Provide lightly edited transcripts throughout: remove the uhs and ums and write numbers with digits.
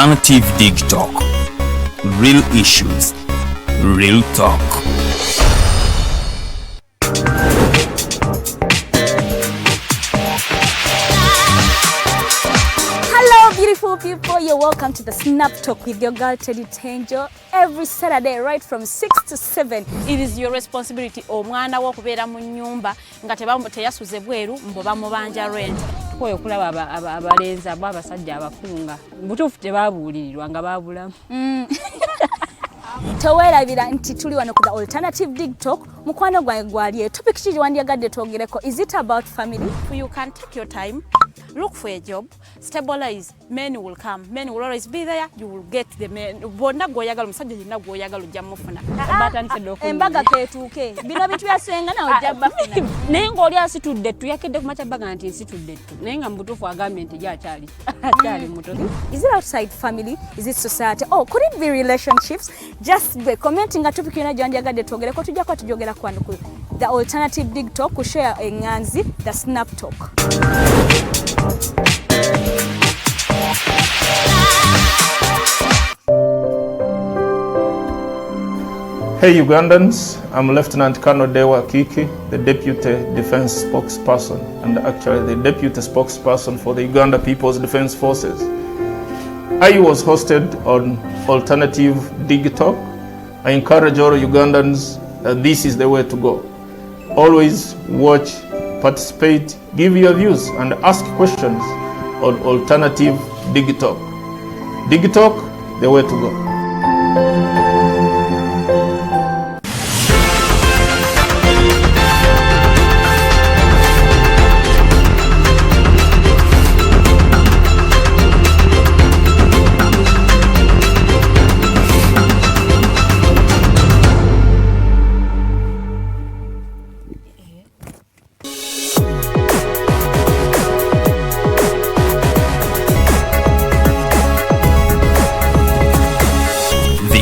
Alternative Dig Talk. Real issues, real talk. Hello beautiful people, you're welcome to the Snap Talk with your girl Teddy Tenjo every Saturday right from 6 to 7. It is your responsibility omwana wo kubeera mu nyumba nga teyasuze bweru mbo bamubanja rent. Koyo kulaba abalenza abasajja abakunga butuufu tebabuulirirwa nga babulamu. Teweerabira nti tuli wano ku the Alternative Dig Talk. Mukwano gwange gwali topic kiri wandyagadde twogereko. Is it about family? You can take your time, look for a job, stabilize, men will come, men will always be there, you will get the men. Bonna goyagala musajja yenna goyagala ojja mufuna. Embaga ketuuke. Bino bintu byasenga na ojja bafuna. Naye ng'oli asitudde tuyakedde ku macabaga nti nsitudde tu. Naye nga mutuufu agambye nti gy'akyali muto. Is it outside family? Is it society? Oh, could it be relationships? Just be commenting a topic yona gyandyagadde twogereko tujjako tujogera kwano ku the Alternative Dig Talk ku share enganzi the Snap Talk. Hey Ugandans, I'm Lieutenant Colonel Dewa Kiki, the Deputy Defense Spokesperson and actually the Deputy Spokesperson for the Uganda People's Defense Forces. I was hosted on Alternative Dig Talk. I encourage all Ugandans that this is the way to go. Always watch, participate, give your views and ask questions on Alternative Dig Talk. Dig Talk, the way to go.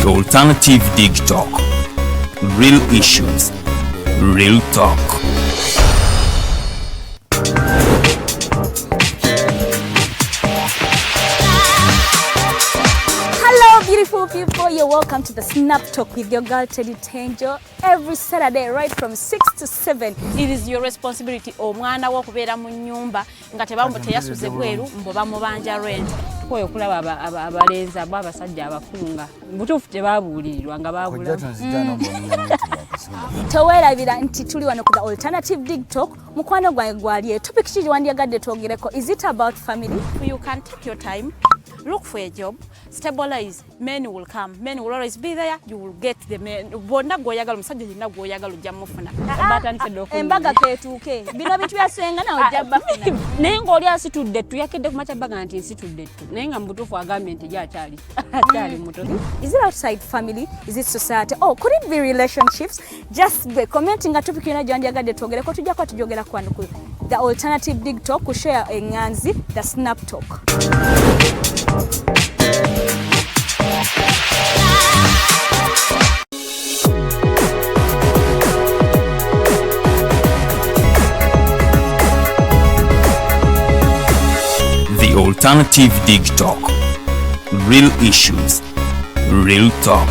Alternative Dig Talk. Real issues, real talk. Hello beautiful people, you're welcome to the Snap Talk with your girl Teddy Tenjo every Saturday right from 6 to 7. It is your responsibility omwana wo kubeera mu nyumba nga teyasuze bweru mbo bamubanja rent. Koyo kulaba abalenza abasajja abakunga butuufu tebabuulirirwa nga babulamu. Teweerabira nti tuli wano ku the Alternative Dig Talk. Mukwano gwange gwali topic kiri wandyagadde twogereko. Is it about family? You can take your time, look for a job, stabilize, men will come, men will always be there, you will get the men. Bonna goyagala musajja yenna goyagala ojja mufuna. Embaga ketuuke. Bino bintu byasenga na ojja bafuna. Naye ng'oli asitudde tuyakedde ku macabaga nti nsitudde tu. Naye nga mutuufu agambye nti gy'akyali muto. Is it outside family? Is it society? Oh, could it be relationships? Just be commenting a topic yona gyandyagadde twogereko tujjako tujogera kwano ku the Alternative Dig Talk ku share enganzi the Snap Talk. The Alternative Dig Talk. Real issues, real talk.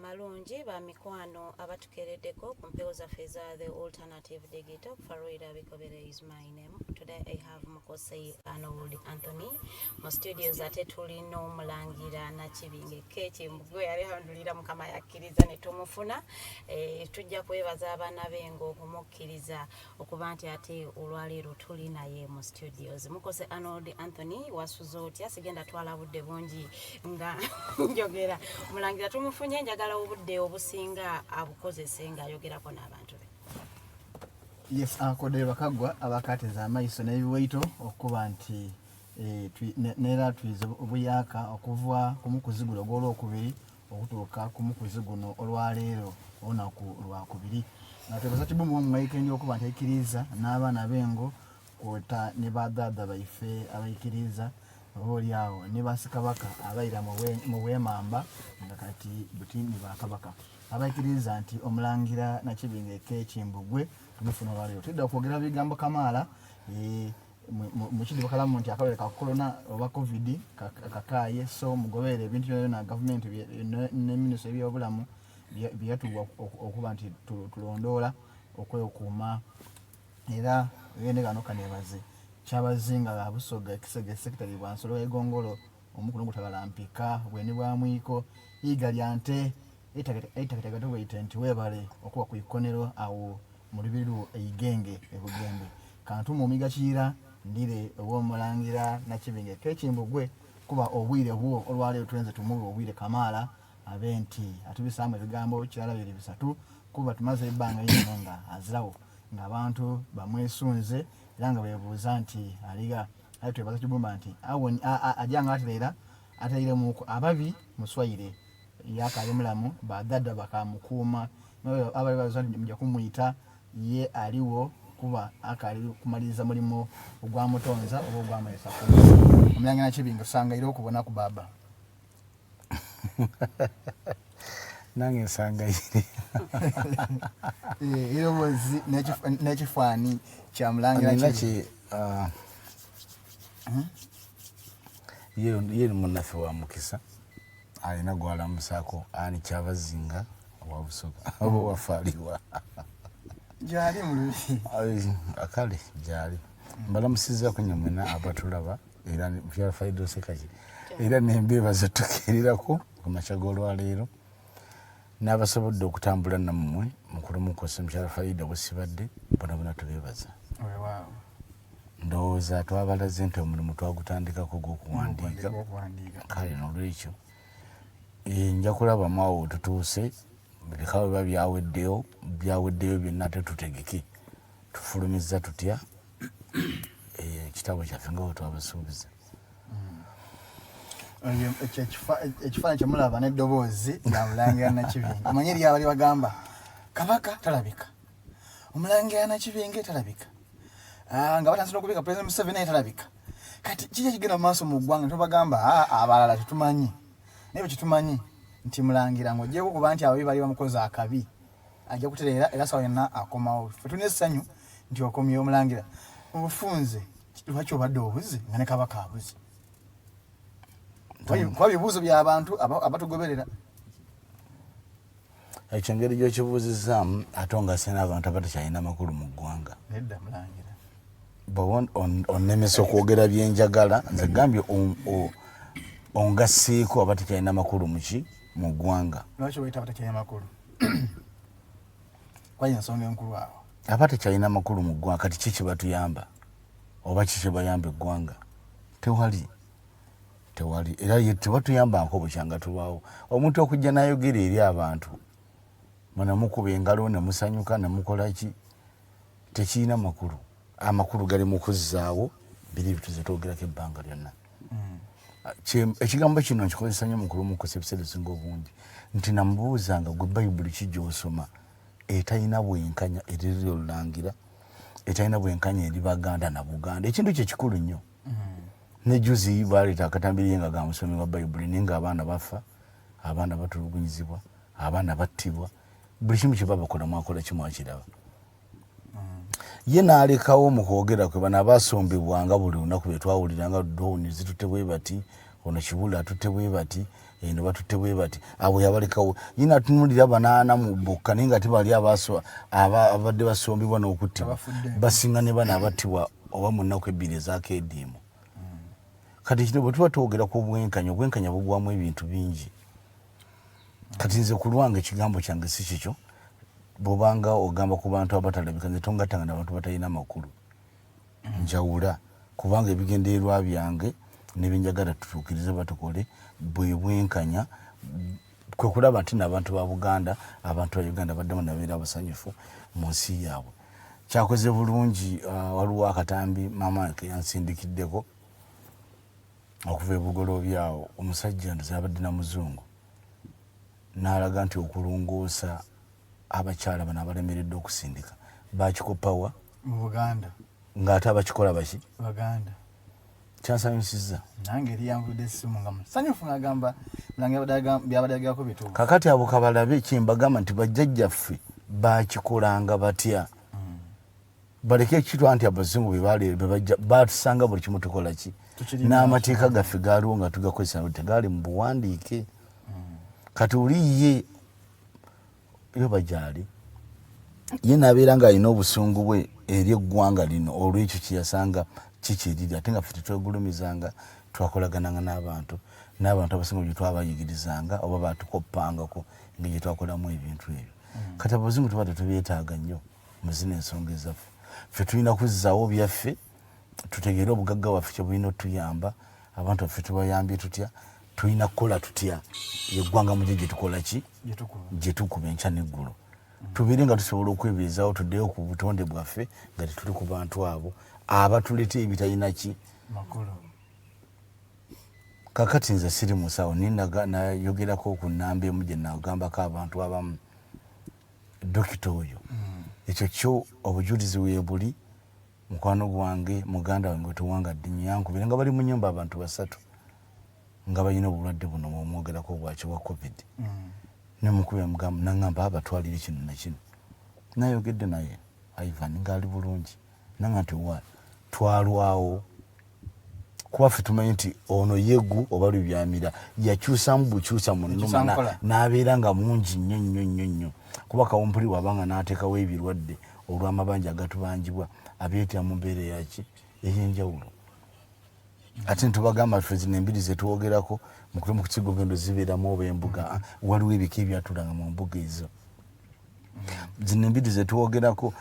Malungi ba mikwano abatukereddeko ku mpewo zaffe za the Alternative Dig Talk. Farida Bikobere is my name. Today I have Mukose Arnold Anthony mu studios ate tuli n'Omulangira Nakibinge K Kimbugwe alihandulira mukama yakkiriza ne tumufuna. Tujja kwebaza abaana bengo okumukkiriza okuba nti ate olwaleero tuli naye mu studios. Mukose Arnold Anthony wasuza otya sigenda twala budde bungi nga njogera Omulangira tumufunye njagala obudde obusinga abukozese nga ayogerako n'abantu be. Yes, akodere bakagwa abakateza amaiso n'ebiwaito okuba nti nera twize obuyaka okuva kumukuzigulo gw'olwokubiri okutuuka kumukuziguno olwaleero olunaku lwakubiri Atwebaza Kimbugwe mu weekend okuba tekiriza n'abaana bengo kwota ne badada baife abayikiriza boli awo ne basikabaka abayira mu bwemamba nga kati butini bakabaka abayikiriza nti Omulangira Nakibinge K Kimbugwe tumufuna lwaliro tudda okwogera bigambo kamaala mukidi bakalamu nti akabere ka corona oba covid kakaye so mugobere ebintu byonna government ne ministry by'obulamu byatuwa okuba nti tulondoola okwekuuma era gende gano kanebaze kyabazinga abusoga kisege secretary bwansolo egongolo omukuno gutagalampika bweni bwamwiko iga lyante itakatagato wait nti webale okuba ku ikonero awo mu libiru eigenge ebugembe kantu mu migachira ndire Omulangira Nakibinge K Kimbugwe kuba obwire bwo olwale tuenze tumuwe obwire kamaala abenti atubisamu ebigambo kirala biri bisatu kuba tumaze ibanga yino nga azirawo ng'abantu bamwesunze era nga bebuuza nti aliga ayi twebaza Kibumba nti ajanga atereera atereere muko ababi muswayire yakali mulamu badada bakamukuuma abali baza mujja kumuyita ye aliwo kuba akali kumaliza mulimo ogwamutonza oba ogwamesa Omulangira Nakibinge usanga iro okubona ku baba nange nsanga iri irowoozi n'ekifaani kya Mulangira Nakibinge ye munaffe wa mukisa alina gwalamusaako ani kyabazinga owabusoga oba wafaaliwa gyali mulusi akale gyali mbalamusizzaako nnyo mwena abatulaba era mpya Farida osekaki era nembeebaza tukeerirako ku makya g'olwaleero n'abasobodde okutambula nammwe mukulu Mukose mukyala Farida bwesibadde bonabona tubeebaza. Ndowooza twabalaze nti omulimu twagutandikako gw'okuwandiika kale n'olwekyo nja kulabamu awo tutuuse bikawe biba byaweddeyo byonna tetutegeke tufulumizza tutya ekitabo kyaffe nga bwe twabasuubiza. Ekifaananyi kyemulaba n'eddoboozi lya Omulangira Nakibinge omanye eri abali bagamba kabaka talabika Omulangira Nakibinge talabika nga batandise okubika President Museveni naye talabika kati kiki ekigenda mu maaso mu ggwanga tubagamba abalala tetumanyi naye kitumanyi nti Mulangira ng'ogyeko kuba nti ababi bali bamukoze akabi ajja kutereera era sawa yonna akomawo ffe tulina essanyu nti okomyewo Omulangira obufunze lwaki obadde obuzi nga ne kabaka abuzi kuba bibuuzo by'abantu abatugoberera ekyo engeri gy'okibuuzizaamu ate ongaseena abantu abatakyalina amakulu mu ggwanga nedda Mulangira bw'oba onnemesa okwogera byenjagala nze gambye ongasseeko abatakyalina amakulu muki mu ggwanga. Lwaki obayita abatakyalina amakulu? Kwali ensonga enkulu awo abatakyalina amakulu mu ggwanga kati ki kibatuyamba oba ki kibayamba eggwanga? Tewali era tebatuyambako bukyanga tulwawo omuntu okujja n'ayogera eri abantu munamukuba engalo nemusanyuka nemukolaki tekirina makulu. Amakulu gali mu kuzzaawo biri bituze twogerako ebbanga lyonna. Ekigambo kino nkikozesa nnyo mukulu Mukose ebiseera ebisinga obungi nti namubuuzanga gwe bayibuli ki gy'osoma etalina bwenkanya eri Omulangira etalina bwenkanya eri Baganda na Buganda. Ekintu kye kikulu nnyo. Ne juzi baleeta akatambiri nga ga musomi wa bayibuli naye nga abaana bafa abaana batulugunyizibwa abaana battibwa buli kimu kye babakola mwakola kimu akiraba. Ye n'alekawo mu kwogera kwe bano abaasombebwanga buli lunaku bye twawuliranga dooni zitutte bwe bati ono Kibula atutte bwe bati eno batutte bwe bati abo yabalekawo ye n'atunulira banaana mu bokka naye nga tebali abadde basombebwa n'okuttibwa basinga ne bano abattibwa oba mu nnaku ebbiri ezaakeediimu. Kati kino bwe tuba twogera ku obwenkanya bugwamu ebintu bingi. Kati nze ku lwange ekigambo kyange si kikyo bw'obanga ogamba ku bantu abatalabika nze tongattanga n'abantu batalina amakulu njawula kubanga ebigendererwa byange nebyenjagala tutuukirize batukole bwe bwenkanya kwe kulaba nti n'abantu ba Buganda abantu ba Uganda baddemu nabeera abasanyufu mu nsi yaabwe. Kyakoze bulungi waliwo akatambi maama yansindikiddeko okuva ebugoloobi awo omusajja ndoza abadde na muzungu n'alaga nti okulongoosa abakyala bano abalemeredde okusindika bakikopawa mu Buganda ng'ate abakikola baki Baganda kyansanyusizza nange eri yanvudde essimu nga musanyufu ng'agamba Mulangira byabadagirako bituufu kakati abo kabalabe kimbagamba nti bajjajjaffe bakikolanga batya baleke ekitwa nti abazungu bebajja batusanga buli kimu tukola ki n'amateeka gaffe gaaliwo nga tugakozesa tegaali mu buwandiike kati oliye yo bajaali ye nabeera ng'alina obusungu bwe eri eggwanga lino olw'ekyo kyeyasanga kikiriri ate nga ffe tetwegulumizanga twakolagananga n'abantu abasinga gye twabayigirizanga oba batukoppangako nga gye twakolamu ebintu ebyo kati abazungu tuba tetubyetaaga nnyo mu zino ensonga ezaffe ffe tulina kuzzaawo byaffe tutegeere obugagga waffe kye bulina otuyamba abantu baffe tubayambye tutya tulina kukola tutya yeggwanga mugye gye tukola ki gye tukuba enkya n'eggulu tubeere nga tusobola okwebeezaawo tuddeyo ku butonde bwaffe nga tetuli ku bantu abo abatuleeta ebitalina ki makulu kakati nze siri musawo nayogerako ku nnamba emu gye nagambako abantu abamu dokita oyo ekyo kyo obujulizi weebuli mukwano gwange muganda wange tuwangadde nnyo yankubira nga bali mu nnyumba abantu 3 nga balina obulwadde buno omwogerako bwaki bwa covid nemukubira mugamba naŋŋamba abatwalire kino nakino nayogedde naye Ivan ngaali bulungi nanga nti wa twalwawo kuba ffe tumanyi nti ono yeggu oba lubyamira yakyusamu bukyusa mu nnuma n'abeera nga mungi nnyo kuba kawumpuli wabanga n'ateekawo ebirwadde olw'amabanja agatubangibwa abyetya mu mbeera yaki ey'enjawulo ate ntubagamba ffe zino embiri zetwogerako mu kigo gendo zibeeramu oba embuga waliwo ebika ebyatulanga mu mbuga ezo zino embiri zetwogerako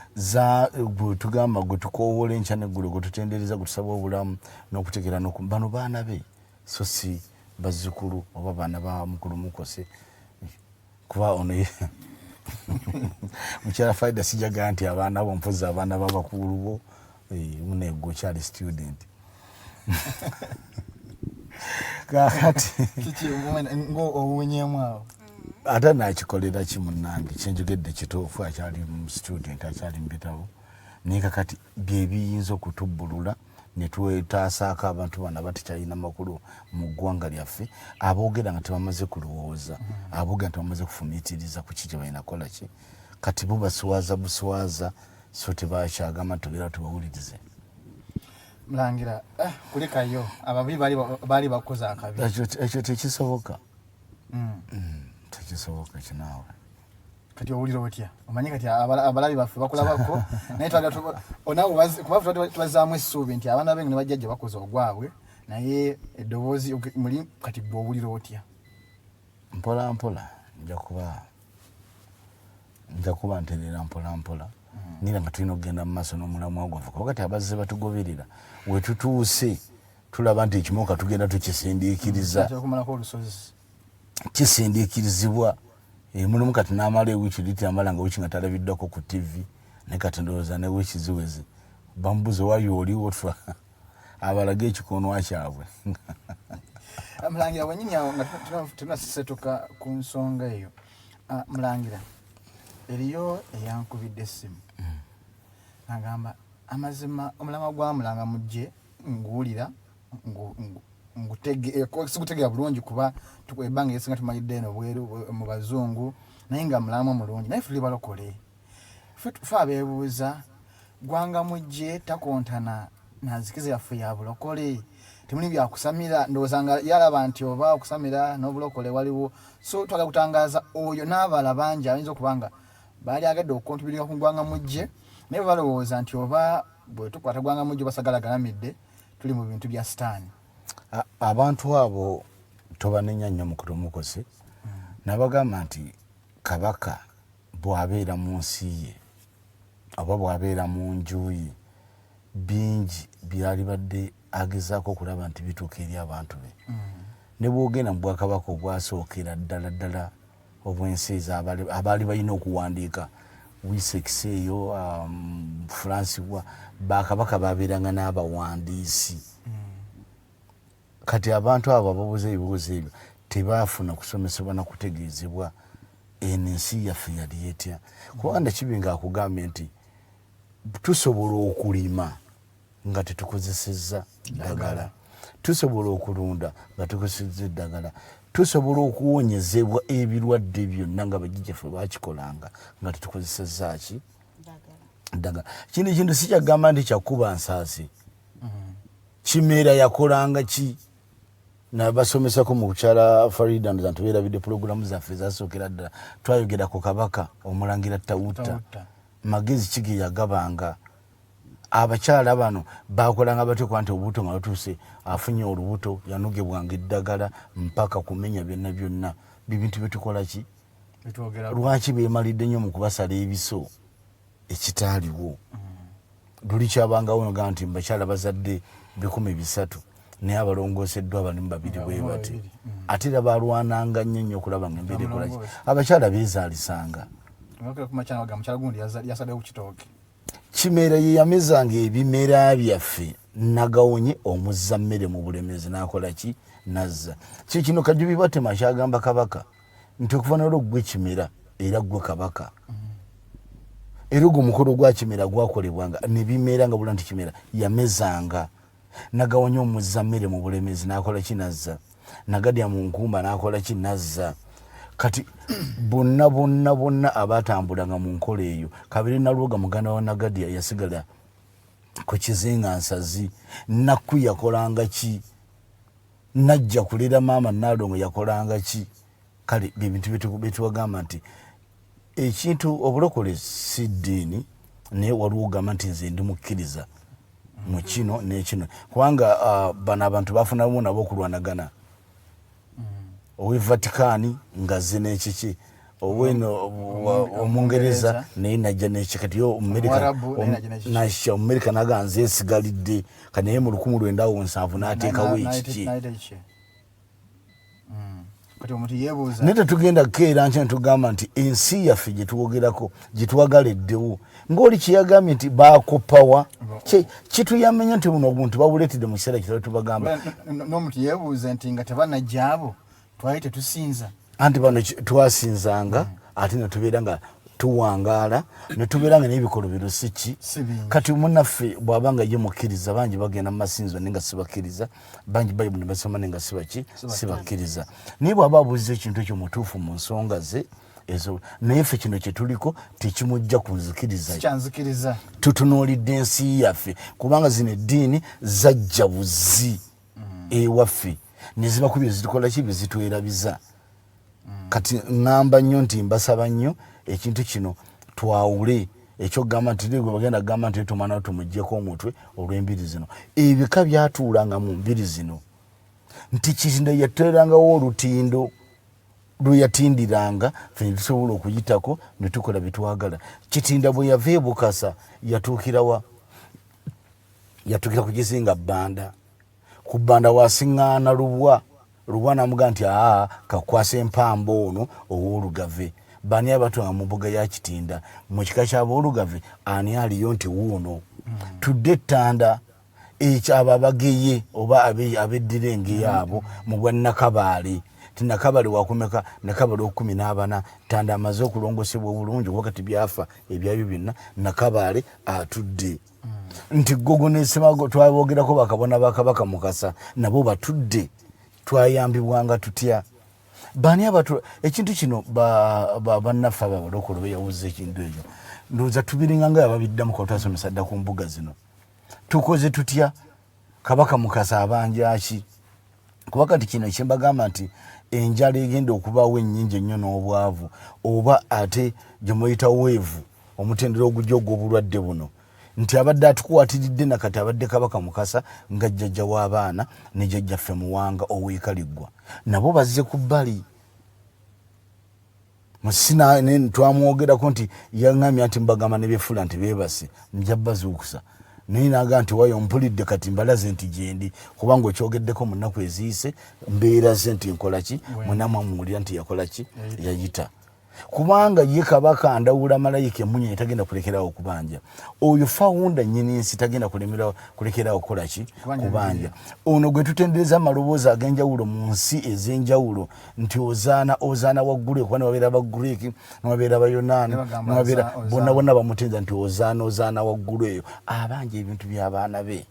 tugamba gwe tukowoola enkya n'eggulu gwe tutendereza gwe tusaba obulamu n'okutegeera bano baana be so si bazzukulu oba baana ba mukulu Mukose kuba ono mukyala Farida sijagaa nti abaana bo mpozi abaana b'abakulu bo munego kyali student kakati obunyeemu awo ate nakikolera kimu nange kyenjogedde kituufu akyali mu student akyali mu bitabo naye kakati byebiyinza okutubbulula ne twetaasaako abantu bana batikyalina makulu mu ggwanga lyaffe aboogera nga tebamaze kulowooza aboogera nti bamaze kufumiitiriza ku kiki balina kola ki kati bo baswaza buswaza so tebakyagamba tugera tubawulirize Mulangira kulekayo ababi bali bakoze akabi ekyo tekisoboka tekisoboka kinaawe kati owulira otya omanyi kati abalabi baffe bakulabako naye kuba tubazaamu essuubi nti abaana bengi ne bajjajja bakoze ogwabwe naye eddoboozi muli kati gwe owulira otya mpola mpola nja kuba ntereera mpola mpola nira nga tulina okugenda mu maaso n'omulamu gwaffe kuba kati abazze batugoberera we tutuuse tulaba nti ekimoka tugenda tukisindiikiriza kisindiikirizibwa mulimu kati n'amala ewiiki liti amala nga wiiki nga talabiddwako ku tv ne kati ndowooza ne wiiki ziweze bamubuze wayo oliwo twa abalaga ekikoonwa kyabwe Mulangira wenyini awo nga tunasesetuka ku nsonga eyo Mulangira eriyo eyankubidde essimu agamba amazima omulama gwa Mulanga mujje nguwulira sikutegeera bulungi kuba ebbanga esinga tumanyidde eno bweru mu bazungu naye nga mulamu mulungi naye ffe balokole ffe abeebuuza gwanga mujje takontana nanzikiza yaffe ya bulokole temuli byakusamira ndowooza nga yalaba nti oba okusamira n'obulokole waliwo so twagala kutangaaza oyo n'abala bangi ayinza okubanga baali agadde okukontubirira ku gwanga mujje naye balowooza nti oba bwe tukwata gwanga mujje basagalagalamidde tuli mu bintu bya sitaani abantu abo tobanenya nnyo Mukulu Mukose nabagamba nti kabaka bw'abeera mu nsi ye oba bw'abeera mu nju ye bingi byali badde agezaako okulaba nti bituuka eri abantu be ne bwogenda mu bwakabaka obwasookera ddala obwensi ezo abaali balina okuwandiika Wessex eyo France bakabaka babeeranga n'abawandiisi kati abantu abo babuuza ebibuuzo ebyo tebaafuna kusomesebwa na kutegeezebwa ensi yaffe yali etya kubanga Nakibinge akugambye nti tusobola okulima nga tetukozesezza ddagala, tusobola okulunda nga tukozesezza eddagala, tusobola okuwonyezebwa ebirwadde byonna nga bajjajjaffe bakikolanga nga tetukozesezza ki ddagala. Kino ekintu sikyagamba nti kyakuba nsaasi, Kimera yakolanga ki nabasomesako mu kukyala Farida nti tubeerabidde pulogulaamu zaffe ezasookera ddala twayogera ku kabaka Omulangira Tawutta magezi kigi yagabanga abakyala bano bakolanga batyo kwa nti obuto nga lutuuse afunye olubuto yanugebwanga eddagala mpaka kumenya byonna byonna bibintu byetukola ki lwaki beemalidde nnyo mu kubasala ebiso ekitaaliwo luli kyabangawo nogaa nti bakyala bazadde 300 naye abalongoseddwa abalimu 2 bwe bati ate era balwananga nnyo okulaba nga embeera ekolaki abakyala beezaalisanga. Kimera ye yamezanga ebimera byaffe nagawonye omuzza mmere mu bulemezi n'akola ki nazza kikino Kajubi Batema kyagamba kabaka nti okuva nolwo gwe Kimera era gwe kabaka era ogwo omukolo gwa Kimera gwakolebwanga nebimera nga bula nti Kimera yamezanga nagawonye omuzza mmere mu bulemezi n'akola ki nazza nagadya mu nkumba n'akola ki nazza kati bonna abatambulanga mu nkola eyo Kabiri Nalwoga muganda wa Nagadia yasigala ku kizinga nsazi Nakku yakolanga ki Najja kulera maama Nalongo yakolanga ki kale ebintu betuwagamba nti ekintu obulokole si ddiini naye waliwo ogamba nti nze ndi mukkiriza mu kino n'ekino kubanga bano abantu bafunamu nabo okulwanagana owe Vatican ngaze n'ekiki oweno Omungereza naye najja n'ekikati yo Amerika naganze esigalidde kanaye mu 1907 n'ateekawo ekiki naye tetugenda kukeera nkya netugamba nti ensi yaffe gyetuwogerako gyetuwagaleddewo ng'oli kyeyagambye nti baakopawa kituyamenya nti buno obuntu babuleetedde mu kiseera kitalo tubagamba n'omuntu yeebuuza nti nga tebanajjaabo twali tetusinza anti bano twasinzanga ate netubeera nga tuwangaala netubeera nga n'ebikolo birusiki kati munnaffe bw'abanga ye mukkiriza bangi bagenda mu masinzo naye nga sibakkiriza bangi bayibuli basoma naye nga sibakkiriza naye bw'aba abuuziza ekintu ekyo mutuufu mu nsonga ze ezo naye ffe kino kye tuliko tekimujja kunzikiriza tutunuulidde ensi yaffe kubanga zino eddiini zajja buzi ewaffe nezibakubye zitukola ki bezitwerabiza kati ŋŋamba nnyo nti mbasaba nnyo ekintu kino twawule ekyokugamba nti gwe bagenda kugamba nti tumana tumuggyeko omutwe olw'embiri zino ebika byatuulanga mu mbiri zino nti kitindo yateerangawo olutindo lwe yatindiranga ffe ne tusobola okuyitako ne tukola bye twagala kitinda bwe yava e Bukasa yatuukira ku kizinga Bbanda ku Bbanda wasiŋŋaana Lubwa namuga nti kakwasa empamba ono ow'Olugave bani abatonga mu mbuga ya Kitinda mu kika ky'aboolugave ani aliyo nti wuuno tudde ettanda ekyabo abageye oba ab'eddirenga yaabo mu bwa Nakabaale tinakabaale wakumeka Nakabaale 14 ttanda amaze okulongosebwa obulungi wakati byafa ebyayo byonna Nakabaale atudde nti gogo n'esemago twabogerako bakabona bakabaka Mukasa nabo batudde twayambibwanga tutya bani abatu ekintu kino bannaffe abalokolo beyawuza ekintu ekyo ndowooza tubiringanga ababiddamu ko twasomesa dda ku mbuga zino tukoze tutya kabaka Mukasa abanjaki kuba kati kino ekyembagamba nti enjala egenda okubaawo ennyingi ennyo n'obwavu oba ate gye muyita weevu omutendera ogujja ogw'obulwadde buno nti abadde atukwatiridde nakati abadde kabaka Mukasa nga jjajja w'abaana ne jjajjaffe Muwanga ow'Ekaliggwa nabo bazze ku bbali musina twamwogerako nti yaŋŋamya nti mbagamba ne byefula nti beebase nja bazuukusa naye naga nti wayo mpulidde kati mbalaze nti gyendi kubanga okyogeddeko mu nnaku eziyise mbeeraze nti nkola ki munamu amuwulira nti yakola ki yayita kubanga ye kabaka andawula malayika emunye tagenda kulekerawo okubanja oyo fawunda nnyini nsi tagenda kulekerawo okukola ki kubanja ono gwe tutendereza amaloboozi ag'enjawulo mu nsi ez'enjawulo nti ozaana waggulu kuba newabeera abagreeki newabeera abayonaani newabeera bonna bonna bamutenza nti ozaana waggulu eyo abanja ebintu by'abaana be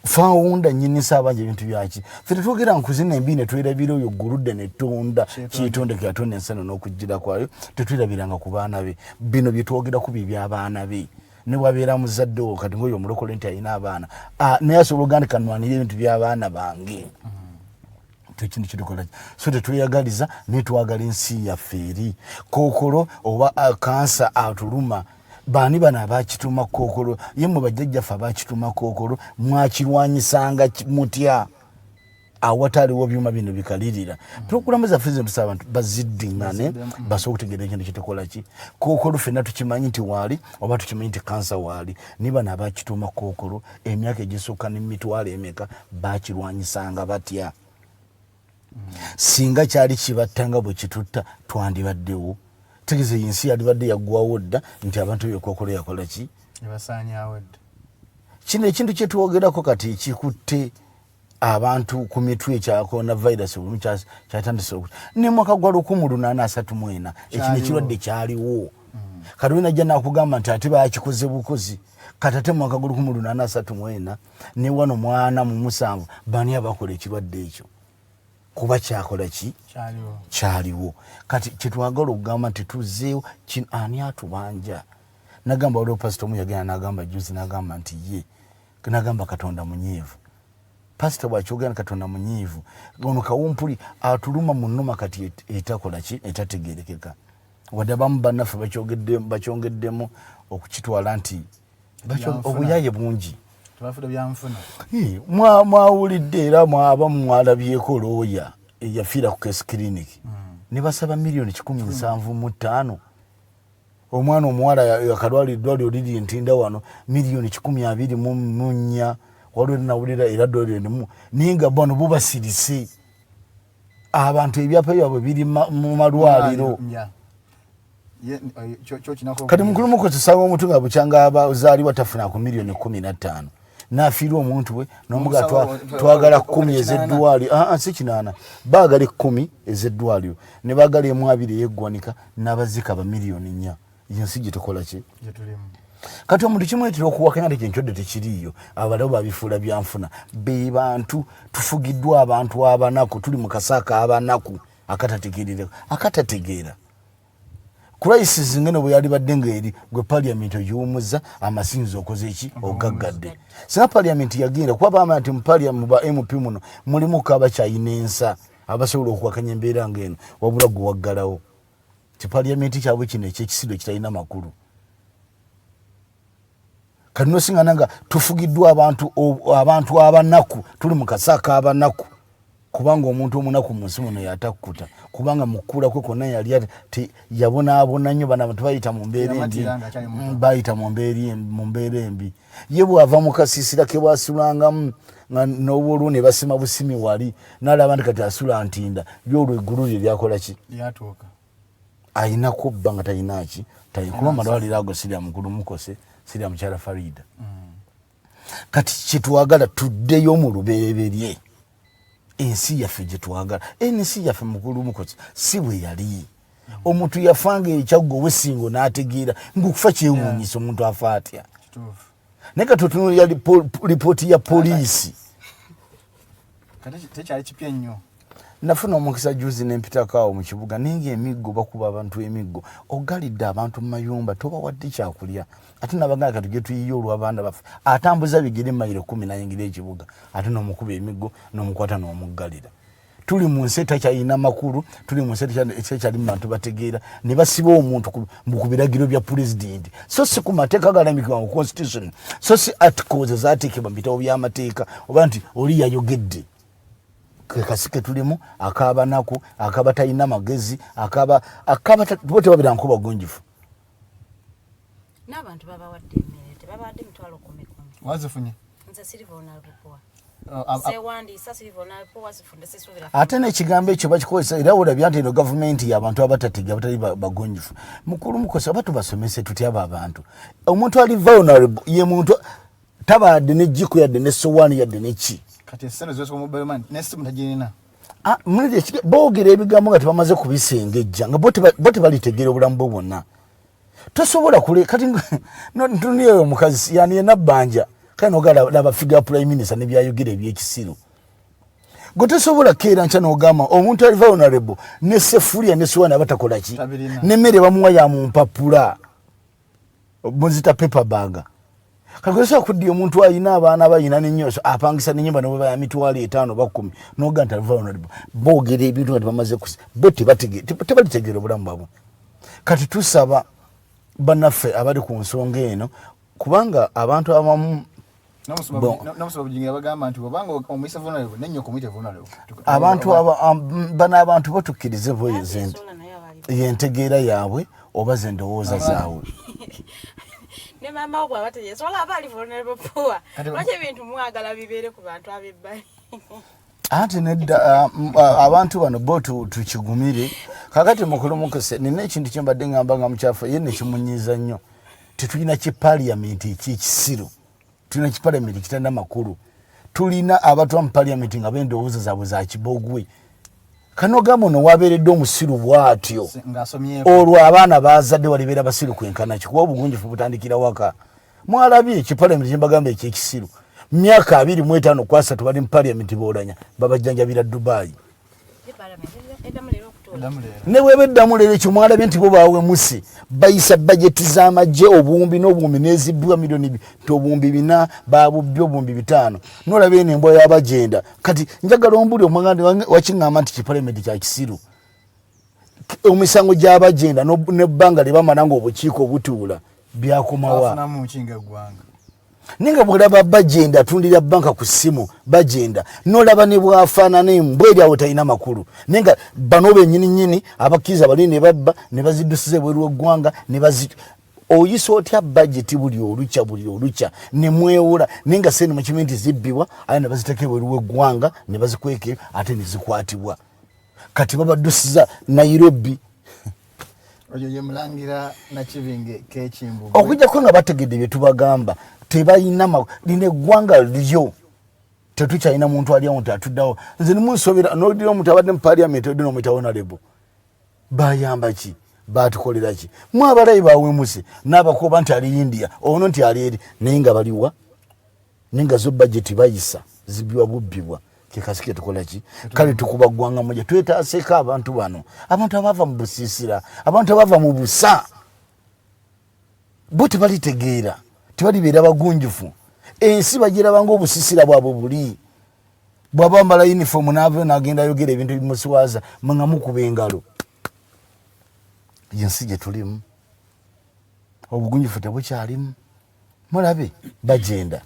fawunda nnyini saabanja ebintu byaki ffe tetwogera nkuzina embi netwerabira oyo guludde netonda kitonda kyatonda ensano n'okujjira kwayo tetwerabiranga ku baana be bino byetwogerako by'abaana be ne bwabeera muzadde wo kati ngaoyo omulokole nti alina abaana naye asobola oganda kanwanira ebintu by'abaana bange ekintu kitukola so tetweyagaliza naye twagala ensi yaffe eri kookolo oba kansa atuluma bani bana abakituma kookolo ye mu bajjajjaffe abakituma kookolo mwakirwanyisanga mutya awataliwo byuma bino bikalirira pulogulaamu zaffe zino tusaba abantu baziddiŋŋane basobola okutegeera ekintu kitukola ki kookolo ffenna tukimanyi nti waali oba tukimanyi nti kansa waali ni bano abakituma kookolo emyaka egisukka n'emitwalo emeka bakirwanyisanga batya singa kyali kibattanga bwe kitutta twandibaddewo tegeze yinsi yalibadde yaggwawo dda nti abantu bekookolo yakola ki ebasaanyawo dda kino ekintu kyetwogerako kati kikutte abantu ku mitwe ekya coronavirus bulumu kyatandise okuti ne mwaka gwa 1834 ekino ekirwadde kyaliwo kati wenajja nakugamba nti ate bakikoze bukozi kati ate mwaka gwa 1834 ne wano mwana mu 7 bani abakola ekirwadde ekyo kuba kyakola ki kyaliwo kati kyetwagala okugamba nti tuzeewo ani atubanja nagamba waliwo pasita omu yagenda nagamba juzi nagamba nti ye nagamba katonda munyiivu pasita bwakyogera katonda munyiivu ono kawumpuli atuluma mu nnuma kati etakola ki etategerekeka wadde abamu bannaffe bakyongeddemu okukitwala nti obuyaye bungi mwawulidde era abamu mwalabyeko looya eyafiira ku kesi kiriniki ne basaba miliyoni 175 omwana omuwala yakalwaliddwaliro liri entinda wano miliyoni 24 waliwo nawulira era ddwaliro limu naye nga bano bubasirise abantu ebyapa byabwe biri mu malwaliro kati mukulu mukozesanga omuntu nga bukyanga abazaaliwa tafuna ku miliyoni 15 nafiirwa omuntu we nomuga twagala 10 ezeddwaliro si kinaana baagala 10 ezeddwaliro ne baagala emu 2 eyeggwanika n'abazika ba miliyoni 4 yensi gye tukola ki kati omuntu kimwetera okuwakanya nti kyenkyodde tekiriiyo abalabo babifuula byanfuna be bantu tufugiddwa abantu abanaku tuli mu kasaaka abanaku akatategeera crisis ngene bwe yali badde ng'eri gwe parliament ogiwumuzza amasinzi okoze eki ogaggadde singa parliament yagenda kuba baama nti mu parliament ba MP muno mulimu kabakyayina ensa abasobola okuwakanya embeera ng'eno wabula gwe waggalawo ti parliament kyabwe kino ekyekisido kitalina makulu kati nosinga nga tufugiddwa abantu abanaku tuli mu kasaaka abanaku kubanga omuntu omunaku mu nsi muno yatakkuta kubanga mukula kwe konna yali yabonaabona nnyo bana abantu bayita mu mbeera embi ye bw'ava mu kasiisira ke bwasulangamu nga n'obwolwo ne basima busimi wali n'alaba nti kati asula ntinda lyolwo eggulu lye lyakola ki lyatuuka ayina kubba nga talina ki kuba malwaliro ago sirya mukulu Mukose sirya mukyala Farida kati kitwagala tuddeyo mu lubereberye ensi yaffe gye twagala ensi yaffe mukulu Mukose si bwe yali omuntu yafanga ekyaggo wesingo n'ategeera ng'okufa kyewuunyisa omuntu afa atya naye katutunuulira lipooti ya poliisi tekyali kipya nnyo nafuna omukisa juzi n'empitako mu kibuga ninga emiggo bakuba abantu emiggo ogalidde abantu mu mayumba toba wadde kyakulya ate nabagala kati gye tuyiye olw'abaana baffe atambuza bigere mayiro 10 nayingira ekibuga ate n'omukuba emiggo n'omukwata n'omuggalira tuli mu nsi etakyalina makulu tuli mu nsi etakyali mu bantu bategeera ne basiba omuntu ku biragiro bya pulezidenti so si ku mateeka galamikibwa mu constitution so si articles ezaateekebwa mu bitabo by'amateeka oba nti oli yayogedde kasike tulimu akabanaku akabatalina magezi bote babira nkuba gonjifu n'abantu babawadde emmere tebabawadde 10,000 wazifunye nze sirivona lukuwa ate n'ekigambo ekyo bakikozesa era olabye nti eno gavumenti y'abantu abatatega abatali bagonjufu mukulu Mukose oba tubasomese tutya abo abantu omuntu ali vulnerable ye muntu tabaadde n'ejjiko yadde n'essowaani yadde n'eki kati essente zose mobile money n'essimu tagirina mulire boogera ebigambo nga tebamaze kubisengejja nga bo tebalitegeera obulamu bwo bwonna tosobola kule kati ntuniyo omukazi yani yenna bbanja kale nogala laba figure prime minister ne byayogera ebyekisiru gwe tosobola keera nkya n'ogamba omuntu ali vulnerable ne sefulia ne suwana batakola ki n'emmere bamuwa ya mu mpapula muzita paper bag kakwesa kuddi omuntu ayina abaana bayina n'ennyoso apangisa n'ennyumba ne baba ya mitwalo 5 ba 10 n'ogamba ali vulnerable boogera ebintu nga tebamaze bo tebalitegeera obulamu bwabwe kati tusaba banaffe abali ku nsonga eno kubanga abantu abamu abantu batukkirize bo yentegeera yaabwe oba ze ndowooza zaabwe ne mama obwa bategeeza wala abali vulnerable poor lwaki ebintu mwagala bibeere ku bantu abebbali ate nedda abantu bano bo tukigumire kakati mukulu Mukose nina ekintu kyembadde ngamba nga mukyafu ye nekimunyiiza nnyo tetulina kipaliyamenti ekikisiru tulina kipaliyamenti kitanda makulu tulina abantu mu paliyamenti nga b'endowooza zaabwe za kibogwe kanogamba ono wabeeredde omusiru bw'atyo olwo abaana bazadde walibeera basiru kwenkana kikuba obugunjufu butandikira waka mwalabye ekipaliyamenti kyembagamba ekyekisiru myaka 25 kwa 3 bali mu parliament boolanya babajjanjabira Dubai ne webeddamu leero kimwalabye nti bo baawe musi bayisa budget z'amagye obuwumbi n'obuwumbi n'ezibbwa milioni obuwumbi 4 baabubbi obuwumbi 5 n'olabye n'embwa y'abagenda kati njagala ombuli omuganda wakiŋŋamba nti kiparliament kya kisiru omisango gy'abagenda n'ebbanga lye bamala ng'obukiiko obutuula byakomawa ninga bwolaba bagenda atundira banka ku ssimu bagenda nolaba ne bwafaanana embwa eri awo talina makulu ninga bano bennyini abakkiriza bali ne babba ne baziddusiza ebweru w'eggwanga ne oyisa otya bajeti buli olukya ne mwewula ninga sente mu kiminti zibbibwa ate ne baziteeka ebweru w'eggwanga ne bazikweka ate ne zikwatibwa kati babaddusiza Nairobi oyo ye Omulangira Nakibinge K Kimbugwe okujjako nga bategedde bye tubagamba tebalina lino eggwanga lyo tetukyalina muntu ali awo atuddawo nze nimunsobera n'olidira omuntu abadde mu parliament odde n'omuyita honorable bayamba ki batukolera ki mwe abalayi bawe muse n'abakuba nti ali India ono nti ali eri naye nga baliwa ninga zo budget bayisa zibbiwa bubbibwa kikasike tukola ki kale tukuba ggwanga moja twetaaseko abantu bano abantu abava mu busiisira abantu abava mu busa bo tebalitegeera tebalibeera bagunjufu ensi bagirabanga obusiisira bwabwe buli bw'aba mbala uniform n'ava n'agenda ayogera ebintu bimusiwaza nga mukuba engalo yensi gye tulimu obugunjufu tebukyalimu mulabe bagenda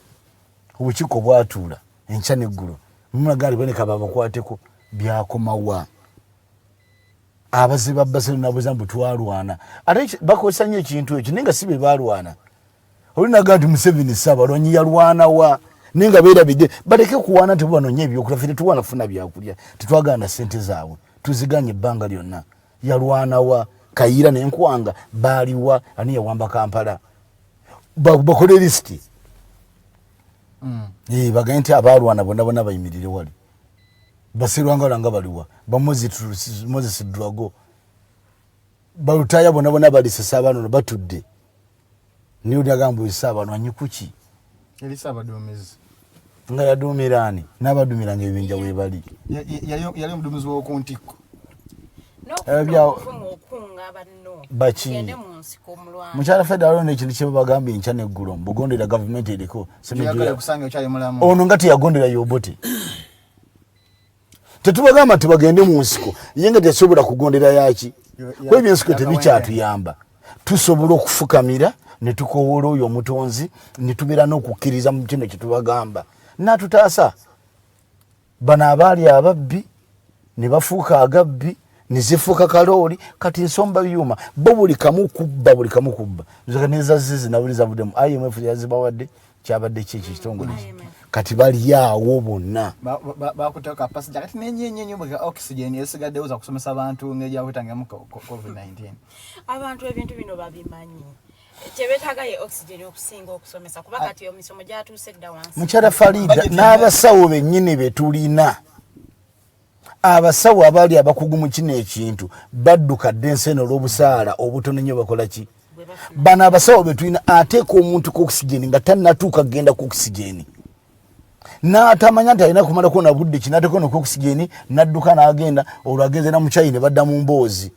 obukiiko bwatuula enkya n'eggulu mulagali boneka babakwateko byakomawa abaziba baselu nabuza mbu twalwana ate bakozesa nnyo ekintu ekyo ninga si be balwana olinaga nti Museveni Ssabalonyi yalwana wa ninga beerabidde baleke kuwaana tebubanonye ebyokulya ffe tetuwaana funa byakulya tetwagana sente zaabwe tuziganye ebbanga lyonna yalwana wa Kayira n'enkwanga baaliwa ani yawamba Kampala bakole lisiti bagaye nti abalwana bonna bayimirire wali basirwanga olanga baliwa Moses Drago balutaya bonna balisesa abanono batudde niyo dagambo isaba nwanyikuki elisa abadumizi nga yadumirani n'abadumiranga ebinja webali yali omudumizi w'okuntiko baki mukyala Farida alona ekintu kye bagambye enkya n'eggulo mbugondera gavumenti eriko ono nga teyagondera yobote tetubagamba tebagende mu nsiko ye nga tesobola kugondera yaki kwebyo ensiko tebikyatuyamba tusobola okufukamira ne tukowoola oyo omutonzi ne tubeera n'okukkiriza mu kino kye tubagamba natutaasa bano abaali ababbi ne bafuuka agabbi ne zifuuka kalooli kati nsomba byuma bo buli kamu kubba nzeka nezazizi nawuliza buddemu IMF yazibawadde kyabadde ki ekyo kitongole kati bali yaawo bonna bakuteeka passenger kati nenyenyenyo bwe oxygen esigadde uza kusomesa abantu ng'ejja kwetangamu COVID-19 abantu ebintu bino babimanyi kyebetaaga ye oxygen okusinga okusomesa kuba kati emisomo gyatuuse dda wansi mukyala Farida n'abasawo bennyini betulina abasawo abaali abakugu mu kino ekintu badduka dde ensi olw'obusaala obutono nnyo bakola ki bano abasawo betulina ateeka omuntu ku oxygen nga tannatuuka kugenda ku oxygen n'atamanya nti alina kumalako na budde kinaateko no ku oxygen n'adduka n'agenda olwagenze na mukyali ne badda mu mboozi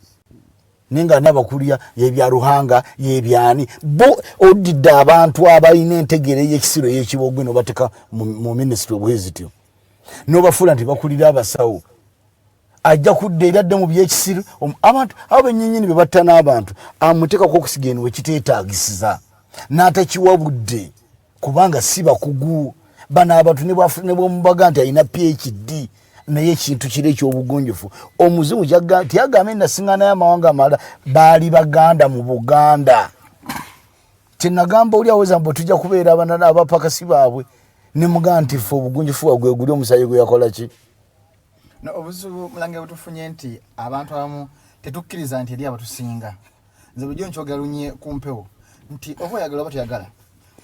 ninga nabakulya yebyaruhanga yebyani bo odidde abantu abalina entegere y'ekisiro y'ekibogwe no bateka mu ministry of health no bafula nti bakulira abasawo ajja kudde eradde mu byekisiro abantu abo bennyinyi be batta n'abantu amuteka ku oxygen we kiteetaagisiza n'atakiwa budde kubanga si bakugu bana abantu ne bafuna ne bomubaga nti alina PhD naye ekintu kiri ekyobugunjufu omuzungu tiyagambe nasingana y'amawanga amala baali baganda mu Buganda tinagamba oli aweza mbo tujja kubeera abanana abapakasi baabwe ne muganda nti fe obugunjufu wagwe guli omusayi gwe yakola ki no obuzibu mulange butufunye nti abantu abamu tetukkiriza nti eri abatusinga nze bulijjo nkyogerunye ku mpewo nti oba oyagala oba toyagala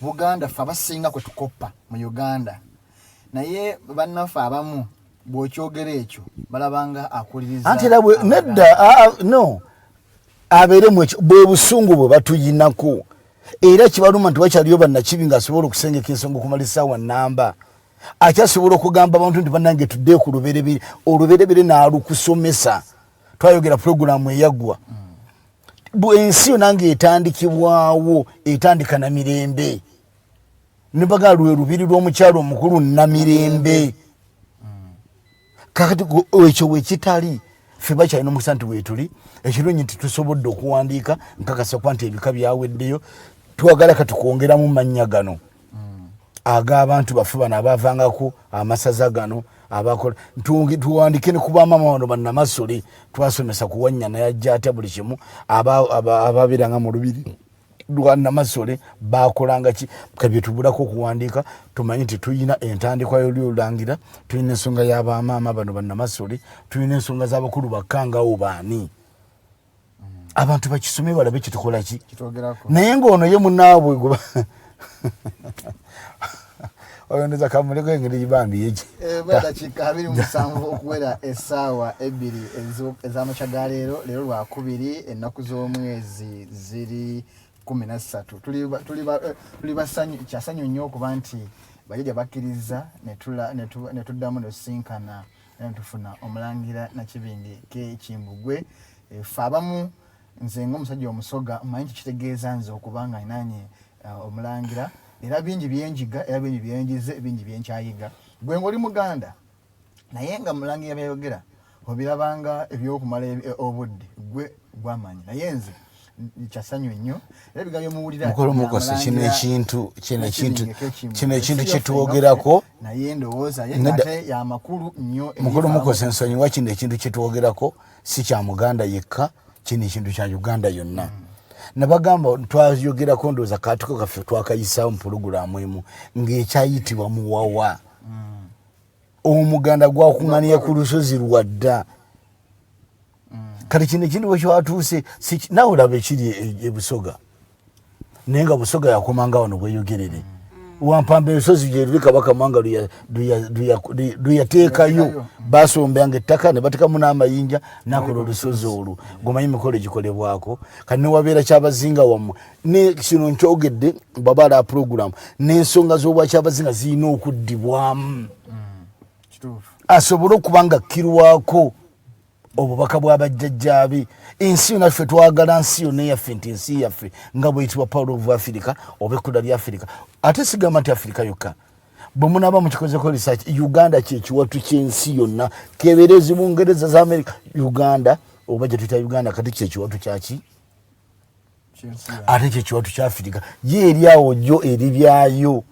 Buganda fe abasinga kwe tukoppa mu Uganda naye bannaffe abamu bw'okyogera ekyo balabanga akuliriza anti labwe nedda no abeere mu bwe busungu bwe batuyinako era kibaluma nti wakyaliyo bannakibinge asobola okusengeka ensonga okumalisa wa namba akyasobola okugamba abantu nti bannange tudde ku oluberebere n'alukusomesa twayogera programu eyaggwa ensi yo nange etandikibwawo etandika na mirembe nibaga lwe lubiri lw'omukyalo omukulu na mirembe kakati ekyo wekitali ffe bakyalina omukisa nti weetuli ekirungi nti tusobodde okuwandiika nkakasa kuba nti ebika byaweddeyo twagala katukwongeramu mannya gano ag'abantu baffe bano abaavangako amasaza gano abakola tuwandike ne kuba mama wano bannamasole twasomesa kuwanya nayajja atya buli kimu ababeeranga mu lubiri lwa namasole bakolanga ki kabyetubulako okuwandiika tumanyi nti tuyina entandikwa y'olulangira tuyina ensonga y'abamaama bano bannamasole tuyina ensonga z'abakulu bakkangawo baani abantu bakisome balabe kitukola ki naye ng'ono ye munaabwe gwe oyondeza kamuleko engeri gibambi yeki badakiika 27 okuwera essaawa 2 ez'amakya ga leero lwakubiri ennaku z'omwezi ziri 13 tuli basanyu kyasanyu nnyo okuba nti bajja bakkiriza ne tuddamu nosisinkana netufuna Omulangira Nakibinge K Kimbugwe ffe abamu nze ng'omusajja omusoga mmanyi kitegeeza nze okubanga inanye Omulangira era bingi byenjiga era bingi byenjize bingi byenkyayiga gwe ng'oli Muganda naye nga Mulangira byayogera obirabanga ebyokumala obudde gwe gwamanyi naye nze kyasanyu nnyo era bigabye muwulira Mukose kino ekintu kyetwogerako naye ndowooza ye ate y'amakulu nnyo mukulu Mukose nsonyiwa kino ekintu kyetwogerako si kya Muganda yekka kino ekintu kya Uganda yonna nabagamba twayogerako ndowooza katuko kaffe twakayisaawo mu pulogulaamu emu ng'ekyayitibwa muwawa omuganda gwakuŋŋaniya ku lusozi lwadda kati kino ekintu bwe kyatuuse nawe olaba ekiri ebusoga naye nga busoga yakomanga wano bweyogerere wampamba ensozi gyeruli kabaka mwanga luyateekayo basombanga ettaka ne batekamu n'amayinja nakola olusozi olwo gomanyi mikolo gikolebwako kati newabeera kyabazinga wammwe ne kino nkyogedde babaala puroguramu n'ensonga z'obwakyabazinga zirina okuddibwamu asobole okuba nga kkirwako obubaka bw'abajjajjaabe ensi yonna ffe twagala nsi yonna eyaffe nti ensi yaffe nga bweyitibwa Power of Africa oba ekkula lya Africa ate sigamba nti Africa yokka bwe munaaba mukikozeko research Uganda kyekiwatu ky'ensi yonna keberezi Bungereza za America Uganda oba gye tuyita Uganda kati kyekiwatu kyaki ate kyekiwatu kya Africa ye eri awo jjo eri byayo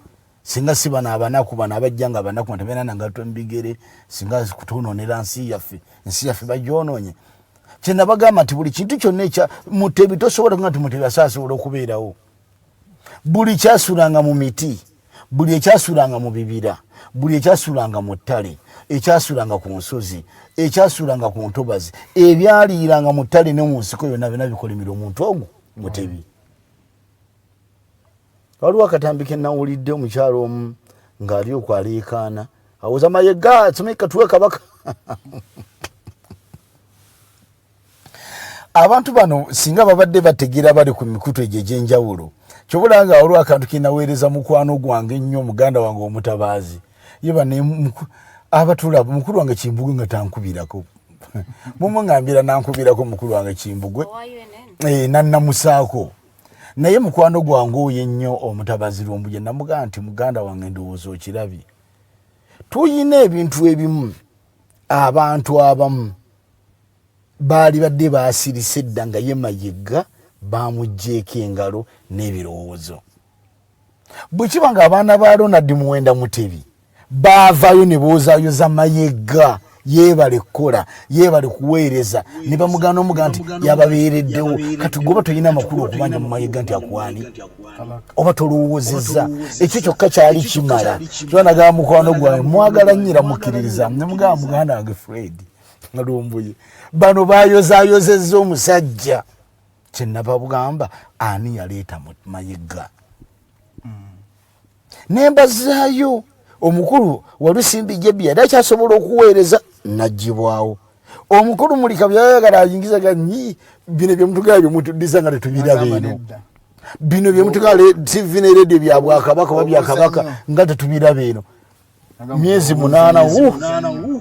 singa si bano abanaku bano abajja nga abanaku ntabeera nangatwe mbigere singa kutunoonera nsi yaffe bagyonoonye kyenabagamba nti buli kintu kyonna ekya Mutebi tosobola kuga nti Mutebi asasobola okubeerawo buli kyasulanga mu miti buli ekyasulanga mu bibira buli ekyasulanga mu ttale ekyasulanga ku nsozi ekyasulanga ku ntobazi ebyaliiranga mu ttale ne mu nsiko yonna byonna bikolimira omuntu ogwo Mutebi. Waliwo akatambi ke nawulidde omukyalo omu ng'ali okwaleekaana awoza mayega tumeka tuwe kabaka. Abantu bano singa babadde bategeera bali ku mikutu egyo egy'enjawulo kyobulanga waliwo akantu kenaweereza mukwano gwange ennyo omuganda wange omutabaazi yeba ne abatula mukulu wange Kimbugwe nga tankubirako mumuŋŋambira nankubirako mukulu wange Kimbugwe nannamusaako naye mukwano gwange oyo ennyo omutabaazi Lumbuje namugamba nti muganda wange ndowooza okirabye tuyina ebintu ebimu abantu abamu baali badde baasirise edda nga ye mayega bamugjeeko engalo n'ebirowoozo bwe kiba nga abaana ba Arnold Muwenda Mutebi baavaayo ne boozaayoza mayega yeebale kukola yeebale kuweereza ne bamugana omugamba nti yababeereddewo kati goba toyina amakulu okumanya mu mayega nti akuwaani oba tolowoozezza ekyo kyokka kyali kimala kyobanagamba mukwano gwange mwagala nnyira mukkiririza ne mugamba muganda wange Fred Lumbuje bano bayozaayozezza omusajja kyenabagamba ani yaleeta mayega nembazaayo omukulu walusimbi jebi yali akyasobola okuweereza najjibwawo omukulu mulika byayagala ayingizaga nyi bino byemutugala byemutuddiza nga tetubiraba eno bino byemutugala TV ne radio bya Bwakabaka oba bya Kabaka nga tetubiraba eno myezi 8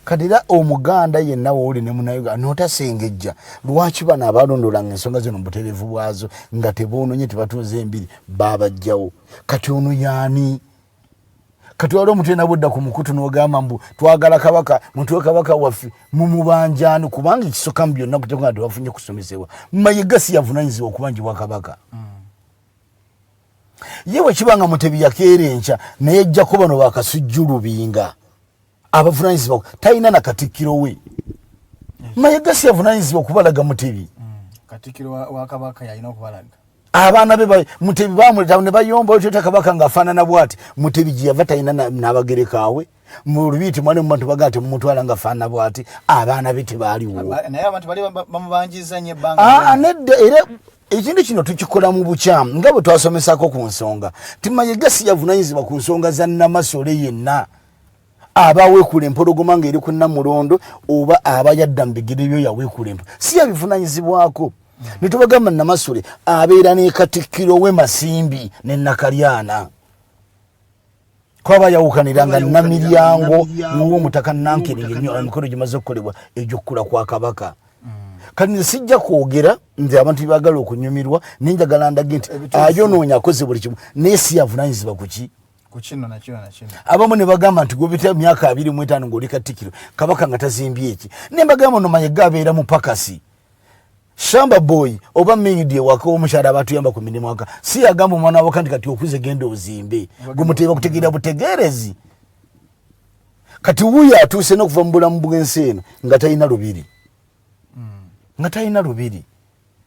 kadira omuganda yenna wooli ne munayoga notasengejja lwaki bano abalondolanga ensonga zino mubutereevu bwazo nga teboononye tebatuuza embiri babajjawo kati ono yaani kati waliwo omuntu yena budda ku mukutu n'ogamba mbu twagala kabaka mutuwe kabaka waffe mumubanjaani kubanga ekisoka mu byonna kuteeka nga tewafunye kusomesebwa mayega si yavunaanyizibwa okubanjibwa kabaka yewe kibanga Mutebi yakeera enkya naye ejjako bano bakasujjulubinga abavunaanyizibwa talina na katikkiro we mayega si yavunaanyizibwa okubalaga Mutebi katikkiro wa kabaka yalina okubalaga abaana be Mutebi bamuleta ne bayomba otyo kabaka ng'afaanana bw'ati Mutebi gye yava talina n'abagerekaawe mu Lubiri mwane mu bantu bagaa temumutwala ng'afaanana bw'ati abaana be tebaaliwo naye abantu bali bamubanjiza nnyo ebbanga nedda era ekintu kino tukikola mu bukyamu nga bwe twasomesako ku nsonga ti mayega si yavunaanyizibwa ku nsonga za Namasole yenna aba weekula empologoma ng'eri ku Namulondo oba aba yadda mu bigere byo yaweekula empo si yabivunaanyizibwako ne tubagamba Namasole abeera ne katikkiro we Masimbi ne Nakalyana kwaba yawukaniranga Namiryango n'omutaka Nankeringa ennyo emikolo gimaze okukolebwa egy'okkula kwa kabaka kati nze sijja kwogera nze abantu baagala okunyumirwa nenjagala ndage nti ayonoonya akoze buli kimu naye si yavunaanyizibwa kuki kukino nakino abamu ne bagamba nti gobita myaka 25 ng'oli katikkiro kabaka nga tazimbye eki ne mbagamba no mayega abeera mu pakasi Shamba boy oba meidi waka omushara abatuyamba ku mirimu waka si agamba omwana wako kati okuze genda ozimbe gumuteeba kutegeera butegerezi kati wuya atuse no kuva mbula mbwense eno nga talina Lubiri nga talina Lubiri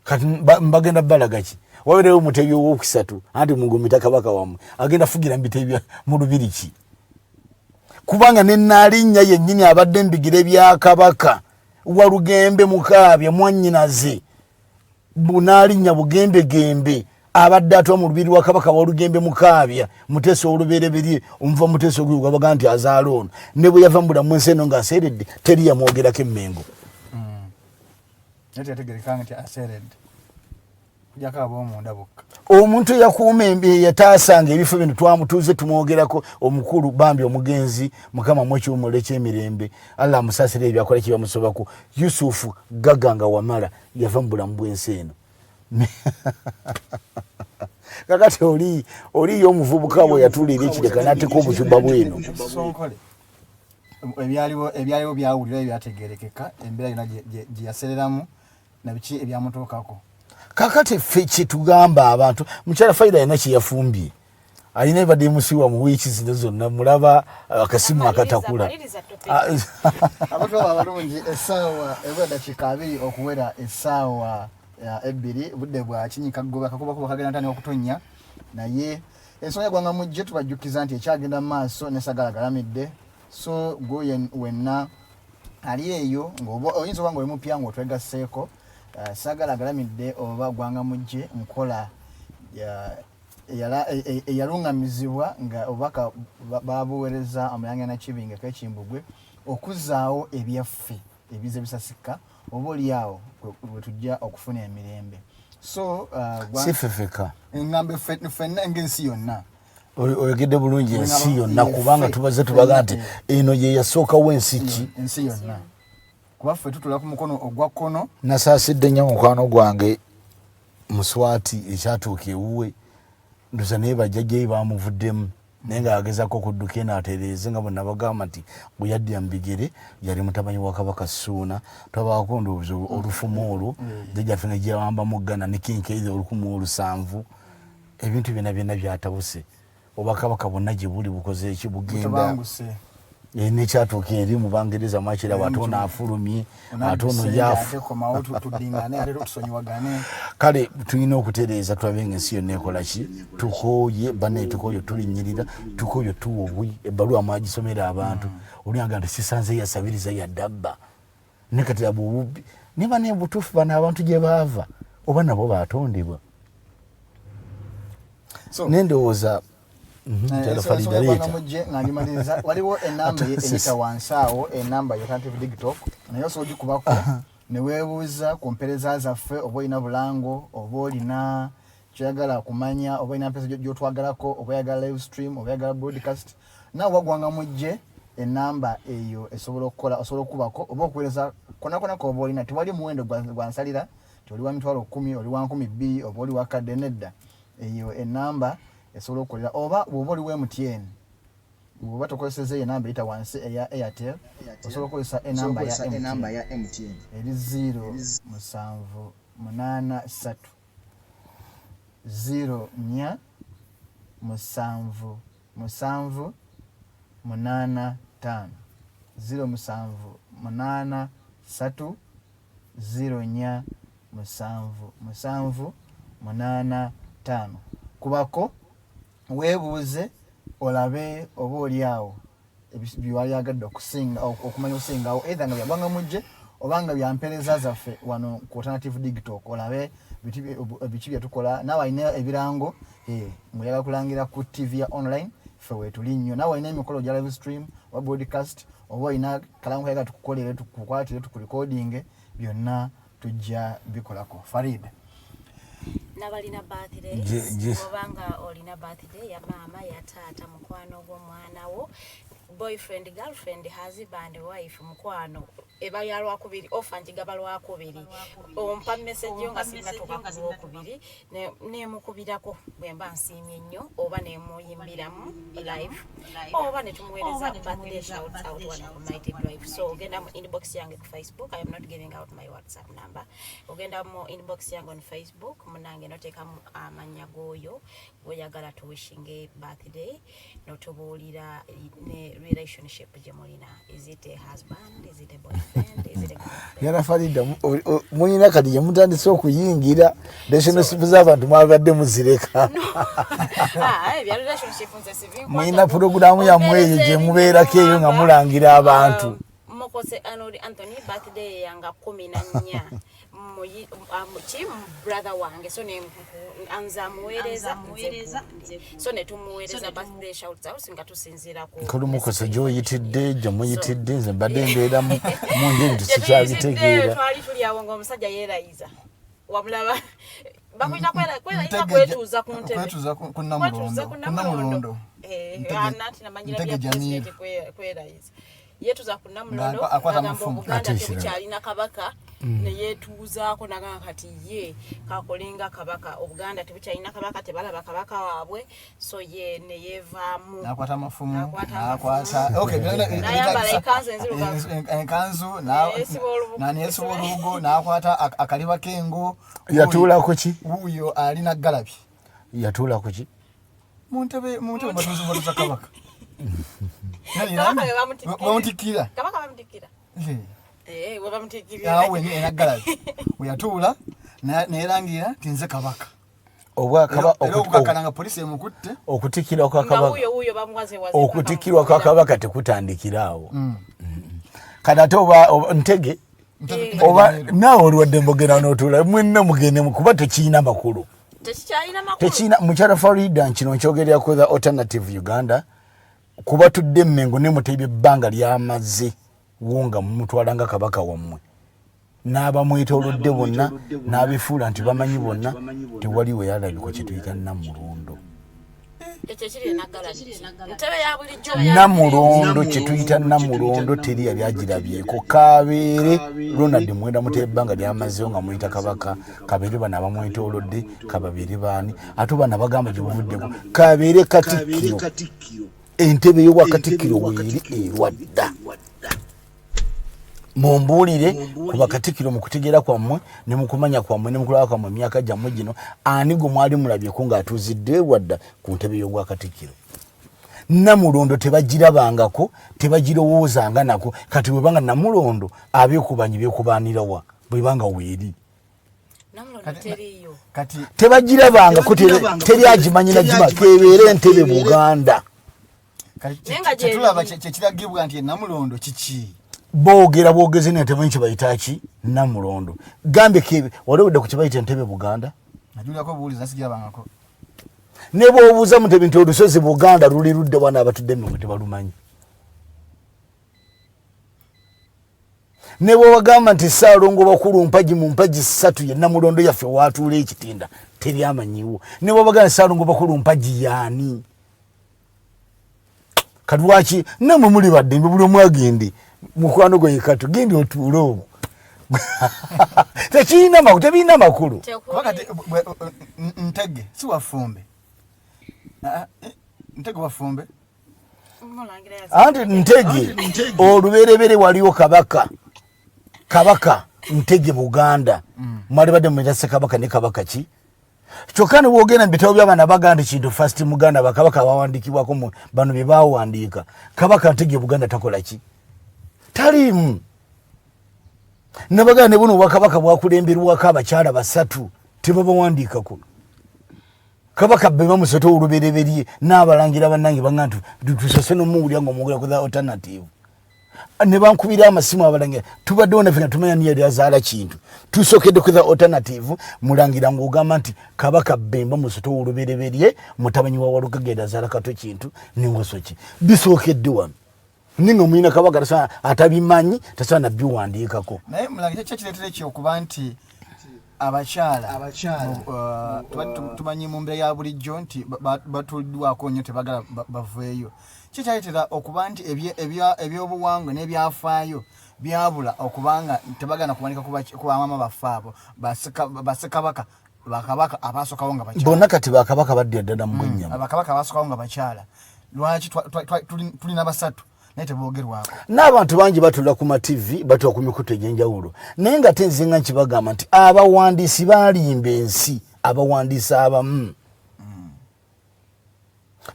kati mbagenda balagachi wawerewo Mutebi owokusatu anti mugumita kabaka wamwe agenda fugira mbitebya mu Lubiri ki kubanga nennalinnya yennyini abadde mbigire bya kabaka Walugembe Mukaabya mwannyinaze bunaalinya bugembe gembe abadde atwa mu Lubiri wa kabaka Walugembe Mukaabya Muteesa olubereberye omuva Muteesa ogwo baga nti azaala ono ne bwe yava mbula mu nsi eno ng'aseeredde teri yamwogerako emmengo yategerekanga nti aseeredde kujjako ab'omunda bokka omuntu yakuuma yataasanga ebifo bino twamutuuze tumwogerako omukulu bambi omugenzi mukama mwekyomule ky'emirembe Allah amusaasire ebyakola kyebamusobako Yusufu Gaganga Wamala yava mu bulamu bw'ensi eno kakati oli omuvubuka bwe yatuulira ekireka n'ateeka obucuba bweno ebyaliwo byawulira ebyategerekeka embeera yonna gye yasereramu nabiki ebyamutuukako kakati ffe kyetugamba abantu mukyala Farida yena kyeyafumbye alina ebadde musiwa mu wiiki zino zonna mulaba akasimu akatakula abantu abalungi essaawa ebwa dakiika 2 okuwera essaawa 2 budde bwa kinyika ggoba kakuba kagenda ntani okutonya naye ensonga gwanga mujje tubajjukiza nti ekyagenda mu maaso ne Sagala galamidde so gwe wenna ali eyo ng'oyinza oba ng'oli mupya ng'otwegasseeko Sagala galamidde oba gwanga mujje nkola eyalungamizibwa nga obubaka babuweereza Omulangira Nakibinge K Kimbugwe okuzzaawo ebyaffe ebize bisasika oba oli awo bwe tujja okufuna emirembe so sifefeka engambe ffenna ng'ensi yonna oyogedde bulungi ensi yonna kubanga tubaze tubaga nti eno ye yasookawo ensi ki ensi yonna kuba ffe tutula ku mukono ogwa kkono nasaasidde nnyo mukwano gwange Muswati ekyatuuka ewuwe nduza naye bajjajjayi bamuvuddemu naye ng'agezaako okudduka eno atereeze nga bonna bagamba nti bwe yaddya mu bigere yali mutamanyi wa Kabaka Ssuuna twabaako ndowooza olufumu olwo jjajjaffe ne gyewambamu Ggana ne Kinkaiza 1700 ebintu byonna byatabuse oba Kabaka bonna gye buli bukoze eki bugenda nekyatuuka eri mu Bangereza mwakiraba ate ono afulumye ate ono yafu kale tulina okutereeza tulabe ng'ensi yonna ekola ki tukooye banaye tukooye tulinnyirira tukooye tuwa obwi ebbaluwa mwagisomera abantu olyaga nti sisanze yasabiriza yaddabba ne kati abo obubbi ne banaye butuufu bano abantu gye baava oba nabo baatondebwa nendowooza Farida leeta ng'alimaliza waliwo enamba eyita wansi awo enamba y'Alternative Digital naye osobola ogikubako ne weebuuza ku mpeereza zaffe oba olina bulango oba olina kyoyagala kumanya oba olina mpeereza gy'otwagalako oba oyagala live stream oba oyagala broadcast naawe wagwanga mujje enamba eyo esobola okukola osobola okubako oba okuweereza konakona koba olina tewali muwendo gwansalira ti oli wa 10,000 oli wa 2,000 oba oli wa kadde nedda eyo enamba esobola okukolera oba bw'oba oli wa MTN bw'oba tokozeseza enamba eyita wansi eya Airtel osobola okukozesa enamba ya MTN eri 078304785 078304785 kubako weebuuze olabe oba oli awo byewali agadde okusinga okumanya okusingawo either nga byagwanga mujje oba nga byampeereza zaffe wano ku Alternative Digital olabe biki bye tukola naawe alina ebirango ng'oyagala kulangira ku TV ya online ffe weetuli nnyo naawe alina emikolo gya live stream oba broadcast oba olina kalamu kayagala tukukolere tukukwatire tukurecordinge byonna tujja bikolako Farida nabalina birthday obanga olina birthday ya mama ya taata mukwano gw'omwana wo boyfriend girlfriend husband wife mukwano eba ya lwakubiri ofa njigaba lwakubiri ompa message nga sinatuka ku lwakubiri ne mukubirako bwemba nsiimye nnyo oba ne muyimbiramu live oba ne tumuweereza birthday shout out wana ku Mighty Drive so ogenda mu inbox yange ku Facebook I am not giving out my WhatsApp number ogenda mu inbox yange on Facebook munange noteekamu amanya goyo oyagala to wishing a birthday notubuulira ne relationship jemolina is it a husband is it a boyfriend is it a girlfriend yana Farida munyina kadi yamutandise okuyingira relationship z'abantu mwabadde muzireka bya relationship nze sivyo munyina programu ya mweyo gye mubeerako eyo nga mulangira abantu Mukose Arnold Anthony birthday yanga 14 muchi brother wange so ne anza muweereza so ne tumuweereza birthday shout out singa tusinzira ku kolo Mukose jo yitidde jo muyitidde nze mbadde ndeera mu ngeri tusikyabitegeera twali tuli awo ngo omusajja yeerayiza wabulaba bakwita kwera kwetuuza ku ntebe kwetuuza ku namulondo anati namanyira bya president kwerayiza yetuza ku namulondo agamba Buganda tebukyalina kabaka ne yetuuzaako nagamba kati ye kakolinga kabaka Obuganda tebukyalina kabaka tebalaba kabaka waabwe so ye ne yeevaamu nakwata amafumu nakwata okay nayambala ekanzu enzirugavu enkanzu naniesiba olubugo nakwata akaliba kengo yatuula ku ki wuyo alina galabi yatuula ku ki muntebe batuza kabaka bamutikira yawe enagala weyatuula nerangira tinze kabaka okukakana polisi emukutte okutikirwa kwa kabaka okutikirwa kwa kabaka tekutandikirawo kana ate oba ntege oba naawe olwadde mbogera n'otula mwenna mugende kuba tekiina makulu tekina mukyala Farida kino nkyogerera ku the alternative Uganda kuba tudde Mmengo ne Mutebi ebbanga ly'amazze wonga mumutwalanga kabaka wammwe n'abamwetoolodde bonna n'abifuula nti bamanyi bonna tewali we yalabikwa kye tuyita Namulondo. Namulondo kye tuyita Namulondo teri yali agirabyeko. Kabeere Ronald Mwenda Mutebi ebbanga ly'amazzeyo nga muyita kabaka Kabeere bano abamwetoolodde Kababeere baani ate bano bagamba gye buvuddeko Kabeere Katikkiro entebe y'obwa Katikkiro weeri erwadda. Mumbuulire kuba Katikkiro mu kutegeera kwammwe ne mu kumanya kwammwe ne mu kulaba kwammwe emyaka gyammwe gino ani gwe mwali mulabyeko ng'atuuzidde wadda ku ntebe y'obwa Katikkiro. Namulondo tebagirabangako tebagirowoozanga nako kati bwe banga Namulondo abeekubanyi beekubaanirawa bwe banga weeri tebagirabangako teri agimanyira gima kebeere entebe Buganda. Kyetulaba kyekiragibwa nti Namulondo kiki boogezi n'entebe kibayitaki Namulondo gambe kebe walewedde ku kibayita entebe Buganda najulyako buuliza nasigirabangako ne bw'obuuza Mutebi nti olusozi Buganda luli ludde wana abatudde Mmengo tebalumanyi ne bw'obagamba nti Ssaalongo bakulu mpagi mu mpagi 3 ye Namulondo yaffe waatuula ekitinda teri amanyiwo ne bw'obagamba Ssaalongo bakulu mpagi yaani kadwaki namwe muli badde buli omwagende mukwano gwe yekatu gende otuule obwo tebiina makulu wakati ntege si wafumbe ntege wafumbe anti ntege oluberebere waliwo kabaka ntege Buganda mwali badde mwetase kabaka ne kabaka ki kyokka ne bwogenda mu bitabo by'abaana baganda kintu first Muganda bakabaka abawandiikibwako bano bye baawandiika kabaka Ntege Buganda takola ki talimu nabaganda ne buno bwakabaka bwakulemberwako abakyala 3 tebabawandiikako kabaka be bamusota olubereberye n'abalangira bannange bangana tusose n'omuwulira ng'omwogera ku the alternative ne bankubira amasimu abalangira tubaddewo naffe nga tumanya niyo lyazaala kintu tusookedde ku the alternative mulangira ng'ogamba nti kabaka Bemba musota olubereberye mutabanyi wa Walugagenda azaala kato kintu n'engosoki bisookedde wano ninga mwina kabaka tasana atabimanyi tasana biwandiikako naye mulangira kyekireetera ekyokuba nti abakyala tumanyi mu mbeera ya bulijjo nti batuliddwako nnyo tebagala baveeyo kyekyaleetera okuba nti ebyobuwangwa n'ebyafaayo byabula okubanga tebagana kuwanika ku bamama baffe abo basekabaka bakabaka abasookawo nga bakyala bonna kati bakabaka badde ddala mu bwennyama bakabaka abasookawo nga bakyala lwaki tulina 3 n'abantu bangi batula ku ma TV batula ku mikutu egy'enjawulo naye nga tenzinga nkibagamba nti abawandiisi baalimba ensi abawandiisi abamu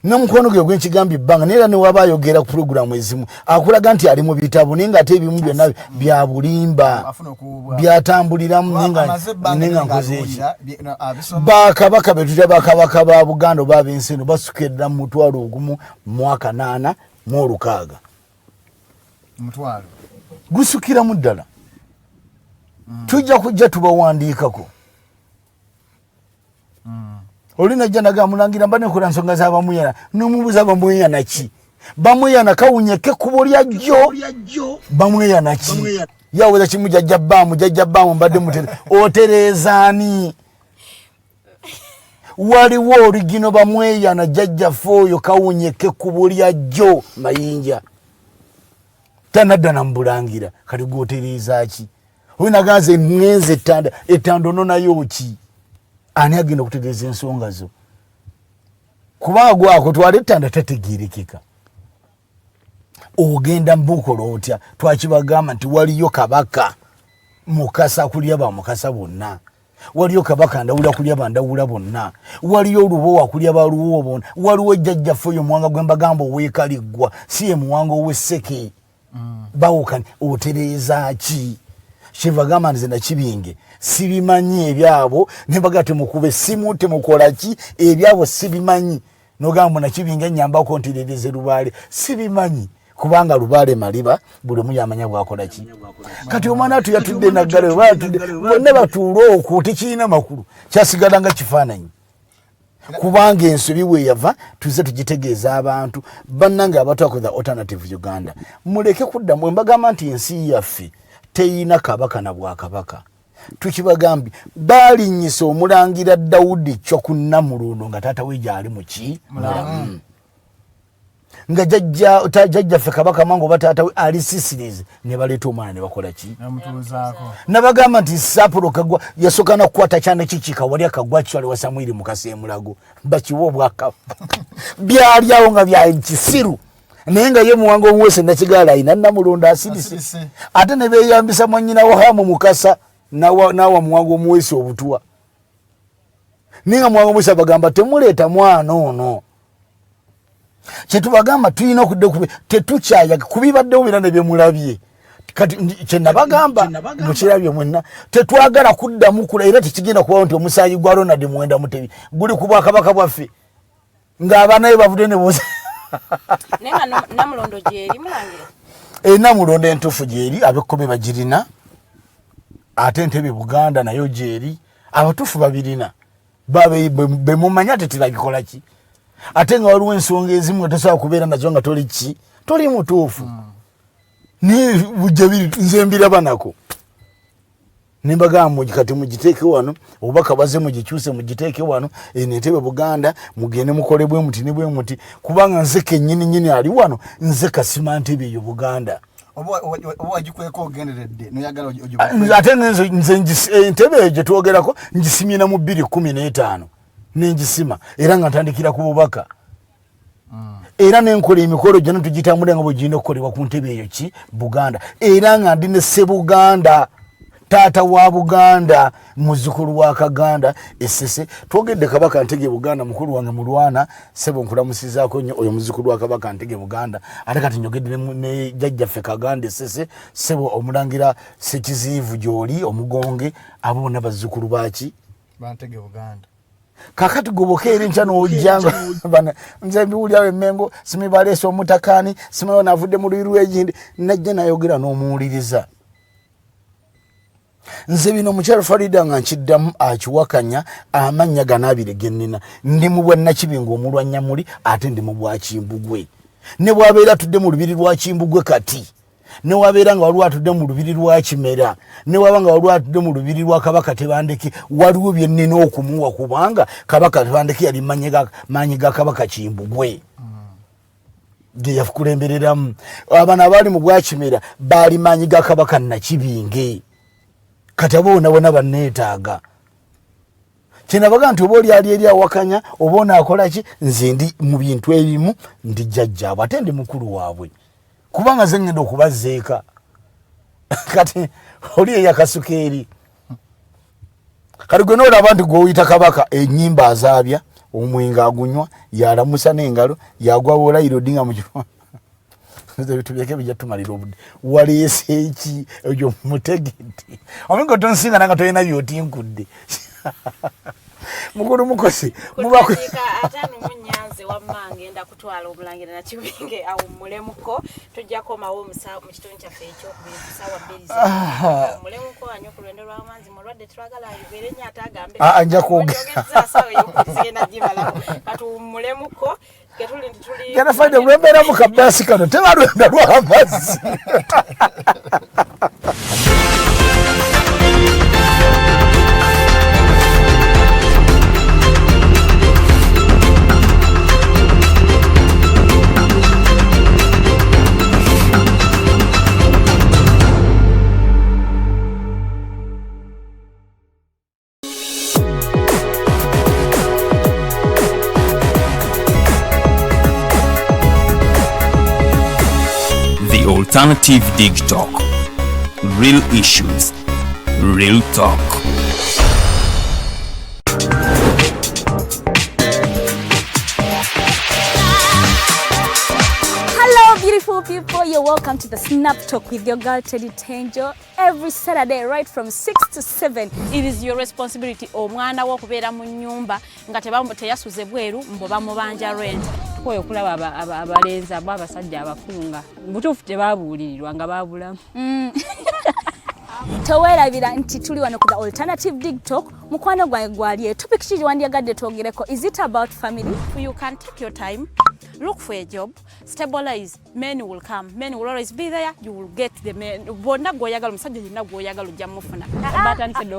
n'omukono gwe gw'ekigambye ebbanga naye era ne waba ayogera ku puroguramu ezimu akulaga nti ali mu bitabo naye ng'ate ebimu byonna bya bulimba byatambuliramu nenga nkoze eki bakabaka betutya bakabaka ba Buganda oba ab'ensi eno basukedda mu 1886 mutwalo gusukiramu ddala tujja kujja tubawandiikako olina jjanaga mulangira mba nekola nsonga z'abamuyana n'omubuuza bamweyana ki bamweyana kawunyeke kubo lyajjo bamweyana ki yaweza kimu jjajja bbaamu mbadde mutere otereezaani waliwo origino bamweyana jjajjaffe oyo kawunyeke kubo lyajjo mayinja tanadda namubulangira kati gwotereeza ki oyinaganze ngenze ettandono nayo ki ani agenda okutegeeza ensonga zo kubanga gwako twala ettanda tategeerekeka ogenda mbukola otya twakibagamba nti waliyo kabaka mukasa kulya bamukasa bonna waliyo kabaka ndawula kulya bandawula bonna waliyo olubowa kulya baluwo bonna waliwo jjajjaffe oyo muwanga gwe mbagamba oweekaliggwa si ye muwanga ow'esseke bawukani otereeza ki Shivagama nze Nakibinge sibimanyi ebyabo nembaga temukube simu temukola ki ebyabo sibimanyi nogamba Nakibinge nyamba kontiririze Lubaale sibimanyi kubanga Lubaale maliba buli mu yamanya bwakola ki kati omwana atu yatudde naggale bonna batuulo okuti kiina makulu kyasigala nga kifaananyi kubanga ensobi bwe yava tuze tugitegeeza abantu bannange abatwakoza alternative Uganda muleke kudda mbagamba nti ensi yaffe teyina kabaka na bwakabaka tukibagambye baalinyisa Omulangira Dawudi Kyokunnamulondo nga taata we gyali muki nga jajja ffe kabaka mango bataata we ali sisirize ne baleeta omwana ne bakola ki nabagamba nti Sapulo Kagwa yasoka na kukwata kyana kikika wali akagwa kitwale wa Samwiri Mukase Mulago bakiwa obwaka byali awo nga bya kisiru naye nga ye Muwango Omuwese Nakigala ina Namulondo asirise ate ne beeyambisa mwannyina wa Hamu Mukasa nawa Muwango Omuwese obutwa ninga Muwango Omuwese bagamba temuleeta mwana ono kyetubagamba tulina okudde tetukyaya kubibaddewo bira ne byemulabye kati kyenabagamba mukirabye mwenna tetwagala kuddamu kula era tekigenda kubawo nti omusaayi gwa Arnold mwenda mutebi guli ku Bwakabaka bwaffe ng'abaana be bavudde ne boza nenga Namulondo gyeri Mulangira Namulondo entuufu gyeri ab'ekkobe bagirina ate Entebbe Buganda nayo gyeri abatuufu babirina bemumanya tetiragikola ki ate nga waliwo ensonga ezimu tosobola kubeera nazo nga toli ki toli mutuufu ni bujjabiri nze mbiraba nako nimbagamba kati mugiteeke wano obubaka baze mugikyuse mugiteeke wano Entebbe Buganda mugende mukole bwe muti ne bwe muti kubanga nze kennyini ali wano nze kasima Entebbe eyo Buganda wagikweko ogenderedde noyagala ate nze Entebbe gye twogerako ngisimye mu 2015 nengisima era nga ntandikira ku bubaka era nenkola emikolo gyonna tugitambula nga bwe girina okukolebwa ku Ntebbe eyo ki Buganda era nga ndi ne Ssebuganda taata wa Buganda muzzukulu wa Kaganda Essese twogedde Kabaka Ntege Buganda mukulu wange mulwana sebo nkulamusizaako nnyo oyo muzzukulu wa Kabaka Ntege Buganda ate kati njogedde ne jjajjaffe Kaganda Essese sebo Omulangira Ssekiziivu gy'oli Omugonge abo bonna bazzukulu baki Bantege Buganda kakati gobokeeri nkya n'ojjanga nze mbiwulirawo emmengo simibaleesa omutakani simayo navudde mu luyiru egindi najja nayogera n'omuwuliriza nze bino mukyalo Farida nga nkiddamu akiwakanya amannya gano abiri ge nnina ndi mu bwa Nakibinge omulwanyamuli ate ndi mu bwa Kimbugwe ne bwabeera tudde mu lubiri lwa Kimbugwe kati ne wabeera nga waliwo atudde mu lubiri lwa Kimera ne waba nga waliwo atudde mu lubiri lwa Kabaka Tebandeke waliwo bye nnina okumuwa kubanga Kabaka Tebandeke yali maanyi ga Kabaka Kimbugwe ge yakulembereramu abana abaali mu bwa Kimera baali maanyi ga Kabaka Nakibinge kati abo bona banneetaaga kyenabaga nti oba oli ali eri awakanya oba onaakola ki nze ndi mu bintu ebimu ndi jjajjaabwe ate ndi mukulu waabwe kubanga ze ngenda okubazeeka kati oli eyakasuka eri kati gwe noolaba nti gw'oyita Kabaka ennyimba azaabya omwenge agunywa yalamusa n'engalo yagwa Olayirodi nga mukiro ebintu byeke bijja tumalira obudde waleese eki egyo mutegedde omenga tonsinga nanga tolina byotinkudde mukulu Mukose atano munyanze wammange enda kutwala Omulangira Nakibinge awo mulemuko tujja komawo mu kitundu kyaffe ekyokubiri kusaawa 2 mulemuko anyo ku lwendo lw'amanzi mulwadde twagala ayibere nnyo atagambe nja kwogeza sawa yokuzigenda gibala kati mulemuko ketuli ntuli gana Farida lwembeera mu kabaasi kano tebalwenda lw'amazzi Alternative Dig Talk. Real issues, real talk. Hello beautiful people, you're you're welcome to the Snap Talk with your girl Teddy Tenjo every Saturday right from 6 to 7. It is your responsibility omwana wo kubeera mu nyumba nga teyasuze bweru mbo bamubanja rent. Koyo kulaba abalenzi abasajja abafunga butuufu tebabuulirirwa nga babulamu. Towerabira nti tuli wano ku the alternative dig talk mukwano gwange gwali topic kiki wandyagadde twogereko. Is it about family? You can take your time, look for a job, stabilize, men will come, men will always be there, you will get the men. Bonna goyagala musajja yenna goyagala ojja mufuna.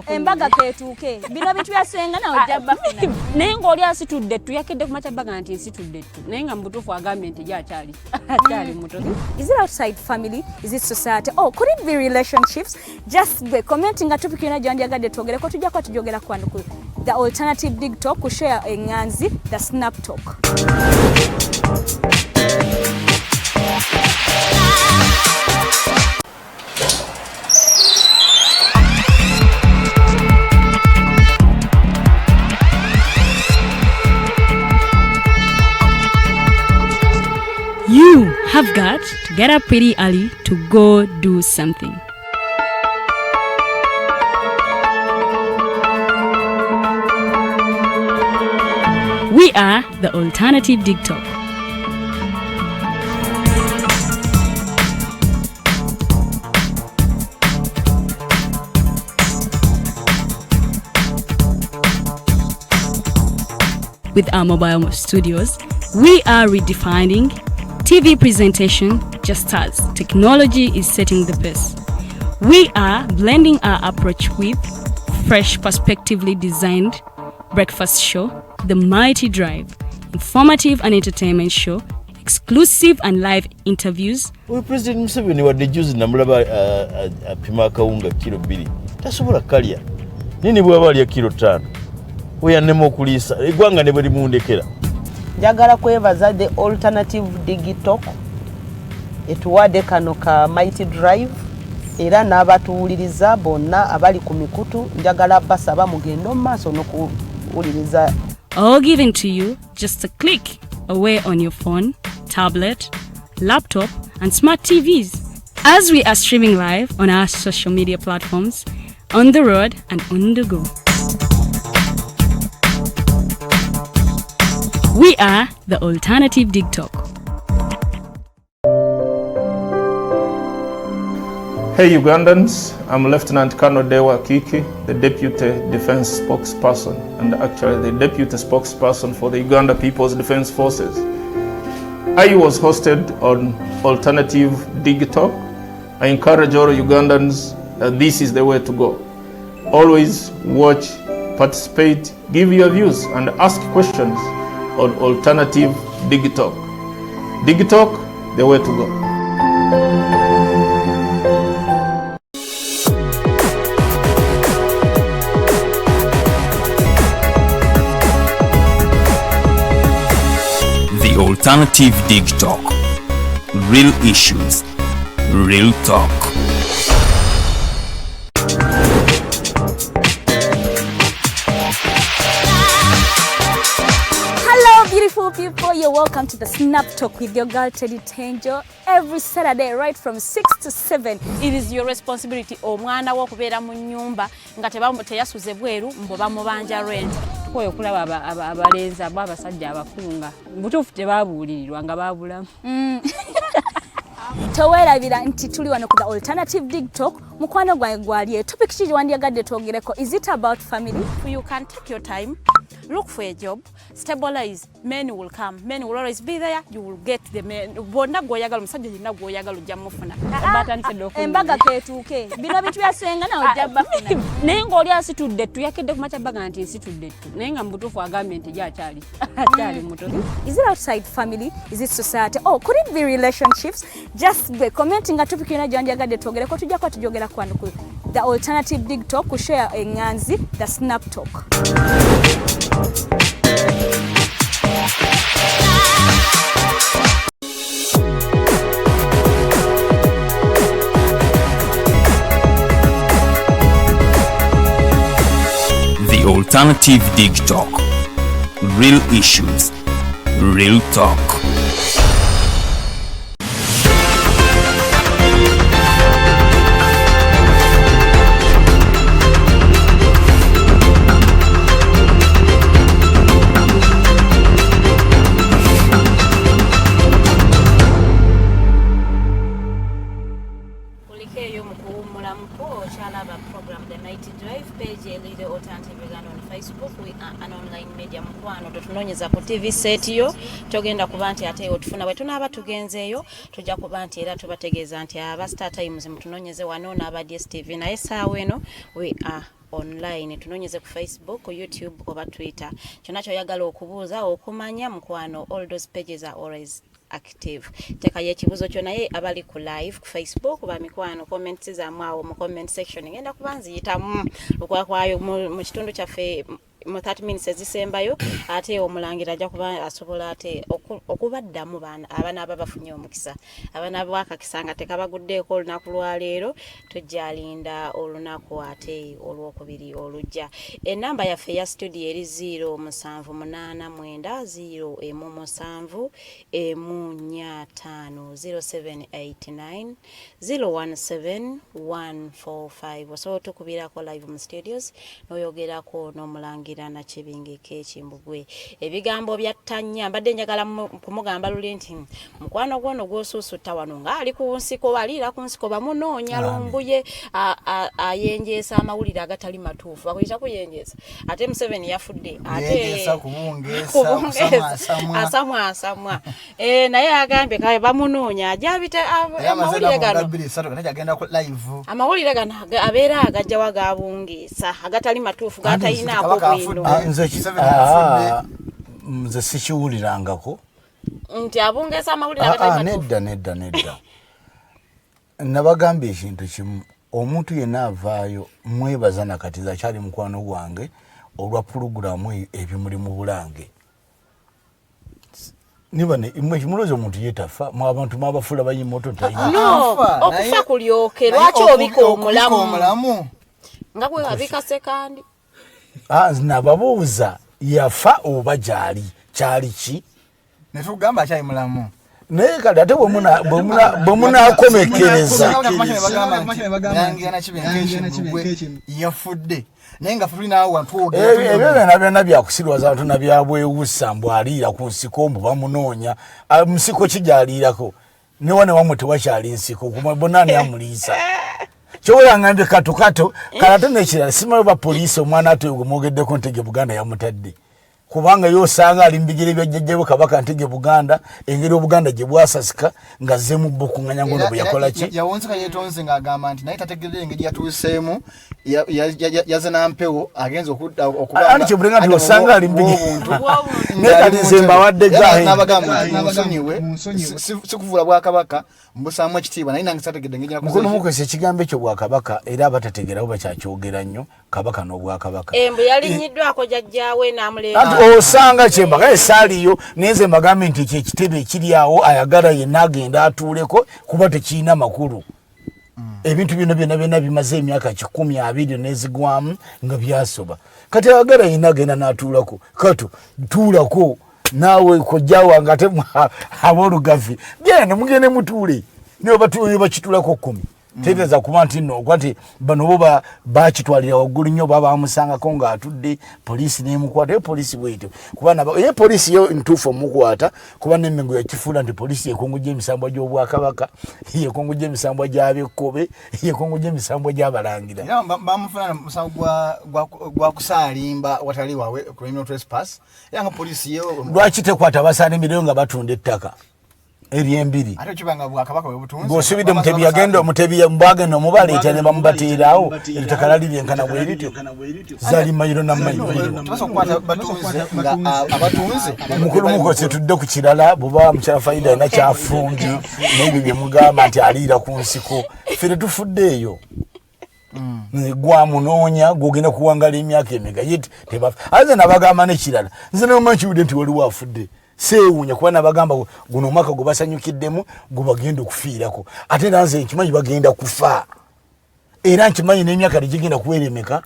Embaga ketuuke bino bintu byasenga na ojja bafuna. Naye ng'oli asitudde ttu yakedde ku macabaga nti nsitudde ttu naye nga mubutuufu agambye nti gy'akyali muto. Is it outside family? Is it society? Oh, could it be relationships? Just be commenting nga topic yona gyandyagadde twogereko tujja kuba tujogera kwano ku the alternative dig talk ku share enganzi the snap talk. You have got to get up pretty early to go do something. We are the Alternative Dig Talk. With our mobile studios, we are redefining TV presentation just as technology is setting the pace. We are blending our approach with fresh, perspectively designed breakfast show, The Mighty Drive, informative and entertainment show, exclusive and live interviews. We President Museveni wadde juzi namulaba apima akawunga kilo 2 tasobola kalya nini bwaba alya kilo 5 oyannema okuliisa eggwanga ne bwe limundekera. Njagala kwebaza the alternative digital etuwadde kano ka Mighty Drive era n'abatuwuliriza bonna abali ku mikutu njagala basaba mugendo mu maaso n'okuwuliriza. All given to you just a click away on your phone, tablet, laptop and smart TVs as we are streaming live on our social media platforms, on the road and on the go. We are the Alternative Dig Talk. Hey Ugandans, I'm Lieutenant Colonel Dewa Kiki, the Deputy Defense Spokesperson and actually the Deputy Spokesperson for the Uganda People's Defense Forces. I was hosted on Alternative Dig Talk. I encourage all Ugandans that this is the way to go. Always watch, participate, give your views and ask questions on Alternative Dig Talk. Dig Talk, the way to go. The Alternative Dig Talk. Real issues, real talk. Beautiful people, you're welcome to the Snap Talk with your girl Teddy Tenjo every Saturday right from 6 to 7. It is your responsibility omwana wo kubeera mu nyumba nga teyasuze bweru mbo bamubanja rent. Koyo kulaba abalenzi abasajja abafunga butuufu tebabuulirirwa nga babulamu. Towerabira nti tuli wano ku the alternative dig talk mukwano gwange gwali topic kiki wandyagadde twogereko. Is it about family? You can take your time, look for a job, stabilize, men will come, men will always be there, you will get the men. Bonna goyagala musajja yenna goyagala ojja mufuna. Embaga ketuuke bino bintu byasenga na ojja bafuna. Naye ng'oli asitudde ttu yakedde ku macabaga nti nsitudde ttu naye nga mubutuufu agambye nti gy'akyali muto. Is it outside family? Is it society? Oh, could it be relationships? Just be commenting nga topic yona gyandyagadde twogereko tujja kuba tujogera kwano ku the alternative dig talk ku share enganzi the snap talk. The Alternative Dig Talk. Real issues, real talk. K yo mukuwumulamuko kyalaba program The Night Drive page elire alternative Uganda on Facebook. We are an online media mukwano tutunonyeza ku TV set yo togenda kuba nti ate otufuna bwe tunaaba tugenzeeyo tujja kuba nti era tubategeeza nti aba Star Times mutunonyeze wano n'aba DSTV naye saawa eno we are online tunonyeze ku Facebook, ku YouTube oba Twitter. Kyonna kyoyagala okubuuza okumanya mukwano, all those pages are always active. Teka yekibuzo kyo naye abali ku live ku Facebook ba mikwano comments za mwawo mu comment section ngenda kubanziyitamu okwakwayo mu kitundu kyaffe mu 30 minutes ezisembayo ate Omulangira ajja kuba asobola ate okubaddamu abaana ababafunye omukisa abaana abakakisanga tekabaguddeeko olunaku lwaleero tujjalinda olunaku ate olwokubiri olujja. Enamba yaffe ya studio eri 0789 01789 osobola tukubirako live mu studios n'oyogerako n'Omulangira Nakibinge K Kimbugwe. Ebigambo byattanya mbadde njagala kumugamba luli nti mukwano gwono gwosuusuta wano ng'ali ku nsiko baliira ku nsiko bamunoonya lumbuye ayenjeesa amawulire agatali matuufu akuyita kuyenjeesa ate Museveni yafudde ate asamwa naye agambye kawe bamunoonya ajabite amawulire gano amawulire gano abeera agajja wagabungeesa agatali matuufu gatayinaako nze sikiwulirangako nti abungeesa amawulire agatali nedda nabagambye ekintu kimu omuntu yenna avaayo mwebaza nakati zakyali mukwano gwange olwa pulogulaamu ebimuli mu Bulange nibane imwe kimulozo omuntu yetafa mu abantu mwabafuula bayimoto tayina okufa kulyoke lwaki obika omulamu nga bwe wabikase kandi nababuuza yafa oba gyali kyali ki netugamba kyali mulamu naye kati ate bwe munaakomekereza yafudde naye nga fulinawo wantu ebyo byonna byakusirwaza abantu nabyabwewusa mbw aliira ku nsiko mbu bamunoonya musiko kigyaliirako newane wamwe tewakyali nsiko bonani amuliisa kyowulangambye katokato kalate nekirala simayo ba poliisi omwana ate gwemwogeddeko Ntege Buganda yamutadde kubanga yosanga ali mbigire byajjajjawe Kabaka Ntege Buganda engeri Obuganda gye bwasasika nga zze mu bukunganya ngono bwe yakola ki yawonseka yeetonze ng'agamba nti naye tategeerera engeri yatuuseemu yaze nampewo agenza okubanga kyebulenga nti osanga ali mbigire nekati nze mbawadde gahennabagamba musonyiwe sikuvula Bwakabaka mbusaamu ekitiibwa naye nange sategedde engeri mukono Mukose ekigambo ekyo Bwakabaka era abatategeerawo bakyakyogera nnyo Kabaka n'Obwakabaka embu yalinyiddwako jjajjaawe n'amuleeta osanga kyembaga esaaliyo nenze mbagambe nti ekitebe ekiri awo ayagala yenna agenda atuuleko kuba tekiina makulu ebintu byonna bimaze emyaka 10-20 nezigwamu nga byasoba kati ayagala yenna agenda n'atuulako kato tuulako naawe kojja wange ate ab'olugavi byene mugende mutuule niwe batuule bakituulako 10 teteeza kuba nti nno kwati bano bo bakitwalira waggulu nnyo baba bamusangako ng'atudde poliisi n'emukwata poliisi bwetyo kuba ye poliisi yo ntuufu omukwata kuba n'emmengo yakifuula nti poliisi yekongojja emisambwa gy'Obwakabaka yekongojja emisambwa gya Bikobere yekongojja emisambwa gy'Abalangira era bamufuna musango gwa kusaalimba watali wawe criminal trespass era nga poliisi yo lwaki tekwata basaana emiriro nga batunda ettaka eryembiri ate kibanga Bwakabaka we butunzi ng'osubidde Mutebi yagenda Omutebi mbwagenda omubaleeta ne bamubateerawo ettaka lali lyenkana bwe lityo zali mayiro na mayiro abatunze mukulu Mukose tudde ku kirala buba mukyala Farida alina kyafundi n'ebyo bye mugamba nti aliira ku nsiko ffe tetufuddeeyo gwamunoonya gwogenda kuwangala emyaka emeka yeti tebafa aze nabagamba nekirala nze nomanyi kiwudde nti waliwo afudde seewuunya kuba nabagamba guno omwaka gwe basanyukiddemu gwe bagenda okufiirako ate nanze nkimanyi bagenda kufa era nkimanyi n'emyaka tegigenda kuweremeka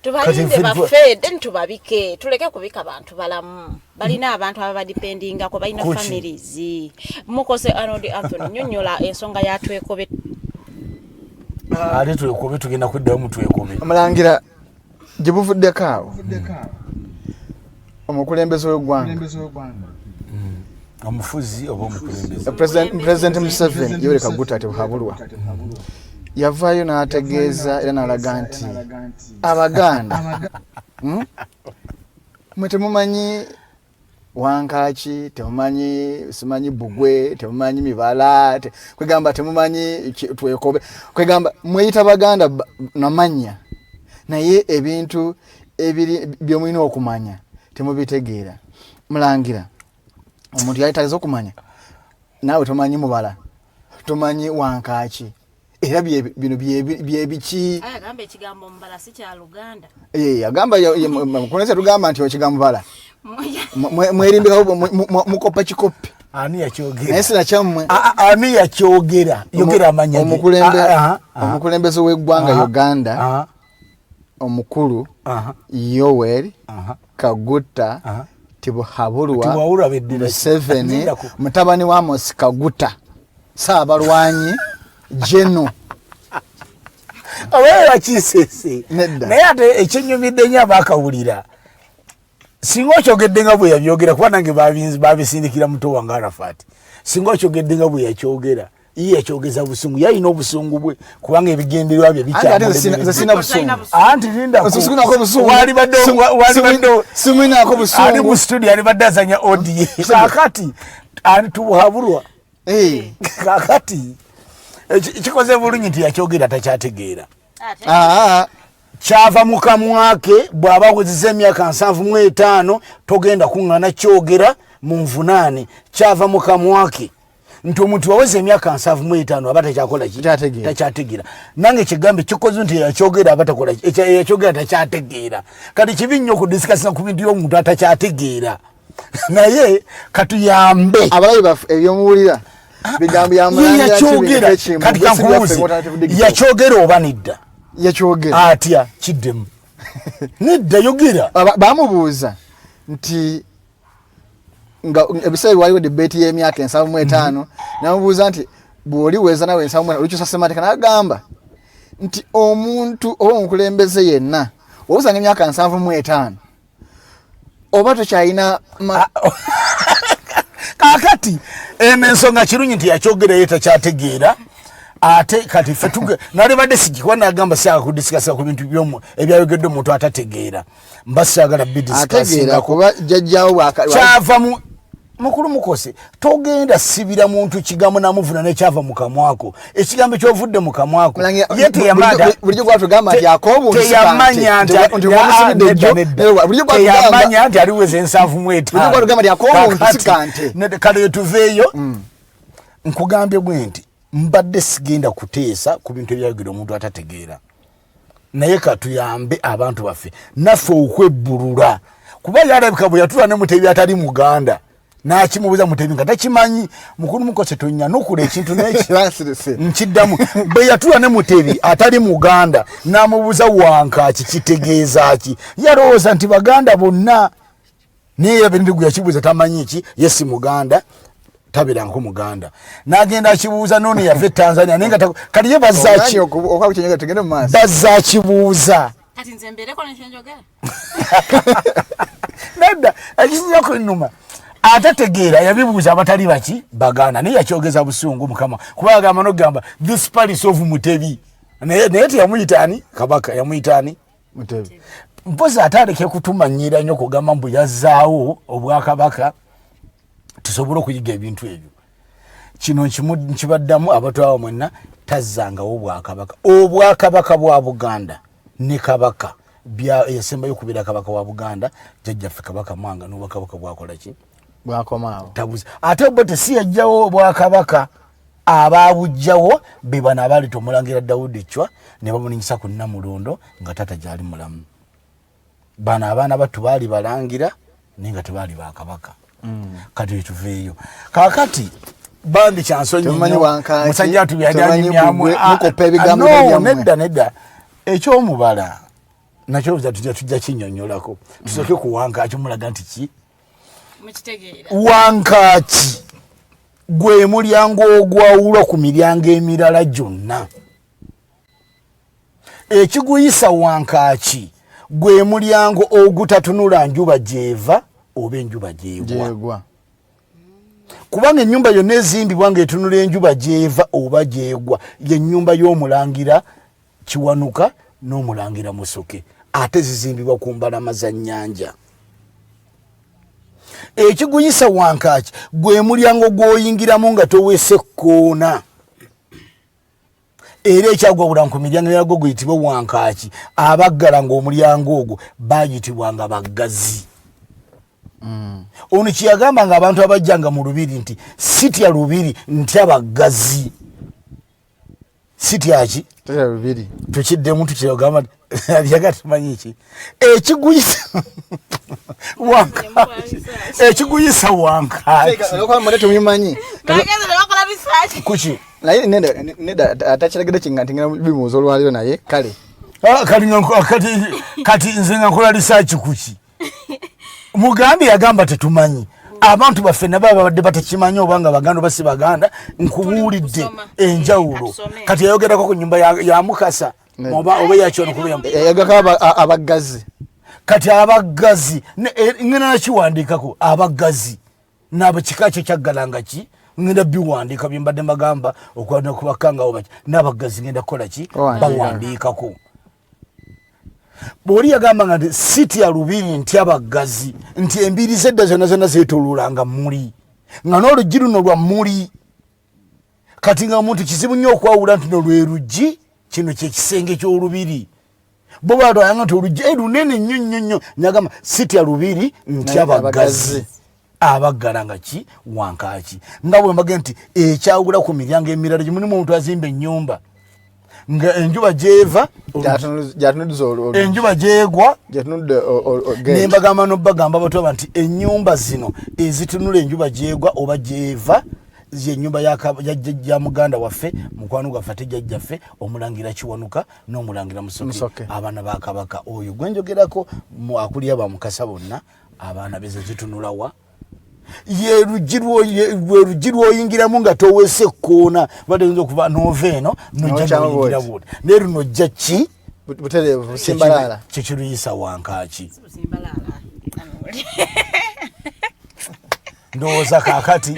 tubalinde baffe then tubabike tuleke kubika bantu balamu balina abantu ababadipendingako balina families Mukose Arnold Anthony nyonyola ensonga yatwekobe ate twekobe tugenda kuddayo mutwekobe Omulangira gye buvuddeko awo omukulembeze w'eggwanga omufuzi oba omukulembeze President Museveni Yoweri Kaguta ati habulwa yavaayo n'ategeeza era n'alaga nti Abaganda mwe temumanyi Wankaki, temumanyi simanyi Bugwe, temumanyi Mibala, kwegamba temumanyi Twekobe, kwegamba mweyita Baganda namanya naye ebintu ebiri byomulina okumanya temubitegeera. Mulangira omuntu yayitagiza okumanya naawe tomanyi Mubala, tomanyi Wankaki, era bino byebiki. Agamba ekigambo Mubala si kya Luganda. Agamba kunese tugamba nti ekigambo Mubala mwerimbika mukopa kikopi. Ani yakyogera? Naye sina kyammwe. Ani yakyogera? Yogera amanya. Omukulembeze w'eggwanga Uganda omukulu Yoweri Kaguta Tibuhaburwa Museveni mutabani wa Amos Kaguta Saabalwanyi Jeno aweera kisese naye ate ekinyumidde nnyo abaakawulira singa okyogedde nga bwe yabyogera kuba nange babisindikira muto wange Arafat singa okyogedde nga bwe yakyogera iye yakyogeza busungu yalina obusungu bwe kubanga ebigendererwa bye bikyasina busungu anti linda wali badde ali mu studio ali badde azanya audio kakati ani tubuhaburwa kakati kikoze bulungi nti yakyogera takyategeera kyava mu kamwake bw'aba awezezza emyaka 75 togenda kuŋŋaana kyogera mu nvunaane kyava mu kamwake nti omuntu waweza emyaka 75 aba takyakola takyategeera nange kigambe kikoze nti yakyogera aba takola yakyogera takyategeera kati kibi nnyo okudisikasina ku bintu by'omuntu atakyategeera naye katuyambe abalabi baffe ebyomuwulira bigambo ya Mulangira yakyogera kati kankubuuze yakyogera oba nedda yakyogera atya kiddemu nedda yogera bamubuuza nti nga ebiseera waliwo debate y'emyaka 75 namubuuza nti bw'oli weza nawe 75 olukyusa sematika n'agamba nti omuntu oba omukulembeze yenna obusanga emyaka 75 oba tokyalina kakati ensonga kirungi nti yakyogera ye takyategeera ate kati ffe nali badde sigikuba nagamba siaga kudisikasa ku bintu ebyayogedde omuntu atategeera mba siagala bidisikasinga kuba jjajjawo kyava mukulu Mukose togenda sibira muntu kigambo namuvuna nekyava mu kamwako ekigambo kyovudde mu kamwako ye teyamanya bulijjo gwatugamba nti Yakobo teyamanya nti aliweza ensanvu mweta bulijjo gwatugamba nti Yakobo ntisikante kale yetuveeyo nkugambye bwe nti mbadde sigenda kuteesa ku bintu ebyayogera omuntu atategeera naye katuyambe abantu baffe naffe okwebbulula kuba yalabika bwe yatula ne Mutebi atali Muganda nakimubuuza Mutebi nga takimanyi mukulu Mukose tonyanukula ekintu nkiddamu bwe yatula ne Mutebi atali Muganda namubuuza Wankaki kitegeeza ki yalowooza nti Baganda bonna naye ebintu yakibuuza tamanyi ki yesi Muganda tabira nko Muganda nagenda akibuuza none yave Tanzania nenga kali ye bazaki okwakuchenga tegende mu maaso bazaki buuza kati nze mbereko n'ekyenjogera nedda ekisiza ko nnuma atategeera yabibuuza abatali baki Baganda naye yakyogeza busungu mukama kuba agamba n'ogamba this palace of Mutebi naye tiyamuyitaani kabaka yamuyitaani Mutebi mpozi atandike kutumanyira nnyo kugamba mbu yazzaawo obwakabaka tusobole okuyiga ebintu ebyo kino nkibaddamu abatwawo mwenna tazzangawo obwakabaka bwa Buganda ne kabaka yasembayo okubeera kabaka wa Buganda jjajjaffe kabaka Mwanga n'obwakabaka bwakola ki bwakomaawo tabuze ate bo tesi yajjawo obwakabaka abaabujjawo be bano abaaleeta Omulangira Dawudi Chwa ne bamuninyisa ku Namulondo nga tata gyali mulamu bano abaana battu baali balangira naye nga tebaali bakabaka kati tuveeyo kakati bandi kyansonyi musajja mukopa ebigambo nedda ekyomubala nakyo tujja kinyonyolako tusoke ku Wankaki mulaga nti ki Wankaki gwe mulyango ogwawulwa ku miryango emirala gyonna ekiguyisa Wankaki gwe mulyango ogutatunula njuba gyeva oba enjuba gyegwa kubanga ennyumba yonna ezimbibwa ng'etunula enjuba gy'eva oba gy'egwa y'ennyumba y'Omulangira Kiwanuka n'Omulangira Musoke ate zizimbibwa ku mbalama za nnyanja. Ekiguyisa wankaaki gwe mulyango gw'oyingiramu nga toweese kkoona era ekyagwabula ku miryango yagwo guyitibwa wankaaki abaggala ng'omulyango ogwo baayitibwanga baggazi. Ono kyeyagamba nga abantu abajjanga mu lubiri nti sitya lubiri ntya baggazi. Sitya ki? Tya lubiri. Tukiddemu tukiragamba yaga tumanyi ki? Ekiguyisa wankaaki. Ekiguyisa wankaaki. Kwa mwana tumimanyi. Kuki? Naye nenda atachiragide kinga ntingira bimuzo olwaliro naye kale. Kati nze nga nkola research kuki? Mugambi yagamba tetumanyi. Abantu baffe nabo babadde batakimanyi obanga baganda basi baganda nkubuulidde enjawulo. Kati yayogerako ku nyumba ya Mukasa oba yakyono kubya yagaka abaggazi. Kati abaggazi ngena nakiwandiikako abaggazi nabo kikakyo kyaggalanga ki ngenda biwandiika byembadde magamba okwana kubakanga obaki n'abaggazi ngenda kukola ki bawandiikako. Bw'oli yagamba nga siti ya lubiri nti abaggazi nti embiri zedda zonna zonna zeetooloolanga muli nga n'oluggi luno lwa muli. Kati nga omuntu kizibu nnyo okwawula nti no lwe luggi kino kyekisenge ky'olubiri bo baatwalanga nti oluggi lunene nnyo nnyo nnyo nyagamba siti ya lubiri nti abaggazi abaggala nga ki wankaaki nga bwe mbage nti ekyawula ku miryango emirala gye mulimu omuntu azimba ennyumba nga enjuba gyeva enjuba gyegwa nembagamba nobagamba batwaba nti ennyumba zino ezitunula enjuba gyegwa oba gyeva ennyumba ya muganda waffe mukwano gwaffe ate jjajjaffe Omulangira Kiwanuka n'Omulangira Musoke abaana ba Kabaka oyo gwenjogerako akulya ba Mukasa bonna abaana beze zitunulawa ye luggi lwoyingiramu nga toweese kkoona badde okuva noveeno nojja noyingira buti naye luno ojja ki butereevu busimbalaala kikiruyisa wankaaki. Ndowooza kaakati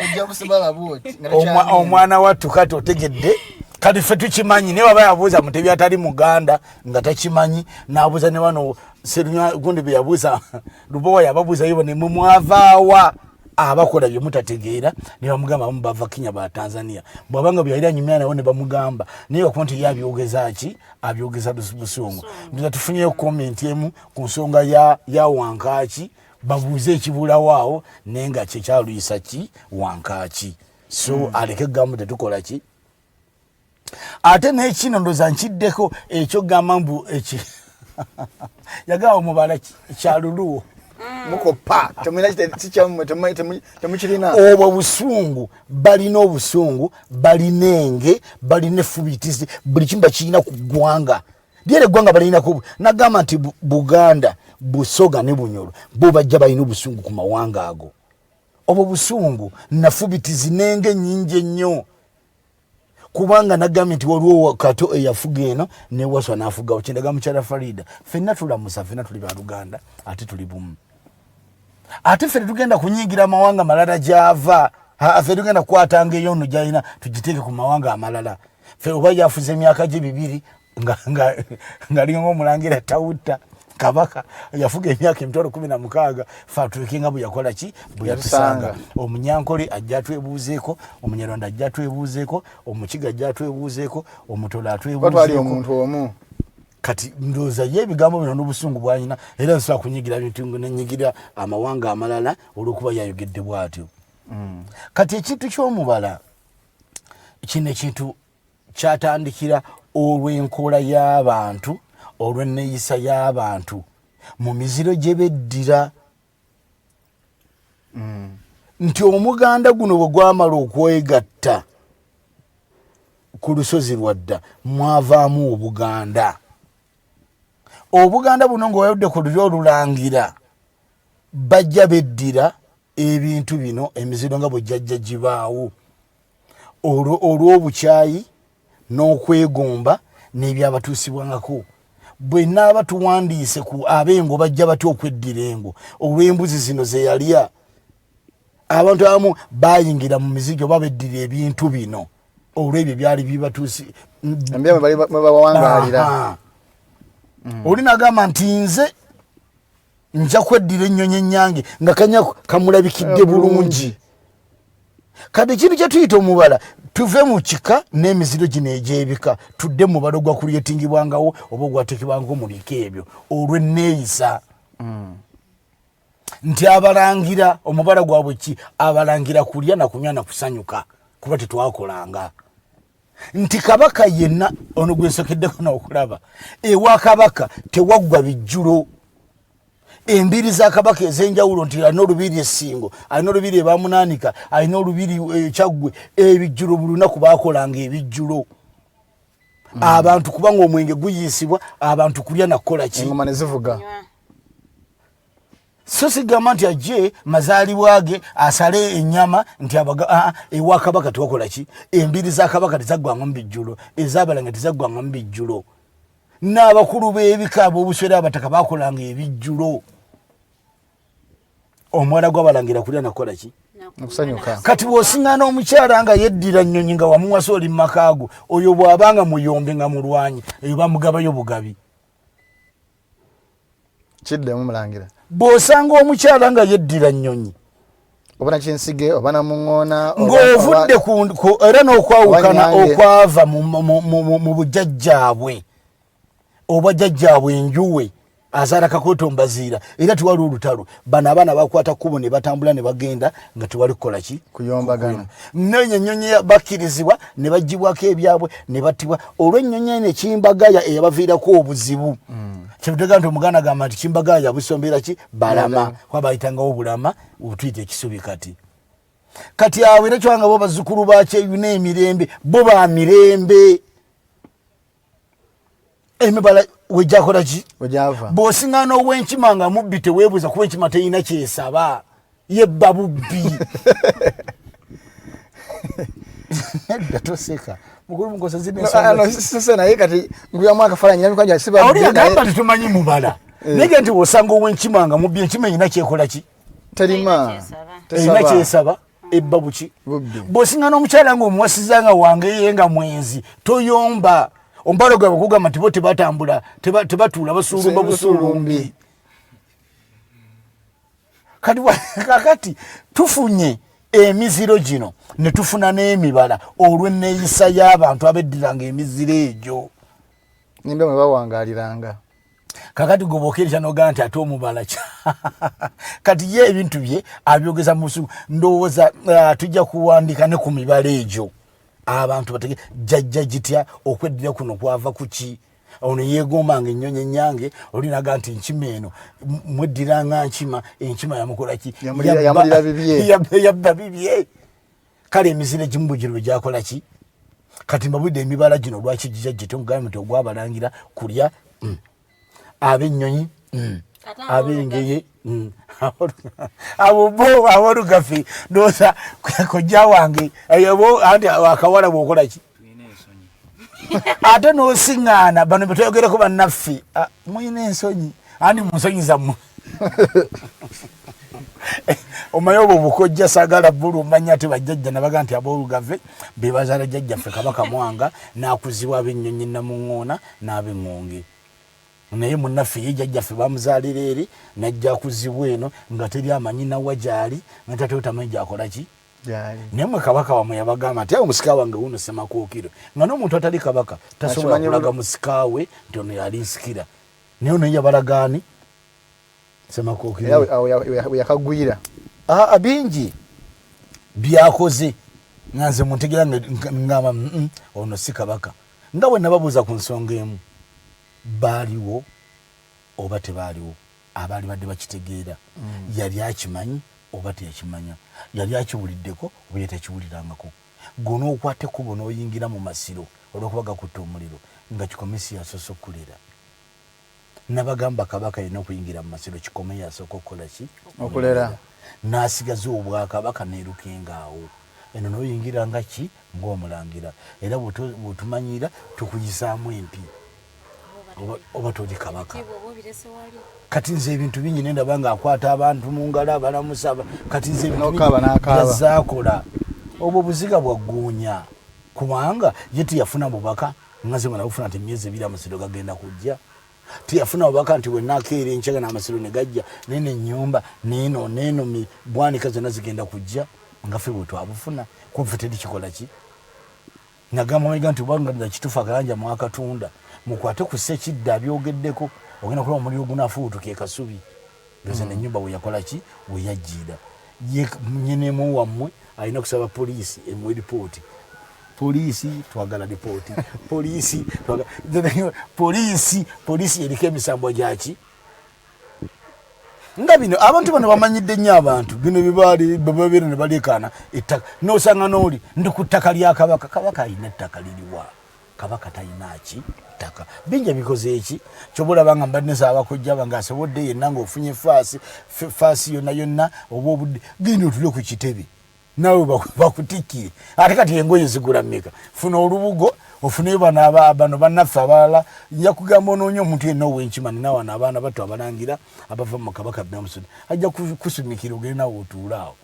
omwana wattu kati otegedde kati ffe tukimanyi naye waba yabuuza mutebi atali muganda nga takimanyi n'abuuza ne wano Serunya gundi bye yabuuza Lubowa yababuuza yibo ne mumwavaawa abakola bye mutategeera ne bamugamba bava Kenya ba Tanzania bwabanga byalira nyumya nawo ne bamugamba naye okunti yabyogeza ki abyogeza busungu. Ndio tufunyeyo comment emu ku nsonga ya wankaaki babuuze ekibula waawo nenga kyekyaluyisa ki wankaaki so aleke gambo tetukola ki ate n'ekino ndoza nkiddeko ekyo gamba mbu eki yagaba omubala kyaluluwo mukopa temukirina obwo busungu balina obusungu balina enge balina effubitizi buli kimba kirina ku ggwanga lyera eggwanga balinako nagamba nti Buganda Busoga ne Bunyoro bo bajja balina obusungu ku mawanga ago obwo busungu nafubitizi nenge nnyingi ennyo kubanga nagambye nti waliwo kato eyafuga eno ne waswa n'afugawo kyendaga mukyala Farida ffenna tulamusa ffenna tuli baluganda ate tuli bumu ate ffe tetugenda kunyigira amawanga malala gyava ffe tugenda kukwatanga eyo nno gyalina tugiteeke ku mawanga amalala ffe oba yafuza emyaka gye 2 nga linga Omulangira Tawutta Kabaka yafuga emyaka 16 fa tulikinga bwe yakola ki bwe yatusanga Omunyankole ajja twebuuzeeko Omunyarwanda ajja twebuuzeeko Omukiga ajja twebuuzeeko Omutola twebuuzeeko omuntu omu kati ndoza ye bigambo bino n'obusungu bwanyina era nsobola kunyigira bintu nenyigira amawanga amalala olw'okuba yayogedde bw'atyo. Kati ekintu ky'omubala kino ekintu kyatandikira olw'enkola y'abantu olw'enneeyisa y'abantu mu miziro gye beddira nti omuganda guno bwe gwamala okwegatta ku lusozi lwadda mwavaamu Obuganda. Obuganda buno ng'oyodde ku lulyo olulangira bajja beddira ebintu bino emiziro nga bwe jjajja gibaawo olw'obukyayi n'okwegomba n'ebyabatuusibwangako bwe naaba tuwandiise ku abengo bajja batya okweddira engo olw'embuzi zino ze yalya abantu abamu bayingira mu mizigo babeddira ebintu bino olw'ebyo byali bibatuusi mbya bali bawangalira oli nagamba nti nze nja kweddira ennyonyi ennyange nga kanyako kamulabikidde bulungi kati ekintu kye tuyita omubala tuve mu kika n'emiziro gino egy'ebika tudde mu mubala ogwakulyetingibwangawo oba ogwateekebwangawo mu bika ebyo olw'enneeyisa nti abalangira omubala gwabwe ki abalangira kulya na kunywa na kusanyuka kuba tetwakolanga nti kabaka yenna ono gwensokeddeko n'okulaba ewa kabaka tewaggwa bijjulo embiri za kabaka ez'enjawulo nti alina olubiri essingo alina olubiri ebamunaanika alina olubiri ekyaggwe ebijjulo buli lunaku baakolanga ebijjulo abantu kubanga omwenge guyisibwa abantu kulya nakukola ki engoma ne zivuga so sigamba nti ajje mazaalibwa ge asale ennyama nti ewa kabaka tewakola ki embiri za kabaka tezaggwanga mu bijjulo ez'abalanga tezaggwanga mu bijjulo n'abakulu b'ebika ab'obuswera abataka baakolanga ebijjulo omuwala gw'abalangira kulya nakukola ki okusanyuka kati bw'osiŋŋaana omukyala nga yeddira nnyonyi nga wamuwasa oli mu makaago oyo bw'abanga muyombe nga mulwanyi eyo bamugabayo bugabi kiddemu mulangira bw'osanga omukyala nga yeddira nnyonyi oba nakinsige oba namuŋŋoona ng'ovudde era n'okwawukana okwava mu bujjajjaabwe oba jjajjaabwe enjuwe azaala kakoto mbaziira era tewali olutalo bano abaana bakwata kkubo ne batambula ne bagenda nga tewali kukola ki kuyombagana nenyo ennyonyi bakkirizibwa ne bagibwako ebyabwe ne battibwa olw'ennyonyi eno Kimbagaya eyabaviirako obuzibu kyebutega nti omuganda agamba nti Kimbagaya yabusombera ki balama kuba bayitangawo bulama obutuyita ekisubi kati awo era kyobanga bo bazzukulu bakyeyuna emirembe bo ba mirembe emibala wejakola ki wejava bw'osiŋŋaana ow'enkima nga mubbi teweebuuza kuba enkima teyina kyesaba yebba bubbi nedda toseka mukulu Mukose zine naye kati nguyamu akafaananyi nabikanja siba oli agamba tetumanyi mubala naye nti bw'osanga ow'enkima nga mubbi enkima erina kyekola ki terima erina kyesaba ebba buki bw'osiŋŋaana omukyala nga omuwasiza nga wange nga mwenzi toyomba ombalo gwe bakugamba nti bo tebatambula tebatuula basuulumba busuulumbi kakati tufunye emiziro gino ne tufuna n'emibala olw'enneeyisa y'abantu abeddiranga emiziro egyo nimbe mwe bawangaliranga kakati gwe bwokeresha n'ogamba nti ate omubala kati ye ebintu bye abyogeza mu busuku ndowooza tujja kuwandiika ne ku mibala egyo abantu batege jjajja gitya okweddira kuno kwava kuki ono yeegombanga ennyonyi ennyange olinaga nti enkima eno mweddiranga nkima enkima yamukola ki yabba bibye kale emiziro egimu bugiro bwe gyakola ki kati mbabudde emibala gino lwaki gijajjete omugambe nti ogwabalangira kulya ab'ennyonyi abengeye abo abolugafe ndooza kojja wange anti akawala bwokola ki ate n'osiŋŋaana bano betwogereko bannaffe muyina ensonyi andi munsonyi zammwe omanyi obwo bukojja sagala bulumanya ate bajjajja nabaga nti aboolugave be bazaala jjajjaffe kabaka mwanga n'akuzibwa ab'ennyonyi namuŋŋoona n'ab'eŋŋonge naye munnaffe ye jjajjaffe bamuzaalira eri najja kuzibwa eno nga teri amanyi nawa gyali nga tate otamanyi gyakola ki naye mwe kabaka wamwe yabagamba nti omusika wange wuno Semakookiro nga n'omuntu atali kabaka tasobola kulaga musika we nti ono yali nsikira naye ono yabalagaani Semakookiro yakagwira bingi byakoze nga nze muntegera ngamba ono si kabaka nga bwe nababuuza ku nsonga emu baaliwo oba tebaaliwo abaali badde bakitegeera yali akimanyi oba teyakimanya yali akiwuliddeko oba yatakiwulirangako gona okwate kubo n'oyingira mu masiro olw'okuba gakutta omuliro nga kikomesi yasoosa okukolera nabagamba kabaka yina okuyingira mu masiro kikome yasooka okukola ki okulera n'asigaza obwakabaka neerukengaawo eno n'oyingiranga ki ng'omulangira era bw'otumanyira tukuyisaamu empi oba toli kabaka kati nze ebintu bingi nenda banga akwata abantu mu ngalo abalamusaba kati nze ebintu zakola obwo buziga bwagunya kubanga ye tiyafuna mubaka ngaze mwana ufuna ati myezi 2 amasiro gagenda kujja tiyafuna mubaka nti we nakeere enchaga na amasiro ne gajja nene nyumba neno mi bwani kaze nazigenda kujja ngafe bwe twabufuna kumfetedi kikola ki nagamba nti bwanga nda kitufa kalanja mwakatunda mukwate ku sekidda byogeddeko ogenda kuba omuliro gunafuutu ke kasubi ngeze ne nyumba we yakola ki we yajjira ye nyenemu wammwe alina kusaba poliisi emu report poliisi twagala report poliisi twagala poliisi erike emisambo gyaki nga bino abantu bano bamanyidde nnyo abantu bino bibaali bababere ne balekana ettaka nosanga n'oli ndi ku ttaka lya kabaka kabaka alina ettaka liriwa kabaka talina ki ttaka binja bikoze eki kyobulaba nga mbadde nsaba kujja banga asobodde yenna ng'ofunye faasi yonna oba obudde genda otule ku kitebe nawe bakutikkire ate kati engoye zigula mmeka funa olubugo ofune bano bannaffe abalala nja kugamba onoonye omuntu yenna ow'enkimani nawana abaana bato abalangira abava mu kabaka bnamusoni ajja kusumikira ogende nawe otuule awo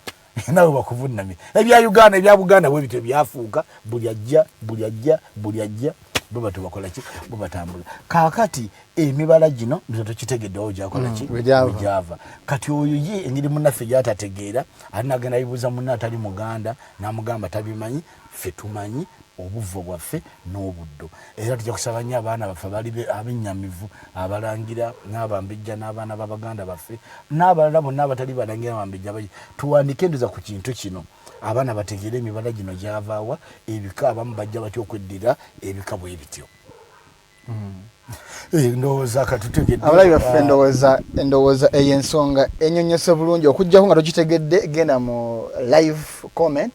nawe bakuvunamye ebya Uganda ebya Buganda bwe bityo byafuuka buli ajja bo bato bakola ki bo batambula kaakati emibala gino bizo tokitegeddewo gyakola ki gyava kati oyo ye engeri munnaffe gyatategeera alina agenda yibuuza munna atali Muganda n'amugamba tabimanyi ffe tumanyi obuvo bwaffe n'obuddo era tujja kusaba nnyo abaana baffe bali abennyamivu abalangira n'abambejja n'abaana b'Abaganda baffe n'abalala bonna abatali balangira n'abambejja tuwandike endoza ku kintu kino abaana bategeere emibala gino gyavaawa ebika abamu bajja batya okweddira ebika bwe bityo ndowooza katutegedde abalabi baffe endowooza ey'ensonga ennyonyosa bulungi okuggyako nga tokitegedde genda mu live comment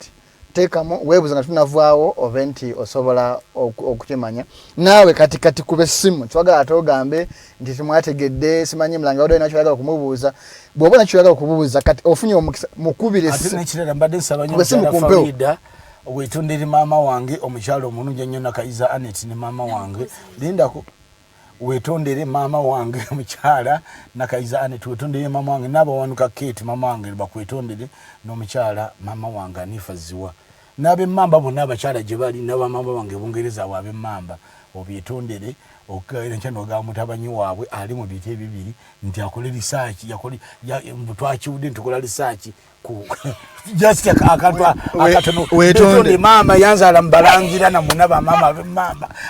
teekamu weebuuza nga tunavaawo oba nti osobola okukimanya naawe kati kuba essimu twagala ate ogambe nti timwategedde simanyi Mulangira Odoi nakyoyagala okumubuuza bw'oba nakyoyagala okubuuza kati ofunye omukisa mukubire ate nekirala mbadde nsaba nnyo omukyala Farida weetondere maama wange omukyala omulungi ennyo Nakayiza Anet ne maama wange lindako wetondere maama wange omukyala Nakayiza Anet wetondere maama wange n'abawanuka Kate maama wange bakwetondere n'omukyala maama wange anifaziwa n'ab'emmamba bonna abakyala gye bali n'abamamba wange Bungereza waabwe emmamba obyetondere okaira nkyano ga mutabanyi waabwe ali mu bite bibiri nti akole research twakiwudde ntukola research ku just akatono wetonde mama yanzala mbalangira na munaba mama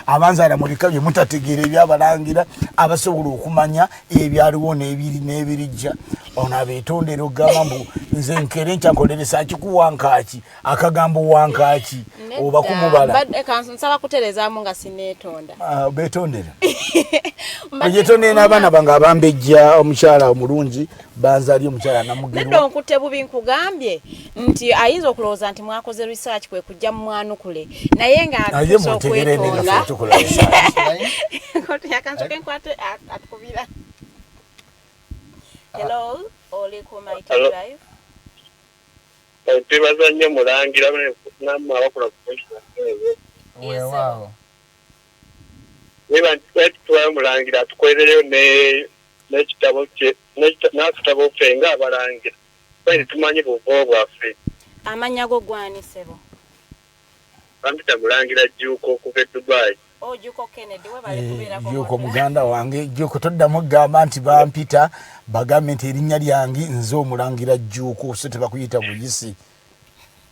abanzala mu bikabye mutategeere byabalangira abasobola okumanya ebyaliwo n'ebirijja ona betondero gambo nze nkere nkyakole research ku wankaki akagambo wankaki oba kumubala bad kanso nsaba kuterezaamu nga sinetonda betondere betonde n'abaana banga abambejja omukyala omulungi banzali omukyala namugirwa ndo nkutte bubi nkugambye nti ayizo okulooza nti mwakoze research kwe kujja mwana kule naye nga atusookwetonda kote yakansoke nkwate atukubira hello oli ku Mighty Drive Tibaza nnyo Mulangira namma wakola wow niba tuwa Mulangira tukwereyo n'ekitabo kye n'akatabo fenga abalangira bali tumanyi buvo bwaffe amanya go gwanisebo bampita Mulangira Juko kuva Dubai Juko Kennedy we bali kubera ko Juko muganda wange Juko toddamu gamba nti bampita bagambe nti erinnya lyange nze Omulangira Juko so tebakuyita buyisi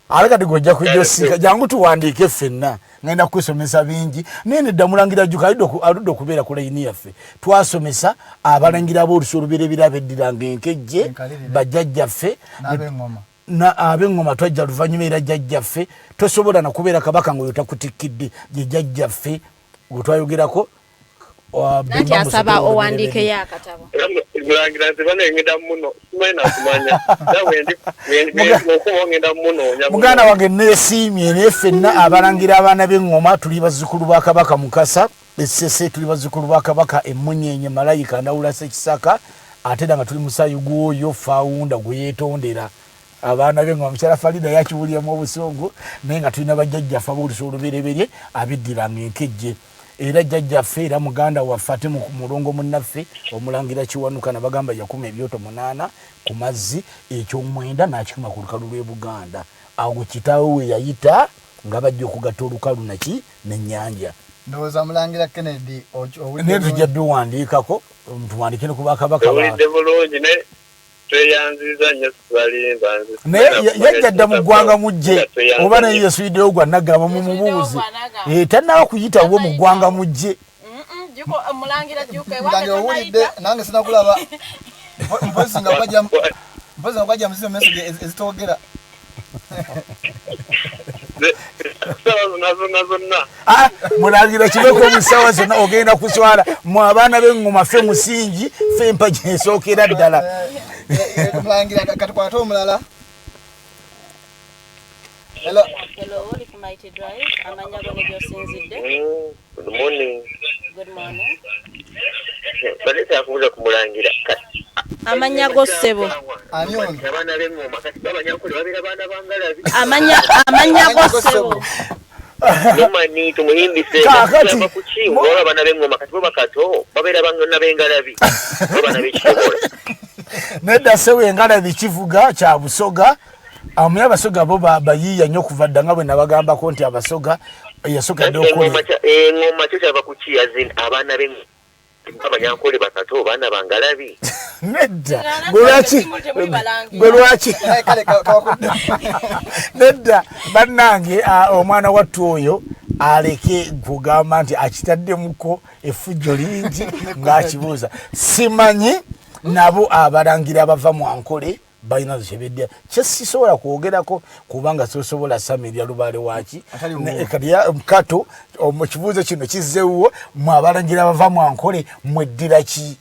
alakati gojja kujosika jangu tuwandiike ffenna ngenda kusomesa bingi nene dda Mulangira Juko aludde okubeera ku layini yaffe twasomesa abalangira b'olusu birabe eddiranga enkejje bajjajjaffe ab'engoma twajja luvannyuma era jjajjaffe tosobola na kubeera kabaka ng'oyo takutikkidde gye jjajjaffe gwe twayogerako nti asaba owandiike yakatabo Mulangira nze banengenda muno simanya kumanya nawe okubongenda muno muganda wange neesiimye naye ffenna abalangira abaana b'engoma tuli bazzukulu ba Kabaka Mukasa essese tuli bazzukulu ba Kabaka Emmunyenye Malayika Ndawula Ssekisaka ate nga tuli musayugu oyo Faunda gwe yeetondera abaana b'engoma mukyala Farida yakiwuliramu obusungu naye nga tulina bajjajjaffe ab'olusu olubereberye abiddiranga enkejje era jjajjaffe era muganda waffe ate mulongo munnaffe Omulangira Kiwanuka na bagamba yakuma ebyoto 8 ku mazzi eky'omwenda n'akikuma ku lukalu lw'e Buganda awo kitaawe we yayita nga bajja okugatta olukalu naki n'ennyanja ndowooza Mulangira Kennedy netujja tuwandiikako tuwandike ne ku bakabaka yajja dda mu ggwanga mujje oba naye yesuyiddeyo gwa nagamba mu mubuuzi tannaba kuyitawo mu ggwanga mujje owulidde nange sinakulaba mpozi nga kwajja muzino message ezitogera Mulangira kibeko omusawa zonna ogenda kuswala mu abaana b'engoma ffe musingi ffe empagi esookera ddala Mulangira katukwate omulala Hello, oli ku Mighty Drive. Amanya gone gyosinzidde. Good morning. Good morning. Baleta akubuza ku Mulangira. Amanya go ssebo. Arnold. Abana b'engoma kati babanya ko babira bana bangalabi. Amanya go ssebo. Nomani tumuhimbi sema kulaba kuki ngora bana b'engoma kati bo bakato babira bangana b'engalabi. Bana b'ekibora. Nedda sewe engalabi kivuga kya Busoga. Amya abasoga bo bayiya nnyo kuva dda nga bwe nabagambako nti abasoga yasogadde ngoma kyo kyava ku kiyazin abaana b'abanyankole bakato baana bangalabi nedda bwe lwaki nedda bannange omwana wattu oyo aleke kugamba nti akitaddemuko effujjo lingi ng'akibuuza simanyi nabo abalangira abava mu Ankole balina zebedde kyesisobola kwogerako kubanga sosobola samirya lubaale waki kaliya mkato omukibuuzo kino kizzeewo mu abalangira bava mu Ankole mweddira ki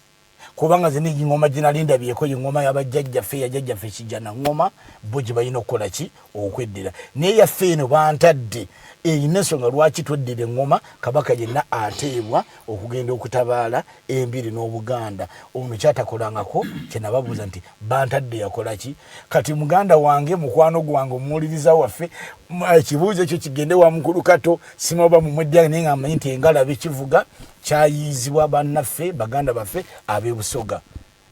kubanga zini ngoma ginalinda byeko ngoma yabajjajjaffe yajjajjaffe kijana ngoma bo gye balina okukola ki okweddira naye yaffe eno bantadde ensonga lwaki tweddira engoma kabaka yenna ateebwa okugenda okutabaala embiri n'Obuganda ono kyatakolangako kyenababuuza nti bantadde yakola ki kati muganda wange mukwano gwange omuwuliriza waffe ekibuuzo ekyo kigende wa mukulu kato simoba mu mwedda naye nga amanyi nti engalabi kivuga kyayizibwa bannaffe baganda baffe ab'e Busoga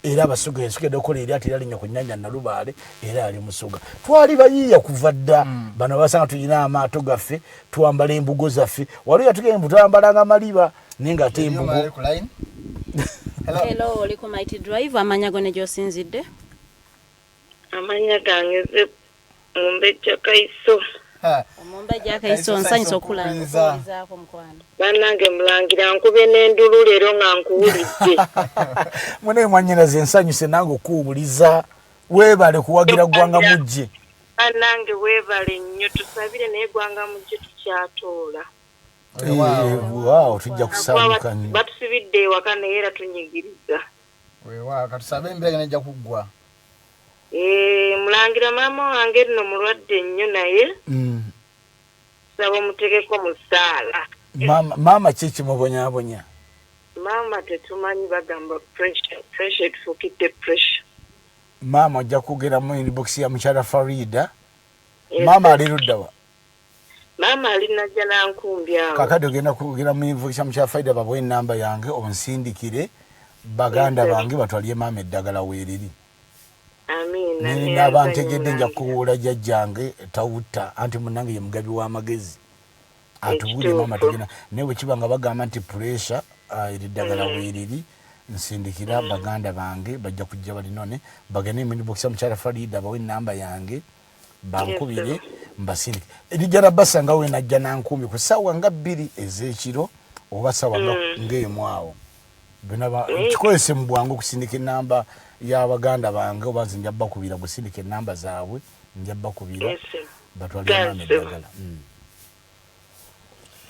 era abasoga yasukidde okola eryato era linnya ku nnyanja Nalubaale era ali Musoga twali bayiiya kuva dda bano basanga tulina amaato gaffe twambala embugo zaffe waliwo yatugenda embu twambalanga maliba naye nga ate embugo Hello, oli ku Mighty Drive. Amanya gone gyosinzidde. Amanya gange ze Mumbejja Kaiso. Omumbejja Kaiso nsanyisa okulangizaako mukwano. Bannange Mulangira nkube n'endulu leero nga nkuwulidde. Mune mwanyinaze nsanyuse nange okuwuliza weebale kuwagira ggwanga mujje. Bannange weebale nnyo tusabire naye ggwanga mujje tukyatoola. Wow, tujja kusaabuka nnyo. Batusibidde ewaka naye era tunyigiriza. Weewaawo katusabe embeera nejja kuggwa. Mulangira maama wange nno mulwadde nnyo naye saba mutegeko musaala. Maama kiki mubonyaabonya? Maama tetumanyi bagamba pressure etufukidde pressure. Maama ojja kugera mu inbox ya mukyala Farida. Maama ali luddawa? Maama ali najja nankumbi awo. Kakati ogenda kugera mu inbox ya mukyala Farida babuwe ennamba yange onsindikire baganda bange batwalye maama eddagala weeriri. Amina. N'abantegedde nja kuwuula jjajjange tawutta anti munnange ye mugabi w'amagezi. Atubulye maama tugenda naye bwe kiba nga bagamba nti pressure eriddagala weeriri nsindikira baganda bange bajja kujja bali none bagende mu inbox ya mukyala Farida bawe ennamba yange bankubire mbasindike erijjala basanga we najja nankumi ku ssaawa nga 2 ez'ekiro oba ssaawa ng'emu awo kikozese mu bwangu okusindika ennamba y'abaganda bange oba nze njabba kubira gusindika ennamba zaabwe njabba kubira batwalire maama eddagala.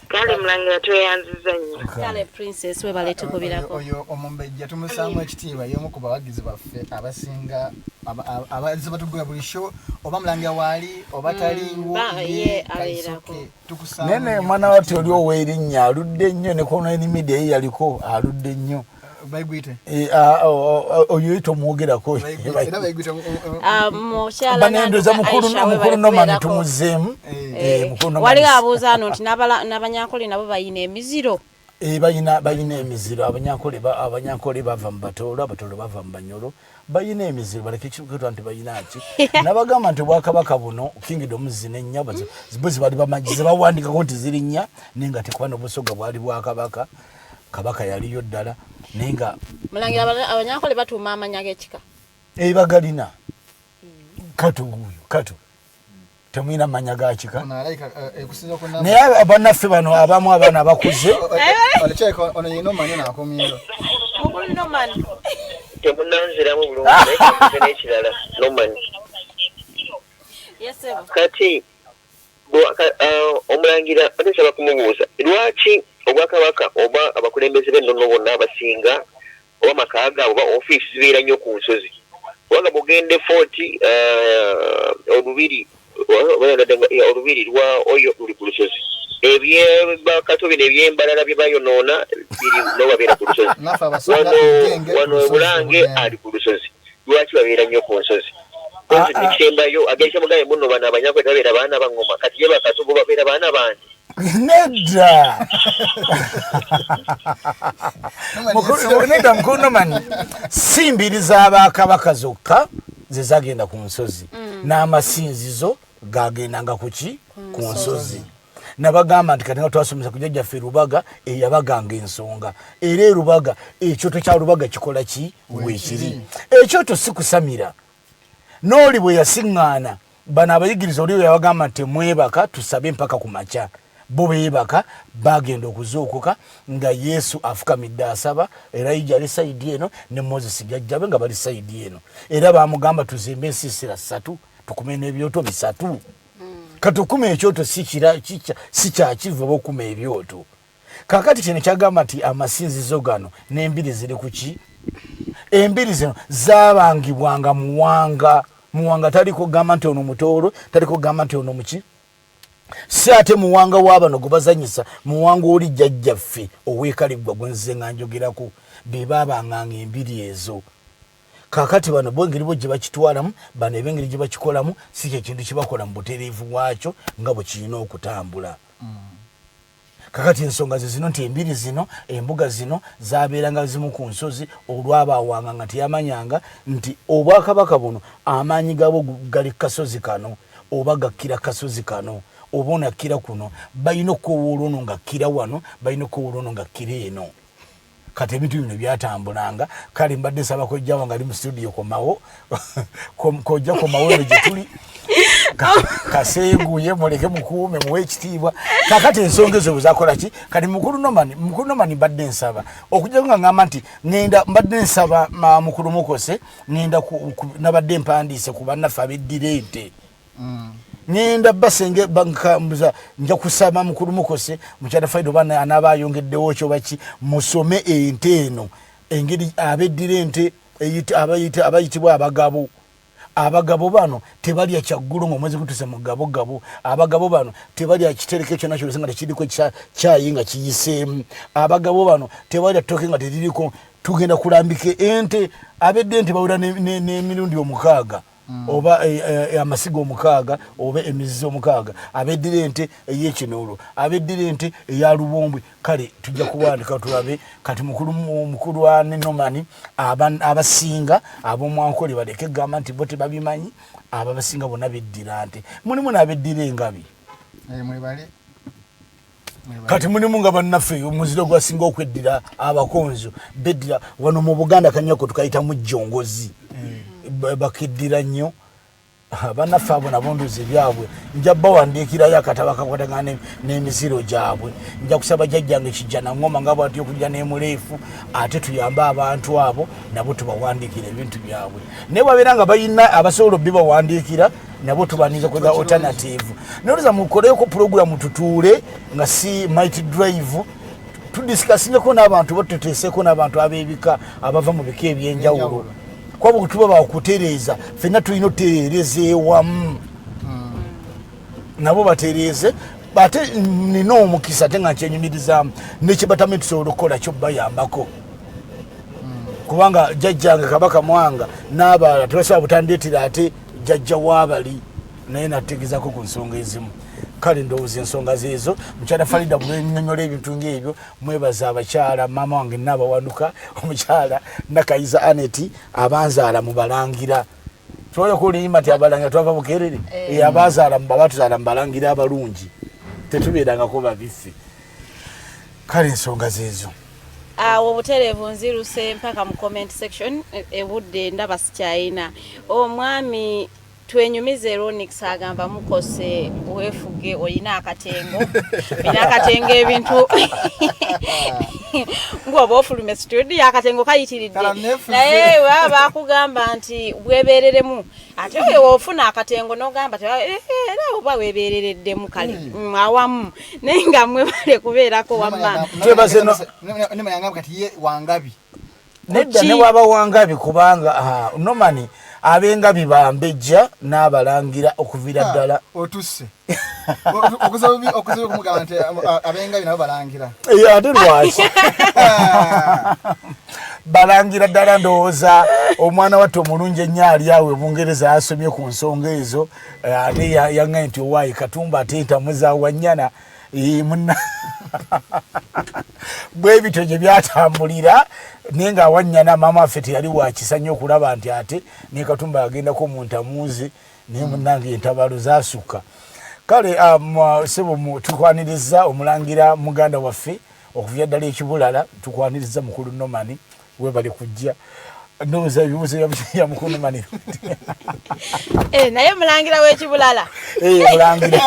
Kale Mulangira tweyanziza nnyo. Kale Princess we balete kubirako. Oyo Omumbejja tumusaamu ekitiibwa y'omu ku bawagizi baffe abasinga abazi batugula buli show oba Mulangira waali oba taliiwo ye abeerako. Nene mwana wati oli ow'erinnya aludde nnyo ne kono enimidia ye yaliko aludde nnyo. Baigwite. Oyo yito mwogerako. Era baigwite mukyala banendoza mukulu nomani tumuzeemu. Waliwo abuuza ano nti n'abanyankole nabo bayina emiziro. bayina emiziro abanyankole bava mu Batoolo Abatolo bava mu Banyoro bayina emiziro baleke kikutwa nti bayina ki nabagamba nti Bwakabaka buno kingdom zine nnya zibuzi bali bamajize bawandika ko nti ziri nnya nenga tekubana obusoga bwali Bwakabaka kabaka yaliyo ddala nenga Mulangira abanyankole batuma amanya g'ekika bagalina katu temwina manya gakika naye bannaffe bano abamu abaana abakuze temunanziramu bulungi n'ekirala nomani kati Omulangira bateesaba kumubuuza lwaki Obwakabaka oba abakulembeze b'ennono bonna abasinga oba maka gaabwe oba ofiisi zibeera nnyo ku nsozi kubanga bugende 40 olubiri lwa oyo luli ku lusozi ebyebakato bino ebyembalala bye bayonoona biri nobabeera ku lusozi wano Bulange ali ku lusozi lwaki babeera nnyo ku nsozi ekisembayo ageisa mugabe muno bano abanyankole babeera baana bangoma kati ye bakato bo babeera baana bandi nedda mukulu nomani simbiri z'Abakabaka zokka ze zagenda ku nsozi n'amasinzizo gagendanga kuki ku nsozi nabagamba nti kati nga twasomesa ku jjajjaffe Lubaga eyabaganga ensonga era Lubaga ekyoto kya Lubaga kikola ki weekiri ekyoto si kusamira n'oli bwe yasiŋŋaana bano abayigiriza oli yabagamba nti mwebaka tusabe mpaka ku makya bo beebaka bagenda okuzuukuka nga Yesu afukamidde asaba Elijah ali sayidi eno ne Moses jjajjabe nga bali sayidi eno era bamugamba tuzimbe ensiisira 3 tukume n'ebyoto 3 katukuma ekyoto si kyakiva bokuma ebyoto kakati kino kyagamba nti amasinzizo gano n'embiri ziri kuki embiri zino zabangibwanga muwanga taliko gamba nti ono Mutoolo taliko gamba nti ono muki si ate muwanga w'abano gwe bazanyisa muwanga oli jjajjaffe ow'ekaliggwa gwe nzize nga njogerako be baabanganga embiri ezo kakati bano bwengeri bo gye bakitwalamu bano ebengeri gye bakikolamu si kyekintu kibakola mu butereevu bwakyo nga bwe kirina okutambula kakati ensonga ze zino nti embiri zino embuga zino zabeeranga zimu ku nsozi olwabawanga nga teyamanyanga nti Obwakabaka buno amaanyi gabo gali kasozi kano oba gakkira kasozi kano oba onakkira kuno balina okuwoola ono ngakkira wano balina okuwoola ono ngakkira eno kati ebintu bino byatambulanga kale mbadde nsaba kojja wange ali mu studio komawo kojja komawo eno gye tuli kaseeguye muleke mukuume muwe ekitiibwa kakati ensonga ezo bwezakola ki kati mukulu nomani mbadde nsaba okujja nga ngamba nti ngenda mbadde nsaba mukulu Mukose ngenda nabadde mpandiise ku bannaffe abeddira ente ngenda basenge bankambuza nja kusaba mukulu Mukose mukyala Farida bana anaba ayongeddewo kyo baki musome ente eno engeri abeddira ente abayitibwa abagabo bano tebalya kyaggulu ng'omwezi gutuse mu gabo abagabo bano tebalya kitereke kyonna kyolese nga tekiriko kyayi nga kiyiseemu abagabo bano tebalya ttooke nga teririko tugenda kulambika ente abedde ente bawera n'emirundi 6 oba amasigo 6 oba emizizo 6 abeddira ente ey'Ekinoolo abeddira ente eya Lubombwe kale tujja kuwandika tulabe kati mukulu wa Nomani abasinga ab'omwankole baleke gamba nti bo tebabimanyi abasinga bonna beddira nte mulimu n'abeddira engabi mwebale kati mulimu nga bannaffe omuziro gwasinga okweddira abakonzo beddira wano mu Buganda kanyako tukayita mu jjongozi bakiddira nnyo bannaffe abo nabo nduzi byabwe nja bawandiikirayo akatabo akakwatagana n'emiziro gyabwe nja kusaba jjajjange kijjana ngoma nga bwatyo okujja n'emuleefu ate tuyambe abantu abo nabo tubawandiikira ebintu byabwe naye babeera nga balina abasobola bibawandiikira nabo tubaniza kwega alternative noleza mukoleko programu tutuule nga si might drive tudiscussingeko n'abantu batuteeseko n'abantu ab'ebika abava mu bika ebyenjawulo kwabo kutuba bakutereeza fenna tulina otereereza ewamu nabo batereeze ate nina omukisa ate nga nkyenyumirizaamu nekyebatamye tusobola okukola kyo bayambako kubanga jjajjange Kabaka Mwanga n'abalala tebasobola butandeetera ate jjajja waabali naye nategeezako ku nsonga ezimu kale ndowooza ensonga zeezo mukyala Farida bwennyonnyola ebintu ng'ebyo mwebaza abakyala mama wange n'abawanuka omukyala Nakayiza Aneti abanzaala mu Balangira twoyo kuliyima ti abalangira twava Bukerere abazaala mu babatuzaala mu Balangira abalungi tetubeerangako babiffe kale ensonga zeezo awo obutereevu nziruse mpaka mu comment section ebudde ndaba sikyayina omwami twenyumize Ronix agamba Mukose wefuge oyina akatengo ebintu ngo bofulume studio akatengo kayitiridde naye baba akugamba nti bwebereremu ate wewe ofuna akatengo nogamba era oba weberereddemu kale awamu nenga mwe bale kubeerako wamma tebaze ne mayanga kati ye wangabi nedda ne waba wangabi kubanga nomani abenga bibambejja n'abalangira okuvira ddala otuse okuzobi kumugamba nti abenga binabo balangira ate lwaki balangira ddala ndowooza omwana wattu omulungi ennyo ali awo Bungereza asomye ku nsonga ezo ate yaŋŋaye nti owaayi Katumba ate ntamuzaawa nnyana munna bwe bityo gye byatambulira naye nga awanyana maama waffe teyali wakisa nnyo okulaba nti ate ne Katumba yagendako mu ntamuuzi naye munnange entabaalo zaasukka kale sebo tukwaniriza Omulangira muganda waffe okuvya ddala ekibulala tukwaniriza mukulu Nomani we bali kujja ndowooza ebibuuzo bya mukulu Nomani naye Mulangira w'ekibulala Mulangira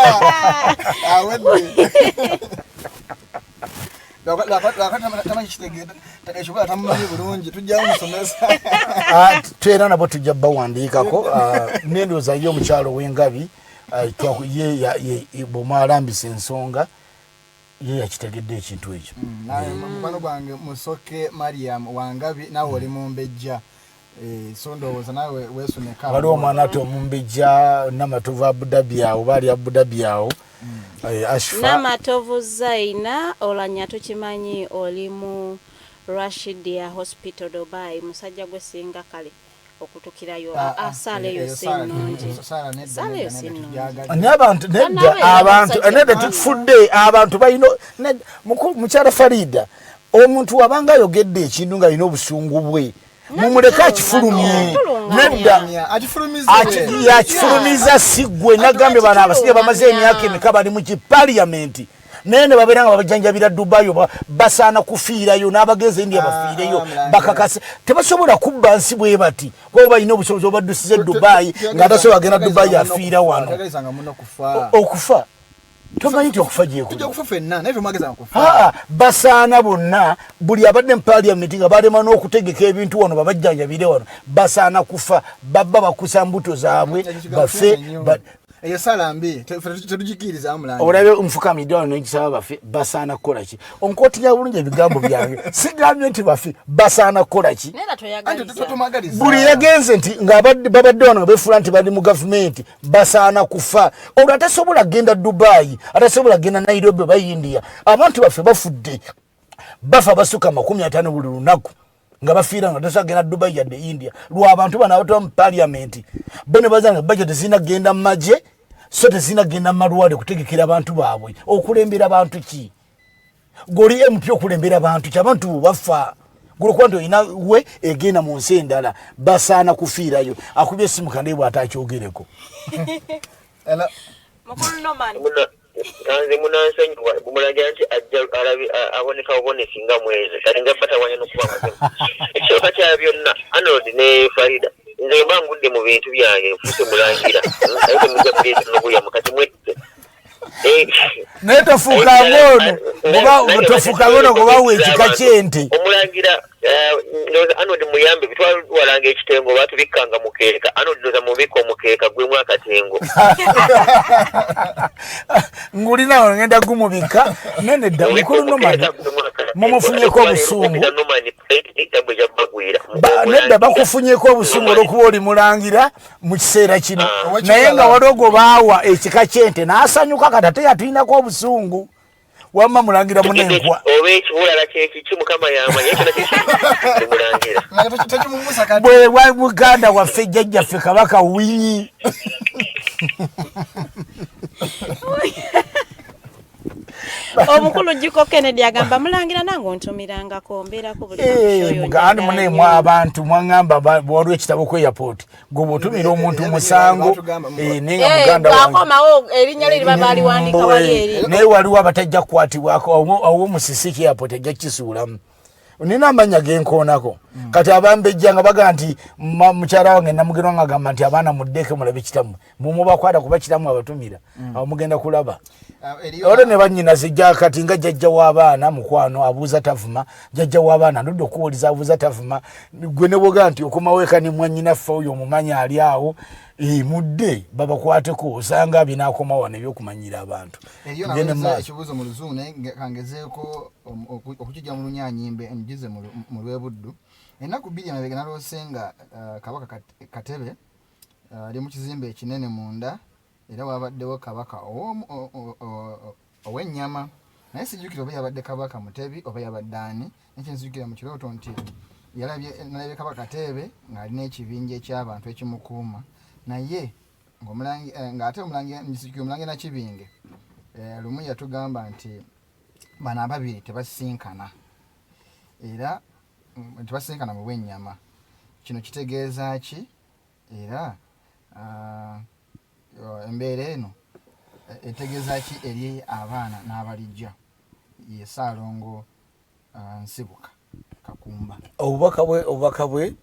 twera nabo tujja bawandiikako nendowooza ye omukyalo w'engabi bwomwalambisa ensonga ye yakitegedde ekintu ekyo mukwano gwange Musoke Mariam Wangabi nawe oli mumbejja so ndowooza nawe weesomeka waliwo omwana ati omumbejja Namatovu Abu Dhabi awo baali Abu Dhabi awo Namatovu Zaina olanya tukimanyi oli mu Rashidia Hospital Dubai musajja gwe singa kale okutukirayo asaleyo sinonje asaleyo sinonje abantu tutufudde abantu balina mukyala Farida omuntu wabanga ayogedde ekintu nga alina obusungu bwe mumuleka akifulumye nedda yakifulumiza siggwe nagambe bano abasajja bamaze emyaka emeka bali mu kipaliyamenti naye ne babeera nga babajanjabira Dubai basaana kufiirayo n'abagenzi India bafiireyo bakakase tebasobola kubba nsi bwe bati kuba balina obusobozi obaddusize Dubai ng'atasobola agenda Dubai afiira wano okufa tomanyi nti okufa basaana bonna buli abadde mu parliament nga balema n'okutegeka ebintu wano babajjanjabire wano basaana kufa babba bakusa mbuto zaabwe bafe eyasala mbi tetujikiriza Omulangira olabe omufukamidde wano n'ekisaba bafe basaana kukola ki onkootira bulungi ebigambo byange sigambye nti bafe basaana kukola ki buli yagenze nti babadde wano nga befuula nti bali mu gavumenti basaana kufa olwo atasobola genda Dubai atasobola genda Nairobi oba India abantu baffe bafudde bafa basuka 50 buli lunaku nga bafiira nga tasagenda Dubai yadde India lwa abantu bano abatuba mu parliament bone bazanga budget zinagenda mu magye so tezinagenda mu malwaliro kutegekera abantu baabwe okulembera abantu ki goli MP okulembera abantu ki abantu bafa gulokwanto ina we egenda mu nsi endala basaana kufiirayo akubye esimu kandi bw'atakyogereko mukulu Nomani kanze munansonyiwa Omulangira nti aboneka obonesi nga mwezi kati nga fatawanya n'okuba mazima ekisooka kya byonna Arnold ne Farida nze mba ngudde mu bintu byange nfuse Mulangira naye temujja kuleeta n'obulyamu kati mwette naye tofuuka ngono tofuuka ngono gobawa ekika ky'ente Omulangira ndowooza Arnold muyambe bitwalanga ekitengo batubikkanga mukeeka Arnold ndowooza mubikka omukeeka gwemu akatengo ngulinawo ngenda gumubika nene dda mukulu Nomani mumufunyeko obusungu nedda bakufunyeko obusungu olwokuba oli Mulangira mu kiseera kino naye nga waliwo gwe baawa ekika ky'ente n'asanyuka kati ate yatulinako obusungu wamma Mulangira munenkwa oba ekibulala kyekiki Mukama yamanya ekyo nakyo Mulangira bwe bwa Buganda waffe jjajjaffe Kabaka Winyi Omukulu Jiko Kennedy agamba Mulangira nange ontumirangako mbeerako buli shoyo mugandi mune mwa abantu mwangamba bwalwe kitabo ku airport gobo tumira omuntu musango ninga muganda wange akomawo erinnya liri babali wandika wali eri naye waliwo abatajja kukwatibwako awo musisiki airport ajja kisuulamu nina amanya genkoonako kati abambejjanga baga nti mukyala wange namugero nga agamba nti abaana muddeke mulabe kitamu mumubakwata kuba kitamu abatumira awo mugenda kulaba olwo ne bannyina zijja kati nga jjajja w'abaana mukwano abuuza tavuma jjajja w'abaana ndudde okuwuliza abuuza tavuma gwe ne boga nti okomaweeka ne mwannyinaffe oyo omumanya ali awo mudde babakwateko osanga binakoma wano ebyokumanyira abantu ekibuuzo mu luzungu naye kangezeeko okukijja mu lunyanyimbe njize mu lwebuddu ennaku 2 emabega naloose nga kabaka katebe ali mu kizimbe ekinene munda era wabaddewo kabaka ow'ennyama naye sijjukira oba yabadde kabaka mutebi oba yabadde ani nekyenzijukira mu kirooto nti nalabye kabaka katebe ng'alina ekibinja eky'abantu ekimukuuma naye ng'ate Omulangira Nakibinge lumu yatugamba nti bano ababiri tebasinkana era tebasinkana mu bw'ennyama kino kitegeeza ki era embeera eno etegeeza ki eri abaana n'abalijja ye Ssaalongo Nsibuka Kakumba obubaka bwe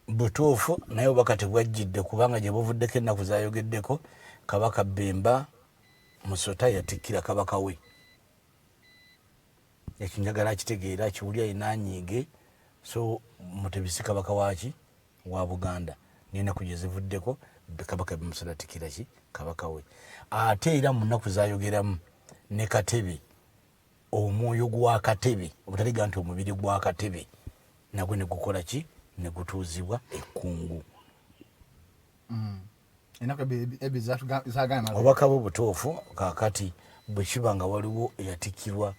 butuufu naye obubaka tebwajjidde kubanga gye buvuddeko ennaku zayogeddeko kabaka Bemba Musota yatikkira kabaka we ekinjagala akitegeera akiwulya yenanyiige so Mutebisi kabaka waki wa Buganda n'ennaku gye zivuddeko kabaka Musota atikkira ki kabaka we ate era mu nnaku zayogeramu ne Katebe omwoyo gwa Katebe obutaliga nti omubiri gwa Katebe nagwe ne gukola ki ne gutuuzibwa ekkungu obubaka bwe butuufu kaakati bwe kiba nga waliwo eyatikkirwa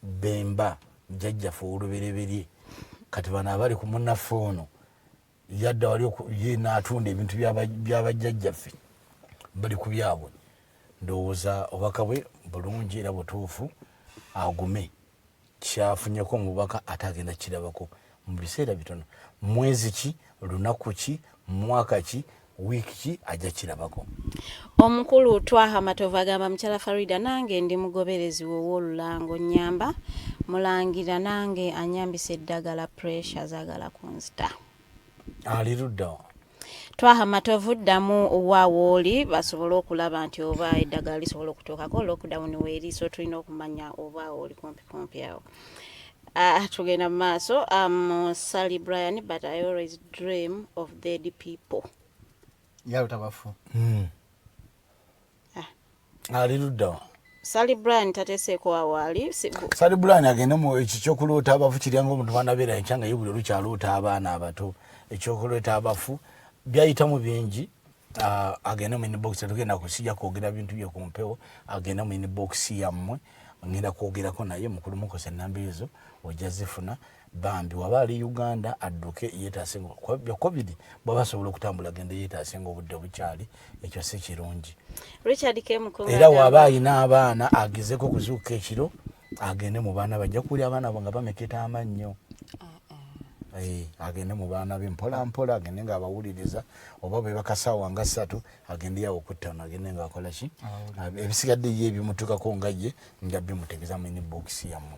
Bemba jjajjaffe olubereberye kati bano abali ku munnaffe ono yadda wali ye n'atunda ebintu by'abajjajjaffe bali ku byabwe ndowooza obubaka bwe bulungi era butuufu agume kyafunyeko omubaka ate agenda kirabako mu biseera bitono mwezi ki lunaku ki mwaka ki wiiki ki ajja kirabako. Omukulu Twaha Matovu agamba mukyala Farida nange ndi mugoberezi w'olulango nyamba Mulangira nange anyambisa eddagala pressure zagala kunsta ali ludda Twaha Matovu ddamu waawooli basobole okulaba nti oba eddagala lisobola okutuukako lockdown weeri so tulina okumanya oba oli kumpi awo. Tugenda mu maaso Sally Brian but I always dream of dead people. Yalutabafu. Ali ludda Sally Brian tateseeko awaali Sally Brian agenda mu ekikyokulota abafu kiryanga omuntu banabeera ekyanga yebuli lukyaloota abaana abato ekyokulota abafu byayitamu bingi agenda mu inbox tugenda kusijja kwogera bintu bye ku mpewo agenda mu inbox yammwe ngenda kwogerako naye mukulu Mukose namba ezo ojja zifuna bambi waba ali Uganda adduke yeetaasenga kwa covid bwaba asobola okutambula agenda yeetaasenga obudde bukyali ekyo si kirungi Richard K. Mukunga era waba alina abaana agezeko kuzuuka ekiro agende mu baana bajja kuli abaana bo nga bameketa amannyo agende mu baana be mpola mpola agende nga abawuliriza oba bwe bakasaawa nga 3 agende yawo ku 5 agende nga akola ki ebisigadde ye ebimutukako nga ye nga bimutegeeza mu inbox yammwe.